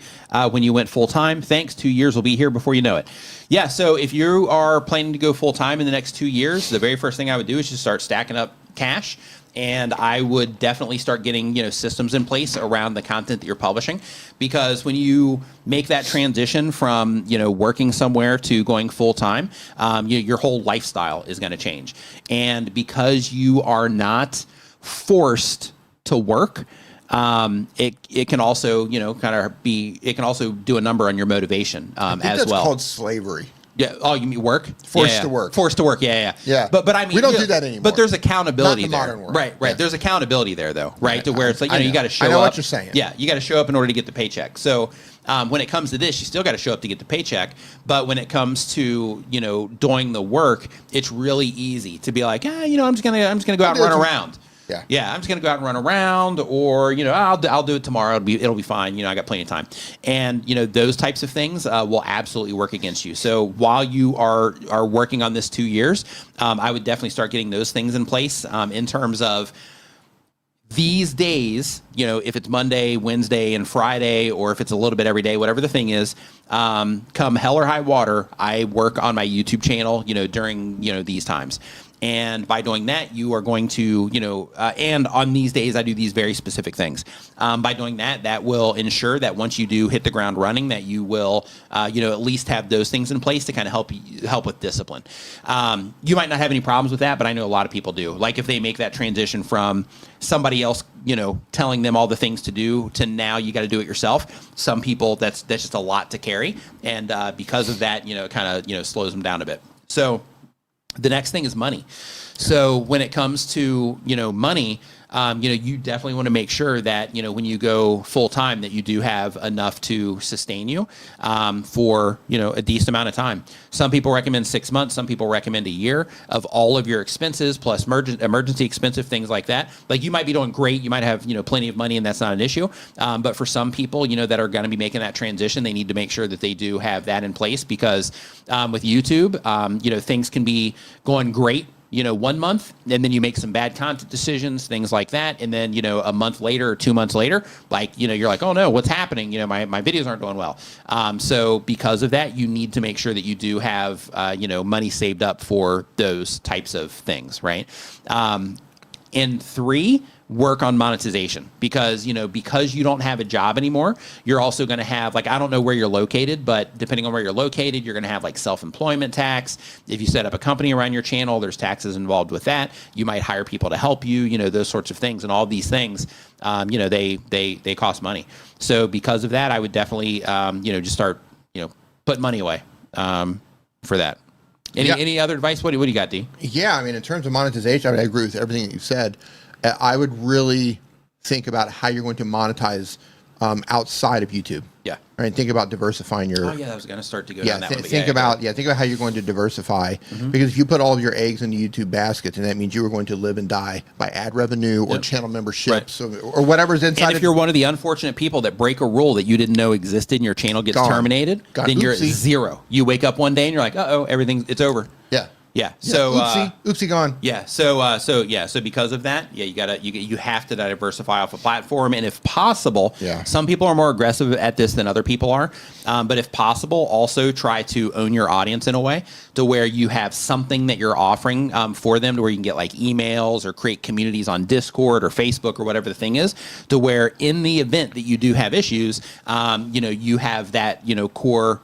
when you went full-time? Thanks. 2 years will be here before you know it. Yeah, so if you are planning to go full-time in the next 2 years, the very first thing I would do is just start stacking up cash. And I would definitely start getting, systems in place around the content that you're publishing, because when you make that transition from, working somewhere to going full time, your whole lifestyle is going to change. And because you are not forced to work, it can also, it can also do a number on your motivation as well. That's called slavery. Yeah. Oh, you mean work? Forced to work. Forced to work. Yeah. But I mean, we don't do that anymore. But there's accountability Not in the there. modern world. Right. Yeah. There's accountability there, though. Right. To where it's like, you got to show up. I know what you're saying. Yeah. You got to show up in order to get the paycheck. So when it comes to this, you still got to show up to get the paycheck. But when it comes to, doing the work, it's really easy to be like, I'm just gonna go out and run around. Yeah, I'm just gonna go out and run around, or I'll do it tomorrow. It'll be fine. I got plenty of time, and those types of things will absolutely work against you. So while you are working on this 2 years, I would definitely start getting those things in place in terms of these days. If it's Monday, Wednesday, and Friday, or if it's a little bit every day, whatever the thing is, come hell or high water, I work on my YouTube channel. During these times. And by doing that, you are going to, and on these days, I do these very specific things. By doing that, that will ensure that once you do hit the ground running, that you will, at least have those things in place to kind of help with discipline. You might not have any problems with that, but I know a lot of people do. Like if they make that transition from somebody else, telling them all the things to do to now you got to do it yourself. Some people, that's just a lot to carry. And because of that, it kind of, slows them down a bit. So the next thing is money. So when it comes to, money, you definitely want to make sure that, when you go full time, that you do have enough to sustain you for, a decent amount of time. Some people recommend 6 months. Some people recommend a year of all of your expenses plus emergency expensive things like that. Like you might be doing great. You might have, plenty of money and that's not an issue. But for some people, that are going to be making that transition, they need to make sure that they do have that in place, because with YouTube, things can be going great 1 month, and then you make some bad content decisions, things like that. And then, a month later or 2 months later, you're like, oh no, what's happening? My videos aren't doing well. So because of that, you need to make sure that you do have, money saved up for those types of things. Right. And 3, work on monetization, because you don't have a job anymore, you're also going to have, like, I don't know where you're located, but depending on where you're located, you're going to have like self-employment tax. If you set up a company around your channel, there's taxes involved with that. You might hire people to help you, those sorts of things, and all these things, they cost money. So because of that, I would definitely, just start, putting money away for that. Any other advice? What do you got, D? Yeah, I mean, in terms of monetization, I agree with everything that you said. I would really think about how you're going to monetize outside of YouTube. Yeah. Right. Think about diversifying your. Oh yeah, I was going to start to go down that one. Think about how you're going to diversify, because if you put all of your eggs in the YouTube basket, then that means you are going to live and die by ad revenue or channel memberships or whatever's inside. And if you're one of the unfortunate people that break a rule that you didn't know existed and your channel gets terminated, then you're at 0. You wake up one day and you're like, uh-oh, it's over. Yeah. Yeah. So oopsie gone. Yeah. So because of that, you have to diversify off a platform, and if possible, some people are more aggressive at this than other people are. But if possible, also try to own your audience in a way to where you have something that you're offering for them, to where you can get like emails or create communities on Discord or Facebook or whatever the thing is, to where in the event that you do have issues, you have that core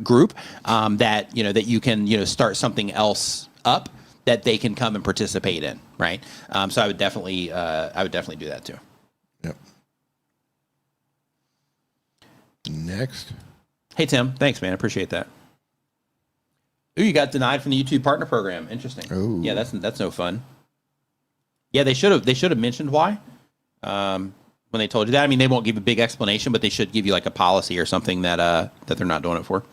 group that you can start something else up that they can come and participate in, right? So I would definitely do that too. Yep. Next. Hey Tim, thanks man, I appreciate that. Ooh, you got denied from the YouTube Partner Program. Interesting. Ooh. Yeah, that's no fun. Yeah, they should have mentioned why. When they told you that, I mean, they won't give a big explanation, but they should give you like a policy or something that they're not doing it for.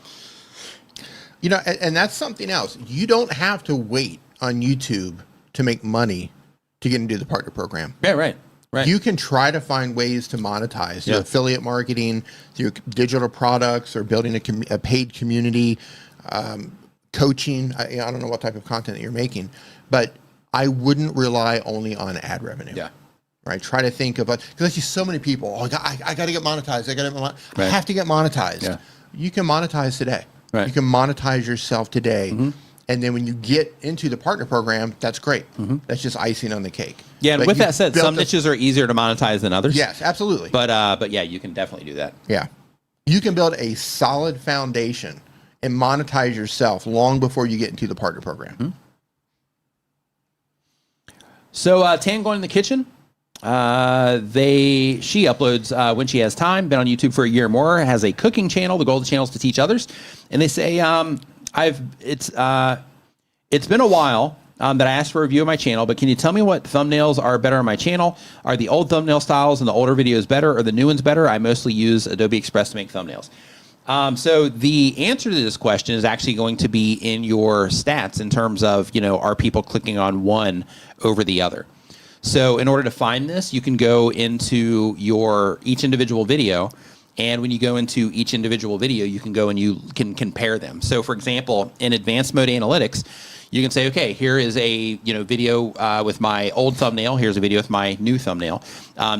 And that's something else. You don't have to wait on YouTube to make money to get into the partner program. Yeah, right. You can try to find ways to monetize through affiliate marketing, through digital products, or building a paid community, coaching. I don't know what type of content that you're making, but I wouldn't rely only on ad revenue. Yeah. Right. Try to think of because I see so many people. I got to get monetized. I have to get monetized. Yeah. You can monetize today. Right. You can monetize yourself today, and then when you get into the partner program, that's great. That's just icing on the cake. Yeah. And with that said, some niches are easier to monetize than others. Yes, absolutely. But yeah, you can definitely do that. Yeah. You can build a solid foundation and monetize yourself long before you get into the partner program. So Tan going in the kitchen. She uploads when she has time, been on YouTube for a year or more, has a cooking channel. The goal of the channel is to teach others. And they say, it's been a while that I asked for a review of my channel, but can you tell me what thumbnails are better on my channel? Are the old thumbnail styles and the older videos better, or the new ones better? I mostly use Adobe Express to make thumbnails. So the answer to this question is actually going to be in your stats in terms of, are people clicking on one over the other? So in order to find this, you can go into each individual video. And when you go into each individual video, you can go and you can compare them. So for example, in advanced mode analytics, you can say, okay, here is a video with my old thumbnail. Here's a video with my new thumbnail.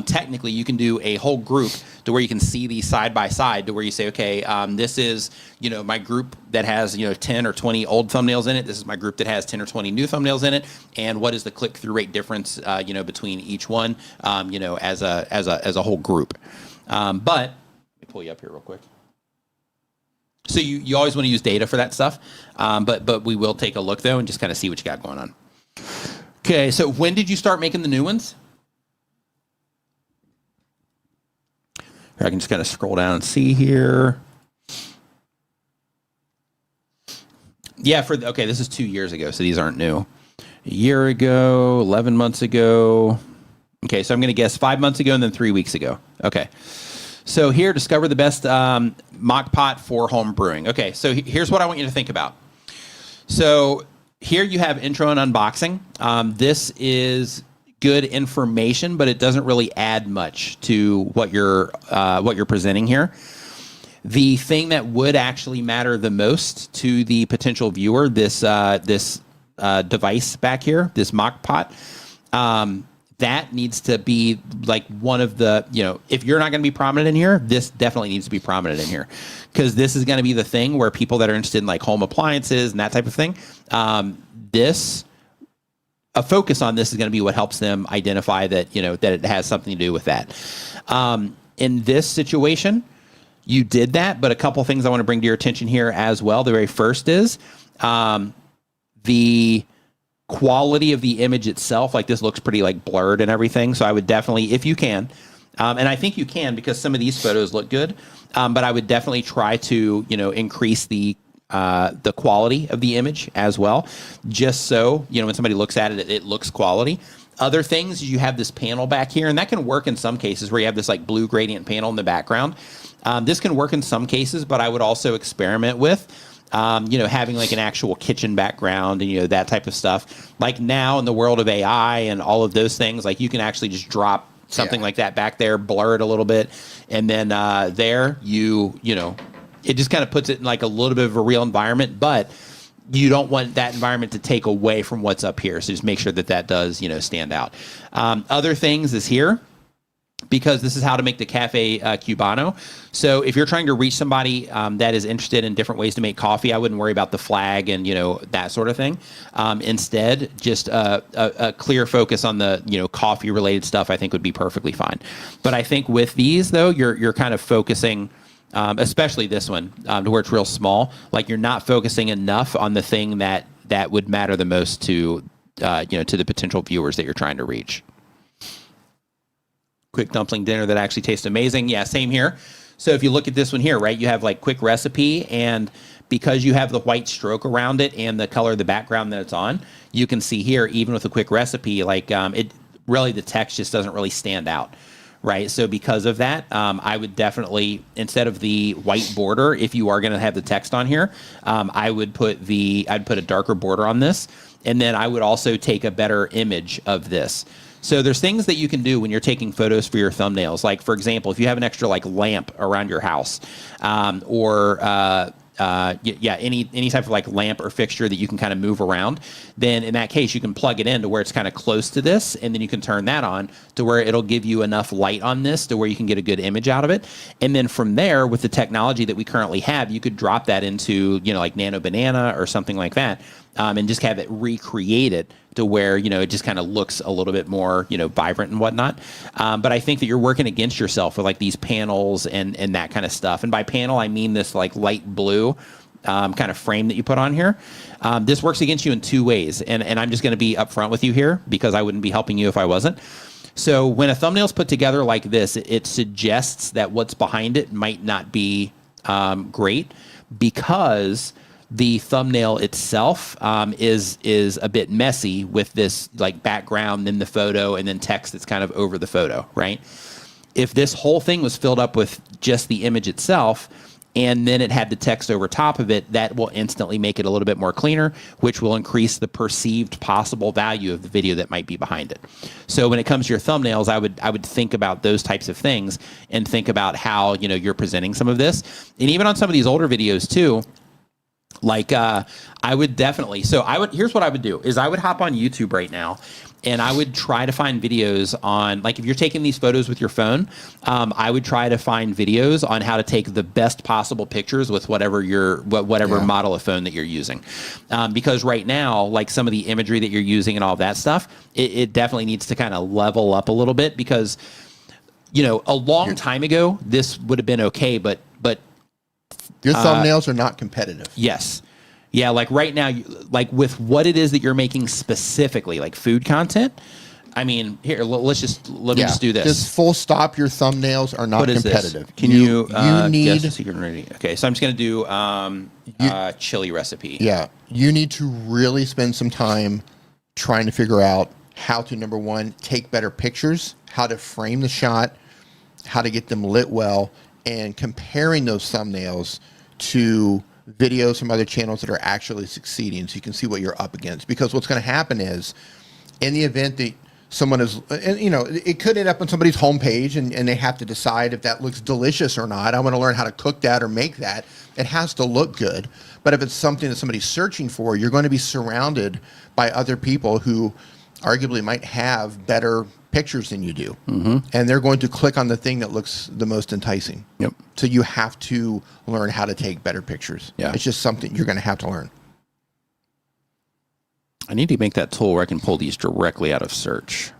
Technically, you can do a whole group to where you can see these side by side, to where you say, okay, this is my group that has 10 or 20 old thumbnails in it. This is my group that has 10 or 20 new thumbnails in it. And what is the click through rate difference between each one as a whole group. But let me pull you up here real quick. So you always want to use data for that stuff, but we will take a look though and just kind of see what you got going on. Okay, so when did you start making the new ones? Here, I can just kind of scroll down and see here. Yeah, this is 2 years ago, so these aren't new. A year ago, 11 months ago. Okay, so I'm going to guess 5 months ago and then 3 weeks ago. Okay. So here, discover the best mock pot for home brewing. Okay, so here's what I want you to think about. So here you have intro and unboxing. This is good information, but it doesn't really add much to what you're presenting here. The thing that would actually matter the most to the potential viewer, this device back here, this mock pot, that needs to be like one of the, if you're not going to be prominent in here, this definitely needs to be prominent in here, because this is going to be the thing where people that are interested in like home appliances and that type of thing, this a focus on this is going to be what helps them identify that, that it has something to do with that. In this situation, you did that, but a couple things I want to bring to your attention here as well. The very first is the quality of the image itself. Like this looks pretty like blurred and everything. So I would definitely, if you can, and I think you can because some of these photos look good, but I would definitely try to, increase the quality of the image as well, just so, when somebody looks at it, it looks quality. Other things, you have this panel back here, and that can work in some cases where you have this like blue gradient panel in the background. This can work in some cases, but I would also experiment with, having like an actual kitchen background and, that type of stuff. Like now in the world of AI and all of those things, like you can actually just drop something like that back there, blur it a little bit, and then there it just kind of puts it in like a little bit of a real environment, but you don't want that environment to take away from what's up here. So just make sure that that does, stand out. Other things is here, because this is how to make the Cafe Cubano. So if you're trying to reach somebody that is interested in different ways to make coffee, I wouldn't worry about the flag and, that sort of thing. Instead, just a clear focus on the, coffee related stuff, I think would be perfectly fine. But I think with these though, you're kind of focusing, especially this one, to where it's real small, like you're not focusing enough on the thing that would matter the most to, to the potential viewers that you're trying to reach. Quick dumpling dinner that actually tastes amazing. Yeah, same here. So if you look at this one here, right, you have like quick recipe, and because you have the white stroke around it and the color of the background that it's on, you can see here, even with a quick recipe, like it really, the text just doesn't really stand out. Right. So because of that, I would definitely, instead of the white border, if you are going to have the text on here, I'd put a darker border on this. And then I would also take a better image of this. So there's things that you can do when you're taking photos for your thumbnails. Like, for example, if you have an extra like lamp around your house, or any type of like lamp or fixture that you can kind of move around, then in that case you can plug it in to where it's kind of close to this, and then you can turn that on to where it'll give you enough light on this to where you can get a good image out of it. And then from there, with the technology that we currently have, you could drop that into, like Nano Banana or something like that, and just have it recreated to where, it just kind of looks a little bit more, vibrant and whatnot. But I think that you're working against yourself with like these panels and that kind of stuff. And by panel, I mean this like light blue kind of frame that you put on here. This works against you in two ways. And I'm just going to be upfront with you here because I wouldn't be helping you if I wasn't. So when a thumbnail's put together like this, it suggests that what's behind it might not be great, because the thumbnail itself is a bit messy with this like background, then the photo, and then text that's kind of over the photo, right? If this whole thing was filled up with just the image itself, and then it had the text over top of it, that will instantly make it a little bit more cleaner, which will increase the perceived possible value of the video that might be behind it. So when it comes to your thumbnails, I would think about those types of things and think about how, you're presenting some of this. And even on some of these older videos too, like I would definitely, here's what I would do is I would hop on YouTube right now, and I would try to find videos on, like, if you're taking these photos with your phone, I would try to find videos on how to take the best possible pictures with whatever model of phone that you're using. Because right now, like some of the imagery that you're using and all that stuff, it definitely needs to kind of level up a little bit, because, a long time ago, this would have been okay, but your thumbnails are not competitive. Yes. Yeah, like right now, like with what it is that you're making specifically, like food content, I mean, here, let me just do this. Just full stop, your thumbnails are not competitive. Can you need guess the secret ingredient? Okay, so I'm just going to do chili recipe. Yeah, you need to really spend some time trying to figure out how to, number one, take better pictures, how to frame the shot, how to get them lit well, and comparing those thumbnails to videos from other channels that are actually succeeding, so you can see what you're up against. Because what's going to happen is, in the event that someone is, and it could end up on somebody's homepage, and they have to decide if that looks delicious or not. I want to learn how to cook that or make that. It has to look good. But if it's something that somebody's searching for, you're going to be surrounded by other people who arguably might have better pictures than you do. Mm-hmm. And they're going to click on the thing that looks the most enticing. Yep. So you have to learn how to take better pictures. Yeah. It's just something you're going to have to learn. I need to make that tool where I can pull these directly out of search.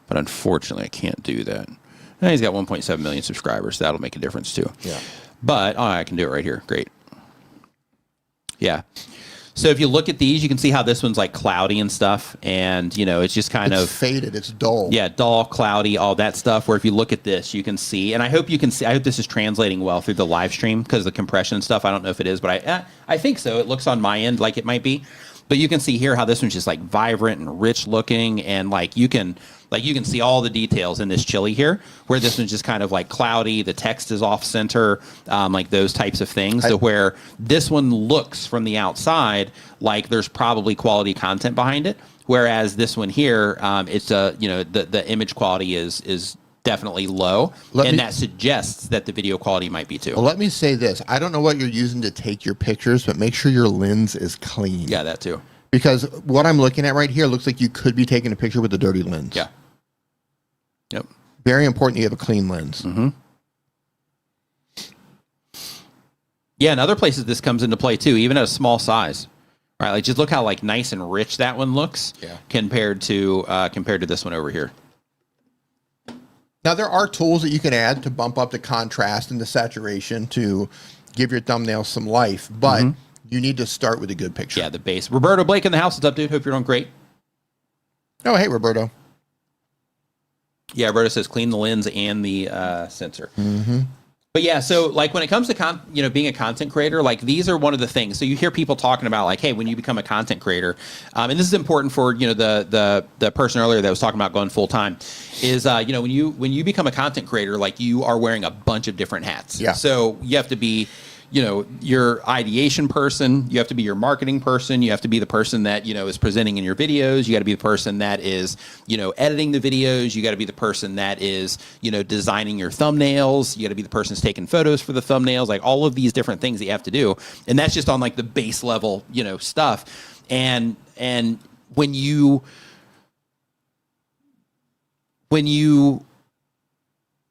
But unfortunately, I can't do that. And he's got 1.7 million subscribers. So that'll make a difference too. Yeah. But I can do it right here. Great. Yeah. So if you look at these, you can see how this one's like cloudy and stuff. And, you know, it's just kind of faded. It's dull. Yeah, dull, cloudy, all that stuff. Where if you look at this, you can see, and I hope you can see, I hope this is translating well through the live stream because of the compression and stuff. I don't know if it is, but I think so. It looks on my end like it might be. But you can see here how this one's just like vibrant and rich looking, and like you can see all the details in this chili here, where this one's just kind of like cloudy. The text is off center, like those types of things. So where this one looks from the outside like there's probably quality content behind it, whereas this one here, it's the image quality is definitely low, that suggests that the video quality might be too. Well, let me say this. I don't know what you're using to take your pictures, but make sure your lens is clean. Yeah, that too. Because what I'm looking at right here looks like you could be taking a picture with a dirty lens. Yeah. Yep. Very important you have a clean lens. Mm-hmm. Yeah, and other places this comes into play too, even at a small size. Right? Like just look how like nice and rich that one looks compared to this one over here. Now, there are tools that you can add to bump up the contrast and the saturation to give your thumbnails some life, but you need to start with a good picture. Yeah, the base. Roberto Blake in the house. What's up, dude? Hope you're doing great. Oh, hey, Roberto. Yeah, Roberto says clean the lens and the sensor. Mm-hmm. But yeah, so like when it comes to being a content creator, like these are one of the things. So you hear people talking about like, hey, when you become a content creator, and this is important for the person earlier that was talking about going full time, is when you become a content creator, like you are wearing a bunch of different hats. Yeah. So you have to be your ideation person, you have to be your marketing person, you have to be the person that, is presenting in your videos, you got to be the person that is, editing the videos, you got to be the person that is, designing your thumbnails, you got to be the person that's taking photos for the thumbnails, like all of these different things that you have to do. And that's just on like the base level, stuff. And when you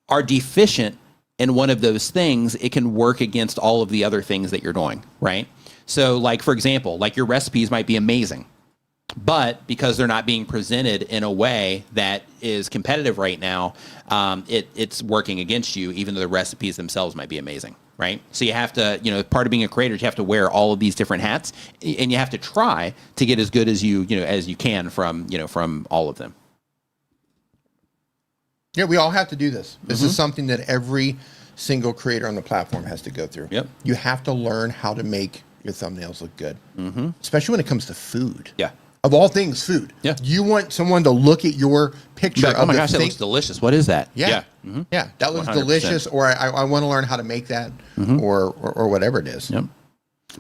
are deficient in one of those things, it can work against all of the other things that you're doing, right? So like, for example, like your recipes might be amazing, but because they're not being presented in a way that is competitive right now, it's working against you, even though the recipes themselves might be amazing, right? So you have to, part of being a creator, you have to wear all of these different hats, and you have to try to get as good as you can from all of them. Yeah, we all have to do this. This is something that every single creator on the platform has to go through. Yep. You have to learn how to make your thumbnails look good, especially when it comes to food. Yeah. Of all things, food. Yeah. You want someone to look at your picture. Like, oh my gosh, that looks delicious. What is that? Yeah. Yeah. That looks 100%. Delicious, or I want to learn how to make that, or whatever it is. Yep.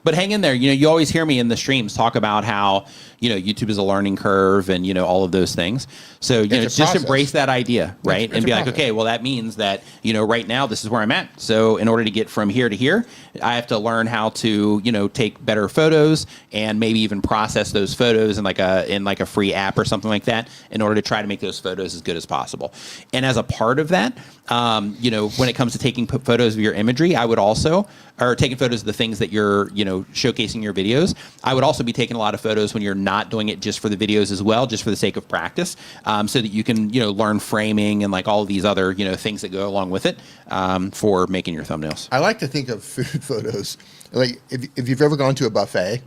But hang in there. You always hear me in the streams talk about how, YouTube is a learning curve and, all of those things. So, just embrace that idea, right? And be like, okay, well, that means that, right now this is where I'm at. So in order to get from here to here, I have to learn how to, take better photos and maybe even process those photos in like a free app or something like that in order to try to make those photos as good as possible. And as a part of that, when it comes to taking photos of your imagery, I would also, or taking photos of the things that you're, showcasing your videos, I would also be taking a lot of photos when you're not doing it just for the videos as well, just for the sake of practice, so that you can, learn framing and like all of these other, things that go along with it for making your thumbnails. I like to think of food photos. Like if you've ever gone to a buffet,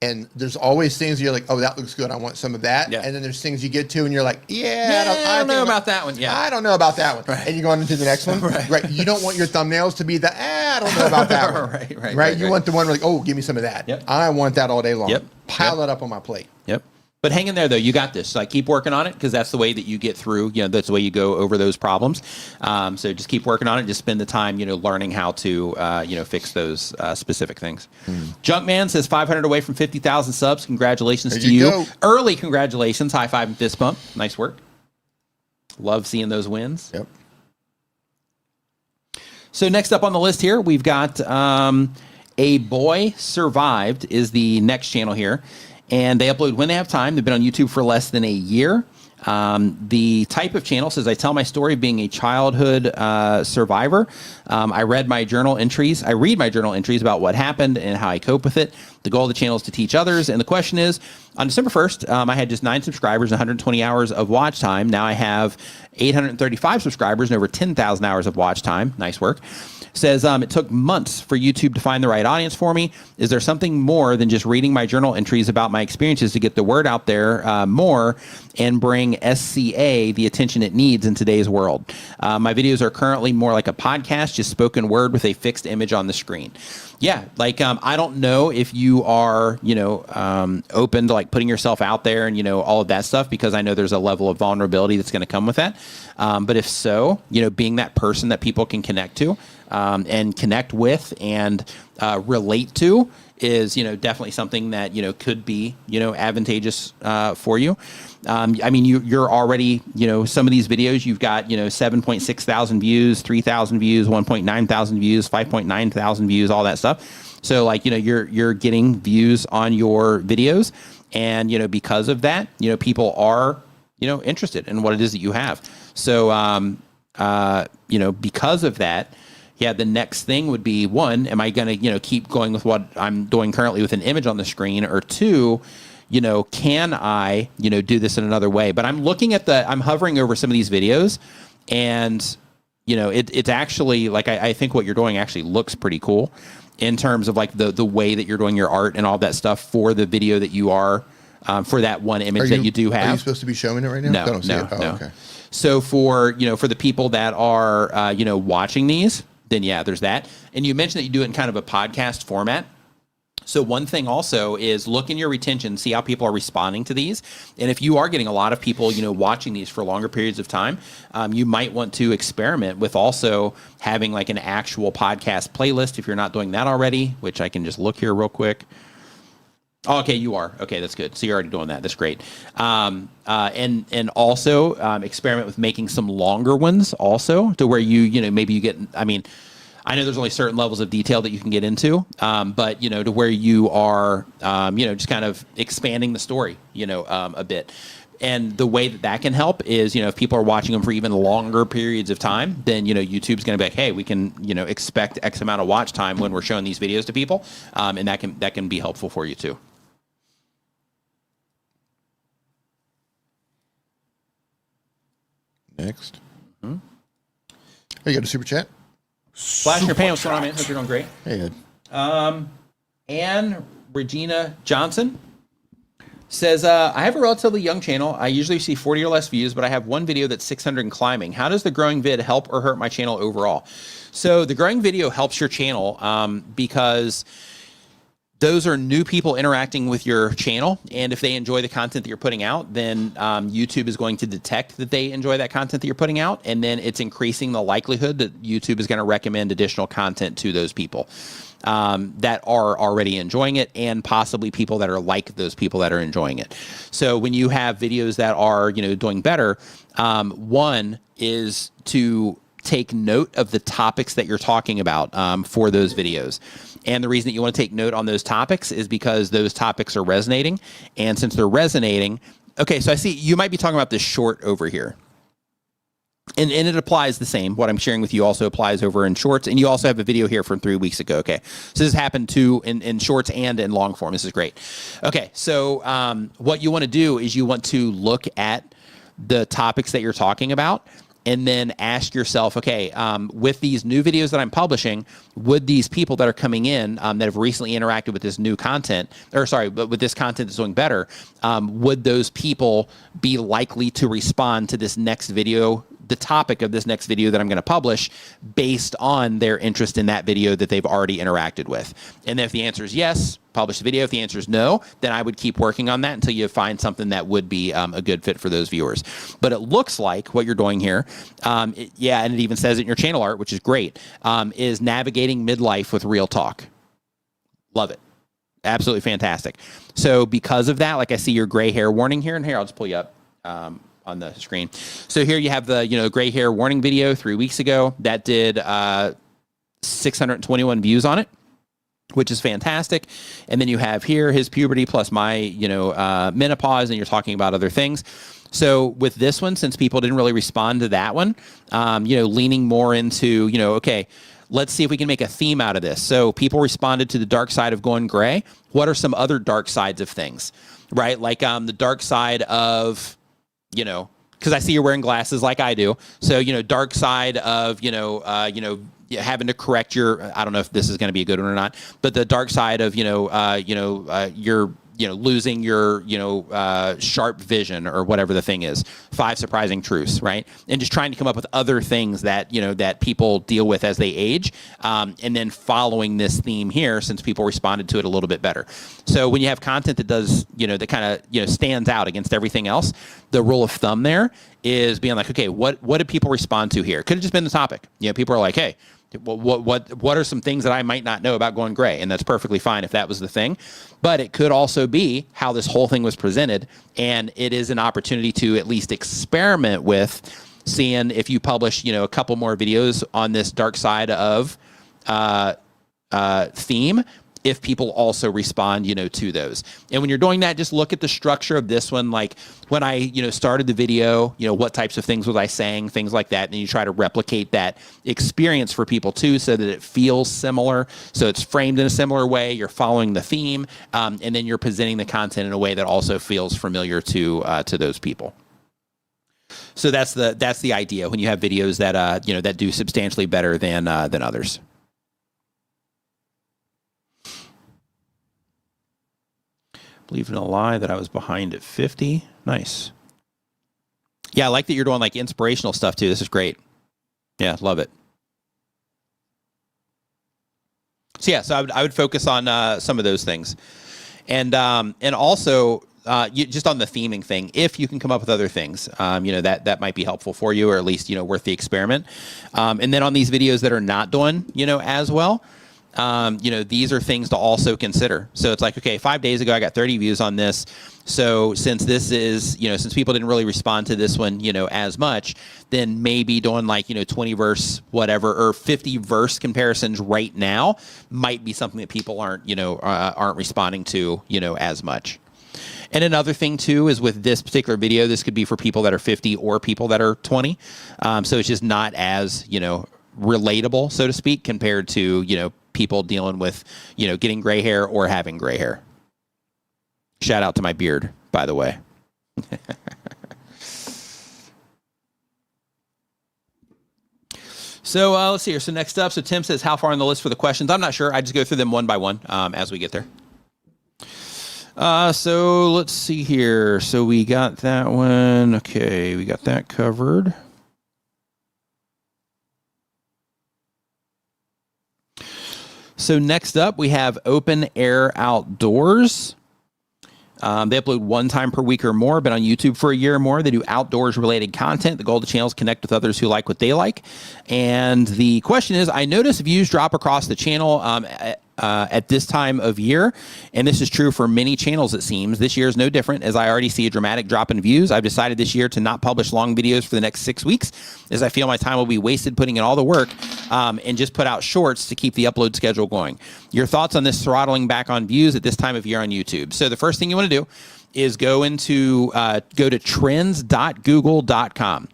and there's always things you're like, oh, that looks good, I want some of that. Yeah. And then there's things you get to and you're like, I don't know about that one. Yeah, I don't know about that one. Right. And you go on to the next one. Right. You don't want your thumbnails to be I don't know about that one. Right. You want the one where like, oh, give me some of that. Yep. I want that all day long. Yep. Pile it up on my plate. Yep. But hang in there, though. You got this. Like, keep working on it, because that's the way that you get through. That's the way you go over those problems. So just keep working on it. Just spend the time, learning how to, fix those specific things. Junkman says 500 away from 50,000 subs. Congratulations to you. Early congratulations. High five and fist bump. Nice work. Love seeing those wins. Yep. So next up on the list here, we've got A Boy Survived is the next channel here. And they upload when they have time. They've been on YouTube for less than a year. The type of channel says, I tell my story of being a childhood I read my journal entries about what happened and how I cope with it. The goal of the channel is to teach others. And the question is, on December 1st, I had just 9 subscribers, 120 hours of watch time. Now I have 835 subscribers and over 10,000 hours of watch time. Nice work. Says, it took months for YouTube to find the right audience for me. Is there something more than just reading my journal entries about my experiences to get the word out there more and bring SCA the attention it needs in today's world? My videos are currently more like a podcast, just spoken word with a fixed image on the screen. Yeah, like I don't know if you are, open to like putting yourself out there and, all of that stuff, because I know there's a level of vulnerability that's going to come with that. But if so, being that person that people can connect to and connect with and relate to is, definitely something that, could be, advantageous for you. I mean, you're already, some of these videos you've got, 7.6 thousand views, 3,000 views, 1.9 thousand views, 5.9 thousand views, all that stuff. So like, you're getting views on your videos, and, because of that, people are, interested in what it is that you have. So, because of that, yeah, the next thing would be, one, am I going to, keep going with what I'm doing currently with an image on the screen? Or two, can I, do this in another way? But I'm looking at I'm hovering over some of these videos, and, it's actually like, I think what you're doing actually looks pretty cool in terms of like the way that you're doing your art and all that stuff for the video that you are, for that one image that you do have. Are you supposed to be showing it right now? No, I don't see it. Oh, no. Okay. So for the people that are, watching these, then yeah, there's that. And you mentioned that you do it in kind of a podcast format. So one thing also is look in your retention, see how people are responding to these. And if you are getting a lot of people, watching these for longer periods of time, you might want to experiment with also having like an actual podcast playlist if you're not doing that already, which I can just look here real quick. Oh, okay, you are. Okay, that's good. So you're already doing that. That's great. And also experiment with making some longer ones also, to where maybe you get, I mean, I know there's only certain levels of detail that you can get into, but, to where you are, just kind of expanding the story, a bit. And the way that can help is, if people are watching them for even longer periods of time, then, YouTube's going to be like, hey, we can, expect X amount of watch time when we're showing these videos to people. And that can be helpful for you too. Next. Oh, you got a super chat? Flash in your pan. What's going on, man? Hope you're doing great. Hey, Ed. Anne Regina Johnson says, I have a relatively young channel. I usually see 40 or less views, but I have one video that's 600 and climbing. How does the growing vid help or hurt my channel overall? So the growing video helps your channel because those are new people interacting with your channel. And if they enjoy the content that you're putting out, then YouTube is going to detect that they enjoy that content that you're putting out. And then it's increasing the likelihood that YouTube is going to recommend additional content to those people that are already enjoying it, and possibly people that are like those people that are enjoying it. So when you have videos that are, doing better, one is to take note of the topics that you're talking about for those videos. And the reason that you want to take note on those topics is because those topics are resonating. And since they're resonating, okay, so I see you might be talking about this short over here. And it applies the same. What I'm sharing with you also applies over in shorts. And you also have a video here from 3 weeks ago. Okay, so this happened too in shorts and in long form. This is great. Okay, so what you want to do is you want to look at the topics that you're talking about, and then ask yourself, okay, with these new videos that I'm publishing, would these people that are coming in that have recently interacted with this new content, but with this content that's doing better, would those people be likely to respond to this next video, the topic of this next video that I'm going to publish, based on their interest in that video that they've already interacted with? And then if the answer is yes, publish the video. If the answer is no, then I would keep working on that until you find something that would be a good fit for those viewers. But it looks like what you're doing here, and it even says it in your channel art, which is great, is navigating midlife with real talk. Love it. Absolutely fantastic. So because of that, like I see your gray hair warning here, and here, I'll just pull you up on the screen. So here you have the gray hair warning video 3 weeks ago that did 621 views on it, which is fantastic. And then you have here his puberty plus my, menopause, and you're talking about other things. So with this one, since people didn't really respond to that one, leaning more into, okay, let's see if we can make a theme out of this. So people responded to the dark side of going gray. What are some other dark sides of things, right? Like the dark side of, you know, because I see you're wearing glasses like I do. So, you know, dark side of, having to correct your, I don't know if this is going to be a good one or not, but the dark side of, your, losing your, sharp vision or whatever the thing is. 5 surprising truths, right? And just trying to come up with other things that, that people deal with as they age. And then following this theme here, since people responded to it a little bit better. So when you have content that does, that kind of, stands out against everything else, the rule of thumb there is being like, okay, what did people respond to here? Could have just been the topic. People are like, hey, what are some things that I might not know about going gray? And that's perfectly fine if that was the thing. But it could also be how this whole thing was presented. And it is an opportunity to at least experiment with seeing if you publish, a couple more videos on this dark side of theme, if people also respond, to those. And when you're doing that, just look at the structure of this one. Like when I, started the video, what types of things was I saying, things like that. And you try to replicate that experience for people too, so that it feels similar. So it's framed in a similar way. You're following the theme. And then you're presenting the content in a way that also feels familiar to those people. So that's the idea when you have videos that, that do substantially better than others. Believe in a lie that I was behind at 50. Nice. Yeah, I like that you're doing like inspirational stuff too. This is great. Yeah, love it. So yeah, so I would focus on some of those things, and also just on the theming thing. If you can come up with other things, that might be helpful for you, or at least worth the experiment. And then on these videos that are not doing as well. These are things to also consider. So it's like, okay, 5 days ago, I got 30 views on this. So since this is, since people didn't really respond to this one, as much, then maybe doing like, 20 verse, whatever, or 50 verse comparisons right now might be something that people aren't responding to, as much. And another thing too is with this particular video, this could be for people that are 50 or people that are 20. So it's just not as, relatable, so to speak, compared to, people dealing with, getting gray hair or having gray hair. Shout out to my beard, by the way. So let's see here. So next up, so Tim says, how far on the list for the questions? I'm not sure. I just go through them one by one as we get there. So let's see here. So we got that one. Okay, we got that covered. So next up, we have Open Air Outdoors. They upload 1 time per week or more, been on YouTube for a year or more. They do outdoors related content. The goal of the channel is connect with others who like what they like. And the question is, I notice views drop across the channel at this time of year. And this is true for many channels, it seems. This year is no different, as I already see a dramatic drop in views. I've decided this year to not publish long videos for the next 6 weeks, as I feel my time will be wasted putting in all the work and just put out shorts to keep the upload schedule going. Your thoughts on this throttling back on views at this time of year on YouTube? So the first thing you want to do is go to trends.google.com.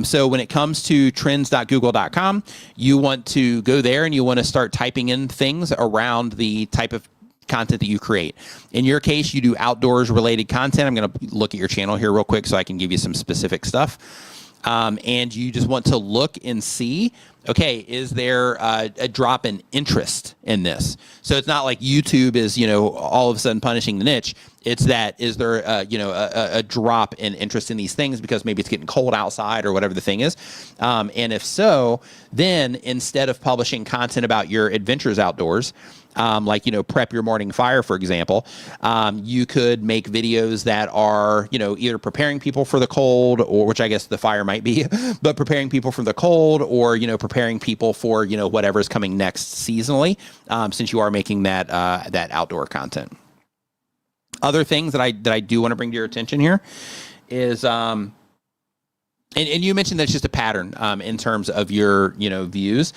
So when it comes to trends.google.com, you want to go there and you want to start typing in things around the type of content that you create. In your case, you do outdoors related content. I'm going to look at your channel here real quick so I can give you some specific stuff. And you just want to look and see, okay, is there a drop in interest in this? So it's not like YouTube is, all of a sudden punishing the niche. It's that, is there a drop in interest in these things because maybe it's getting cold outside or whatever the thing is? And if so, then instead of publishing content about your adventures outdoors, like, prep your morning fire, for example, you could make videos that are, either preparing people for the cold, or which I guess the fire might be, but preparing people for the cold, or, preparing people for, whatever's coming next seasonally, since you are making that outdoor content. Other things that I do want to bring to your attention here is, and you mentioned that it's just a pattern in terms of your, views,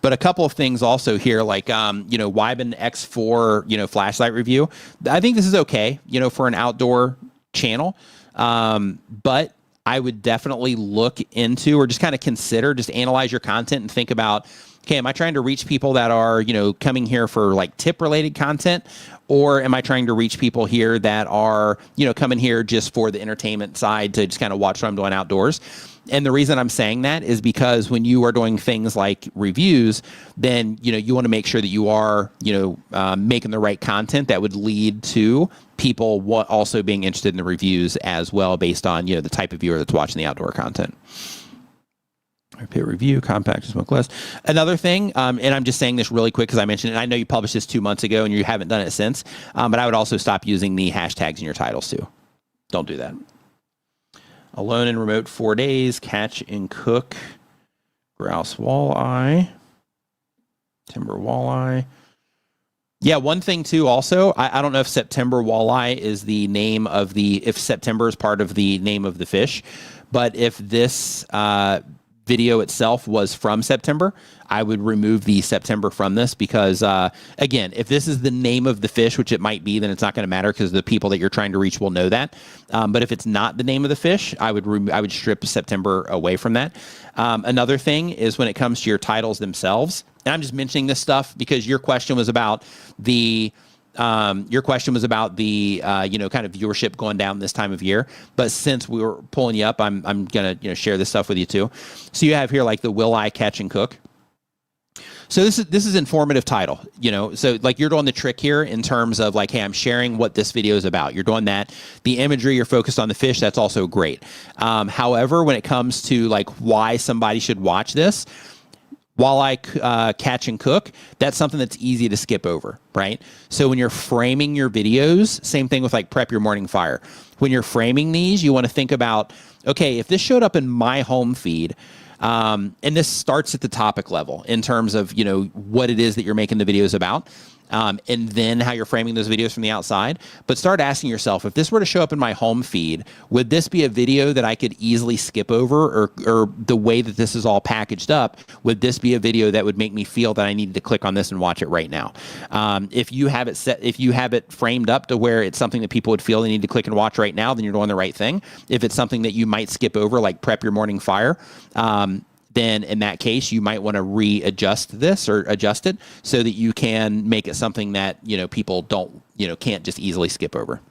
but a couple of things also here, like, Wyben X4, flashlight review. I think this is okay, for an outdoor channel. But I would definitely look into, or just kind of consider, just analyze your content and think about, okay, am I trying to reach people that are, coming here for like tip related content? Or am I trying to reach people here that are, coming here just for the entertainment side to just kind of watch what I'm doing outdoors? And the reason I'm saying that is because when you are doing things like reviews, then, you want to make sure that you are, making the right content that would lead to people also being interested in the reviews as well, based on, the type of viewer that's watching the outdoor content. Peer review, compact, smoke less. Another thing, and I'm just saying this really quick because I mentioned it. I know you published this 2 months ago and you haven't done it since, but I would also stop using the hashtags in your titles too. Don't do that. Alone in remote 4 days, catch and cook, grouse walleye, timber walleye. Yeah, one thing too also, I don't know if September walleye is the name of if September is part of the name of the fish, but if this video itself was from September, I would remove the September from this because, again, if this is the name of the fish, which it might be, then it's not going to matter because the people that you're trying to reach will know that. But if it's not the name of the fish, I would strip September away from that. Another thing is when it comes to your titles themselves, and I'm just mentioning this stuff because your question was about the kind of viewership going down this time of year. But since we were pulling you up, I'm gonna share this stuff with you too. So you have here like the will I catch and cook. So this is informative title, so like you're doing the trick here in terms of like, hey, I'm sharing what this video is about. You're doing that. The imagery, you're focused on the fish. That's also great. However, when it comes to like why somebody should watch this, while I catch and cook, that's something that's easy to skip over, right? So when you're framing your videos, same thing with like prep your morning fire. When you're framing these, you want to think about, okay, if this showed up in my home feed, and this starts at the topic level in terms of, what it is that you're making the videos about. And then how you're framing those videos from the outside. But start asking yourself, if this were to show up in my home feed, would this be a video that I could easily skip over? Or the way that this is all packaged up, would this be a video that would make me feel that I needed to click on this and watch it right now? If you have it framed up to where it's something that people would feel they need to click and watch right now, then you're doing the right thing. If it's something that you might skip over, like prep your morning fire, then in that case, you might want to readjust this or adjust it so that you can make it something that, people can't just easily skip over.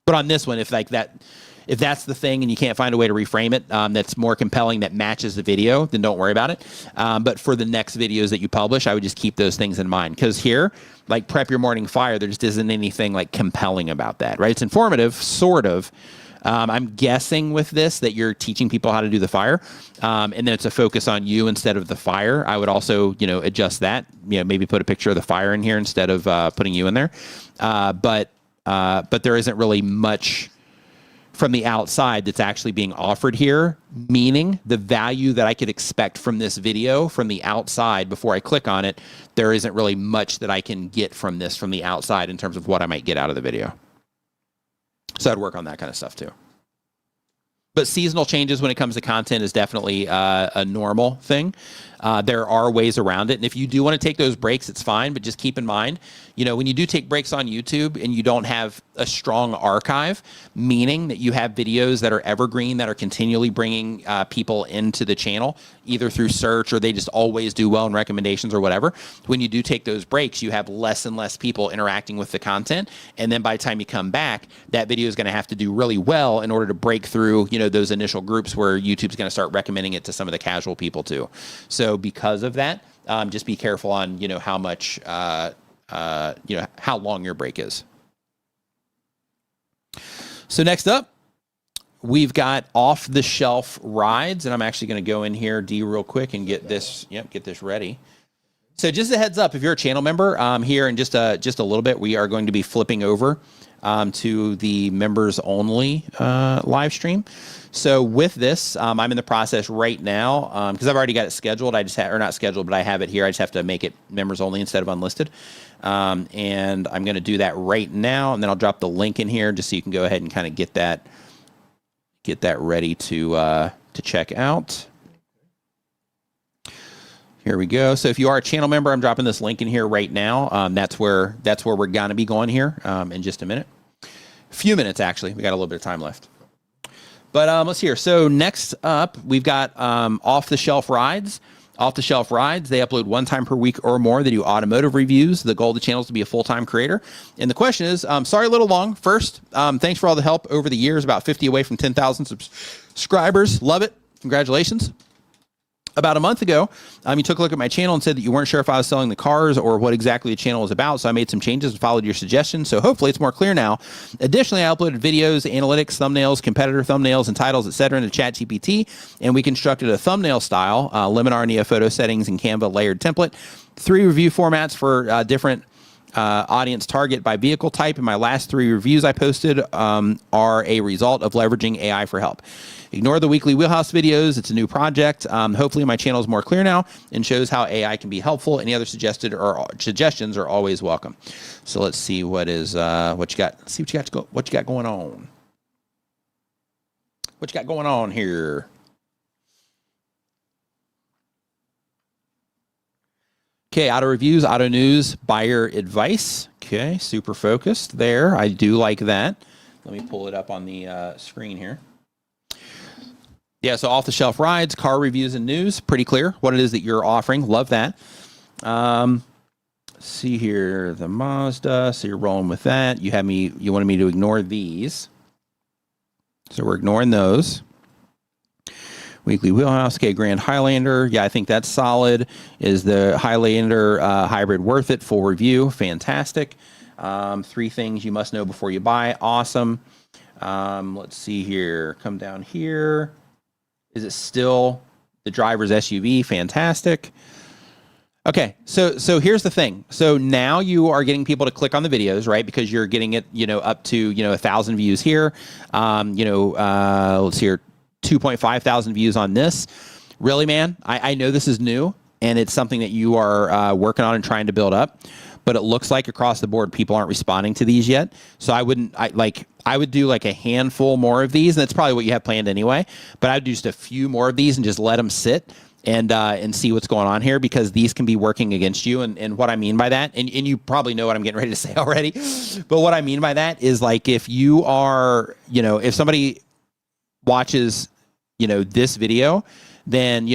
But on this one, if that's the thing and you can't find a way to reframe it, that's more compelling, that matches the video, then don't worry about it. But for the next videos that you publish, I would just keep those things in mind. Because here, like prep your morning fire, there just isn't anything like compelling about that, right? It's informative, sort of. I'm guessing with this that you're teaching people how to do the fire, and then it's a focus on you instead of the fire. I would also, adjust that. Maybe put a picture of the fire in here instead of putting you in there. But there isn't really much from the outside that's actually being offered here, meaning the value that I could expect from this video from the outside before I click on it, there isn't really much that I can get from this from the outside in terms of what I might get out of the video. So I'd work on that kind of stuff too. But seasonal changes when it comes to content is definitely a normal thing. There are ways around it. And if you do want to take those breaks, it's fine. But just keep in mind, when you do take breaks on YouTube and you don't have a strong archive, meaning that you have videos that are evergreen, that are continually bringing people into the channel, either through search or they just always do well in recommendations or whatever. When you do take those breaks, you have less and less people interacting with the content. And then by the time you come back, that video is going to have to do really well in order to break through, those initial groups where YouTube's going to start recommending it to some of the casual people too. So because of that, just be careful on, how much, how long your break is. So next up, we've got off-the-shelf rides, and I'm actually going to go in here, D, real quick and get this, get this ready. So just a heads up, if you're a channel member, here in just a little bit, we are going to be flipping over to the members only live stream. So with this, I'm in the process right now because I've already got it scheduled. I just have, or not scheduled, but I have it here. I just have to make it members only instead of unlisted. And I'm going to do that right now. And then I'll drop the link in here just so you can go ahead and kind of get that ready to check out. Here we go. So if you are a channel member, I'm dropping this link in here right now. That's where we're going to be going here in just a minute. A few minutes, actually. We got a little bit of time left. But let's hear. So next up, we've got off-the-shelf rides. Off the Shelf Rides, they upload 1 time per week or more. They do automotive reviews. The goal of the channel is to be a full-time creator. And the question is, sorry, a little long. First, thanks for all the help over the years, about 50 away from 10,000 subscribers. Love it. Congratulations. About a month ago, you took a look at my channel and said that you weren't sure if I was selling the cars or what exactly the channel was about. So I made some changes and followed your suggestions. So hopefully it's more clear now. Additionally, I uploaded videos, analytics, thumbnails, competitor thumbnails, and titles, etc. into ChatGPT. And we constructed a thumbnail style, Luminar Neo photo settings, and Canva layered template. 3 review formats for different audience target by vehicle type, and my last 3 reviews I posted are a result of leveraging AI for help. Ignore the weekly Wheelhouse videos. It's a new project. Hopefully my channel is more clear now and shows how AI can be helpful. Any other suggestions are always welcome. So let's see what is what you got. Let's see what you got going on. What you got going on here? Okay, auto reviews, auto news, buyer advice. Okay, super focused there. I do like that. Let me pull it up on the screen here. Yeah, so off the shelf rides, car reviews and news. Pretty clear what it is that you're offering. Love that. See here, the Mazda. So you're rolling with that. You wanted me to ignore these. So we're ignoring those. Weekly Wheelhouse, okay, Grand Highlander. Yeah, I think that's solid. Is the Highlander hybrid worth it? Full review, fantastic. 3 things you must know before you buy, awesome. Let's see here, come down here. Is it still the driver's SUV? Fantastic. Okay, so here's the thing. So now you are getting people to click on the videos, right? Because you're getting it, up to 1,000 views here. Let's see here. 2.5 thousand views on this. Really, man, I know this is new and it's something that you are working on and trying to build up, but it looks like across the board people aren't responding to these yet. So I would do like a handful more of these, and that's probably what you have planned anyway, but I'd do just a few more of these and just let them sit and see what's going on here, because these can be working against you. And what I mean by that, and you probably know what I'm getting ready to say already, but what I mean by that is, like, if you are, if somebody watches this video, then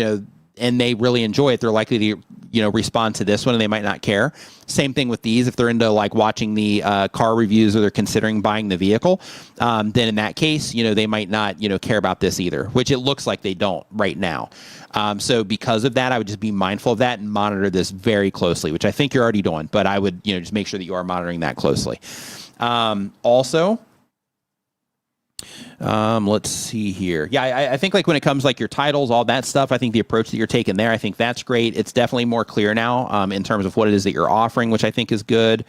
and they really enjoy it, they're likely to respond to this one, and they might not care. Same thing with these. If they're into like watching the car reviews, or they're considering buying the vehicle, then in that case they might not care about this either, which it looks like they don't right now. So because of that, I would just be mindful of that and monitor this very closely, which I think you're already doing, but I would just make sure that you are monitoring that closely. Also, let's see here. Yeah, I think like when it comes like your titles, all that stuff, I think the approach that you're taking there, I think that's great. It's definitely more clear now in terms of what it is that you're offering, which I think is good.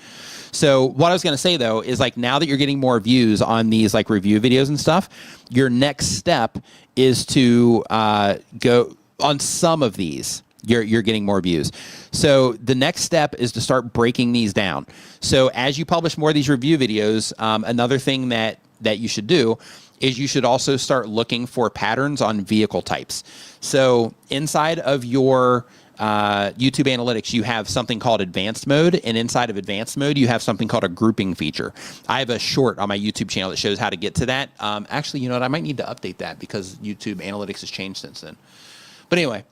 So what I was going to say though is, like, now that you're getting more views on these like review videos and stuff, your next step is to go on some of these. You're getting more views. So the next step is to start breaking these down. So as you publish more of these review videos, another thing that you should do is you should also start looking for patterns on vehicle types. So inside of your YouTube analytics, you have something called advanced mode, and inside of advanced mode, you have something called a grouping feature. I have a short on my YouTube channel that shows how to get to that. Actually, you know what? I might need to update that because YouTube analytics has changed since then. But anyway,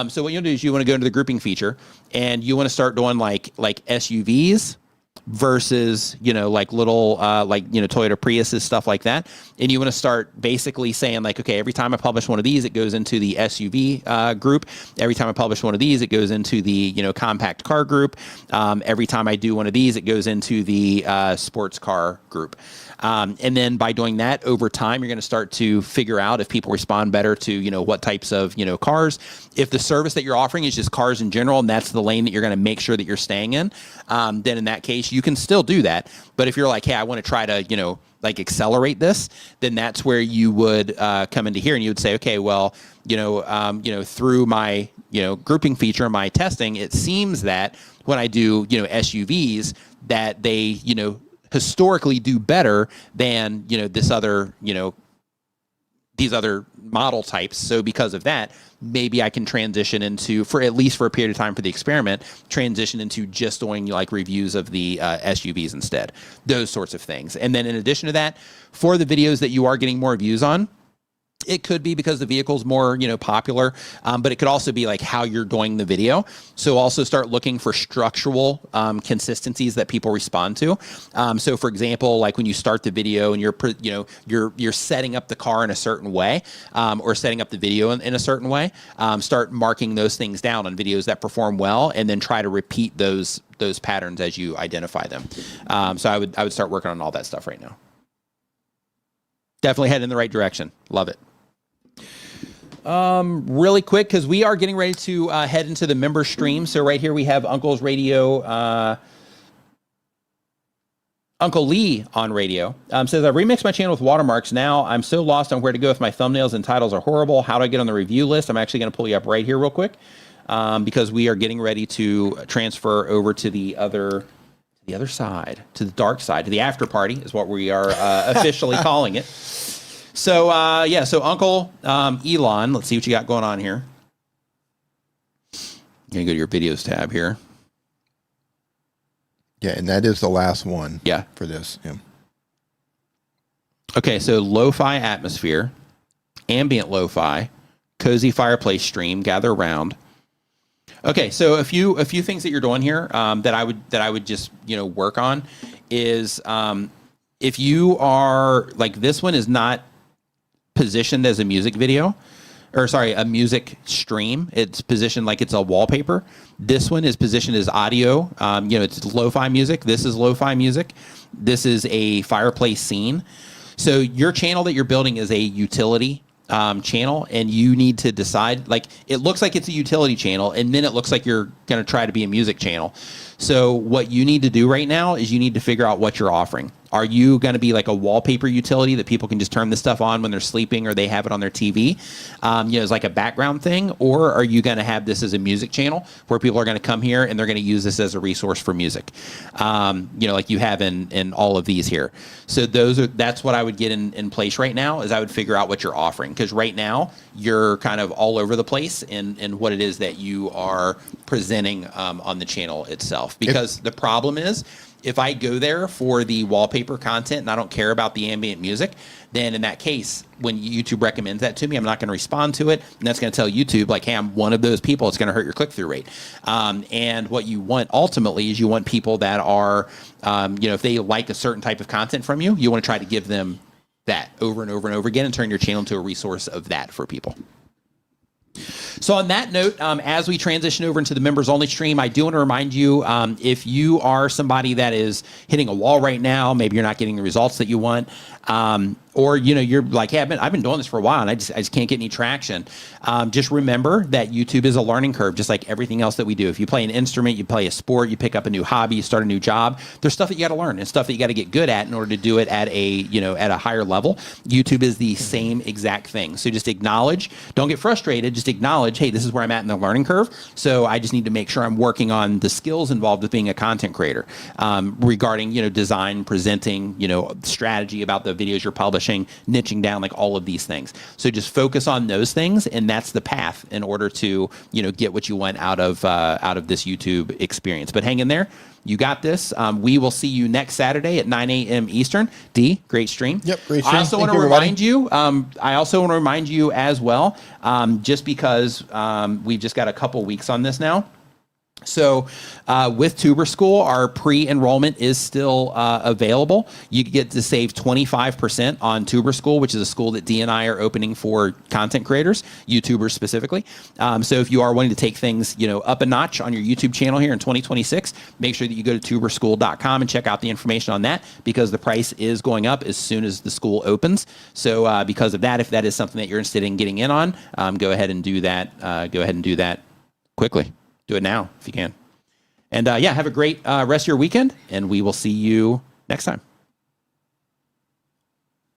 so what you'll do is you want to go into the grouping feature, and you want to start doing like SUVs versus like little Toyota Priuses, stuff like that. And you want to start basically saying, like, okay, every time I publish one of these, it goes into the SUV group. Every time I publish one of these, it goes into the compact car group. Every time I do one of these, it goes into the sports car group. And then by doing that over time, you're going to start to figure out if people respond better to, what types of, cars. If the service that you're offering is just cars in general, and that's the lane that you're going to make sure that you're staying in, then in that case, you can still do that. But if you're like, hey, I want to try to, like accelerate this, then that's where you would come into here, and you would say, okay, well, through my, grouping feature, my testing, it seems that when I do, SUVs, that they, historically do better than this other these other model types. So because of that, maybe I can transition into, for at least for a period of time for the experiment, transition into just doing like reviews of the SUVs instead, those sorts of things. And then in addition to that, for the videos that you are getting more views on, It could be because the vehicle's more, popular, but it could also be like how you're doing the video. So also start looking for structural consistencies that people respond to. So for example, like when you start the video and you're setting up the car in a certain way, or setting up the video in a certain way, start marking those things down on videos that perform well, and then try to repeat those patterns as you identify them. So I would start working on all that stuff right now. Definitely head in the right direction. Love it. Really quick, because we are getting ready to head into the member stream. So right here we have Uncle's Radio, Uncle Lee on radio. Says, I remixed my channel with watermarks. Now I'm so lost on where to go if my thumbnails and titles are horrible. How do I get on the review list? I'm actually going to pull you up right here real quick, because we are getting ready to transfer over to the other side, to the dark side, to the after party is what we are officially calling it. So, so Uncle Elon, let's see what you got going on here. You're going to go to your videos tab here. Yeah, and that is the last one for this. Yeah. Okay, so lo-fi atmosphere, ambient lo-fi, cozy fireplace stream, gather around. Okay, so a few things that you're doing here that I would just work on is if you are like, this one is not positioned as a music video, or sorry, a music stream. It's positioned like it's a wallpaper. This one is positioned as audio. It's lo-fi music. This is lo-fi music. This is a fireplace scene. So your channel that you're building is a utility channel, and you need to decide, like, it looks like it's a utility channel, and then it looks like you're going to try to be a music channel. So what you need to do right now is you need to figure out what you're offering. Are you going to be like a wallpaper utility that people can just turn this stuff on when they're sleeping, or they have it on their TV, as like a background thing? Or are you going to have this as a music channel where people are going to come here and they're going to use this as a resource for music, like you have in all of these here. So that's what I would get in place right now, is I would figure out what you're offering. Because right now you're kind of all over the place in what it is that you are presenting on the channel itself. Because the problem is, if I go there for the wallpaper content and I don't care about the ambient music, then in that case, when YouTube recommends that to me, I'm not going to respond to it. And that's going to tell YouTube, like, hey, I'm one of those people. It's going to hurt your click-through rate. And what you want ultimately is you want people that are, if they like a certain type of content from you, you want to try to give them that over and over and over again and turn your channel into a resource of that for people. So on that note, as we transition over into the members only stream, I do want to remind you, if you are somebody that is hitting a wall right now, maybe you're not getting the results that you want, or you're like, hey, I've been doing this for a while and I just can't get any traction. Just remember that YouTube is a learning curve, just like everything else that we do. If you play an instrument, you play a sport, you pick up a new hobby, you start a new job, there's stuff that you got to learn and stuff that you got to get good at in order to do it at a higher level. YouTube is the same exact thing. So just acknowledge, don't get frustrated, just acknowledge, hey, this is where I'm at in the learning curve. So I just need to make sure I'm working on the skills involved with being a content creator, regarding, design, presenting, strategy about the videos you're publishing, niching down, like all of these things. So just focus on those things, and that's the path in order to, get what you want out of this YouTube experience. But hang in there. You got this. We will see you next Saturday at 9 a.m. Eastern. D, great stream. Yep, great stream. I also want to remind you as well, just because we've just got a couple weeks on this now. So with Tuber School, our pre-enrollment is still available. You get to save 25% on Tuber School, which is a school that Dee and I are opening for content creators, YouTubers specifically. So if you are wanting to take things, up a notch on your YouTube channel here in 2026, make sure that you go to tuberschool.com and check out the information on that, because the price is going up as soon as the school opens. So because of that, if that is something that you're interested in getting in on, go ahead and do that. Go ahead and do that quickly. Do it now if you can. And have a great rest of your weekend, and we will see you next time.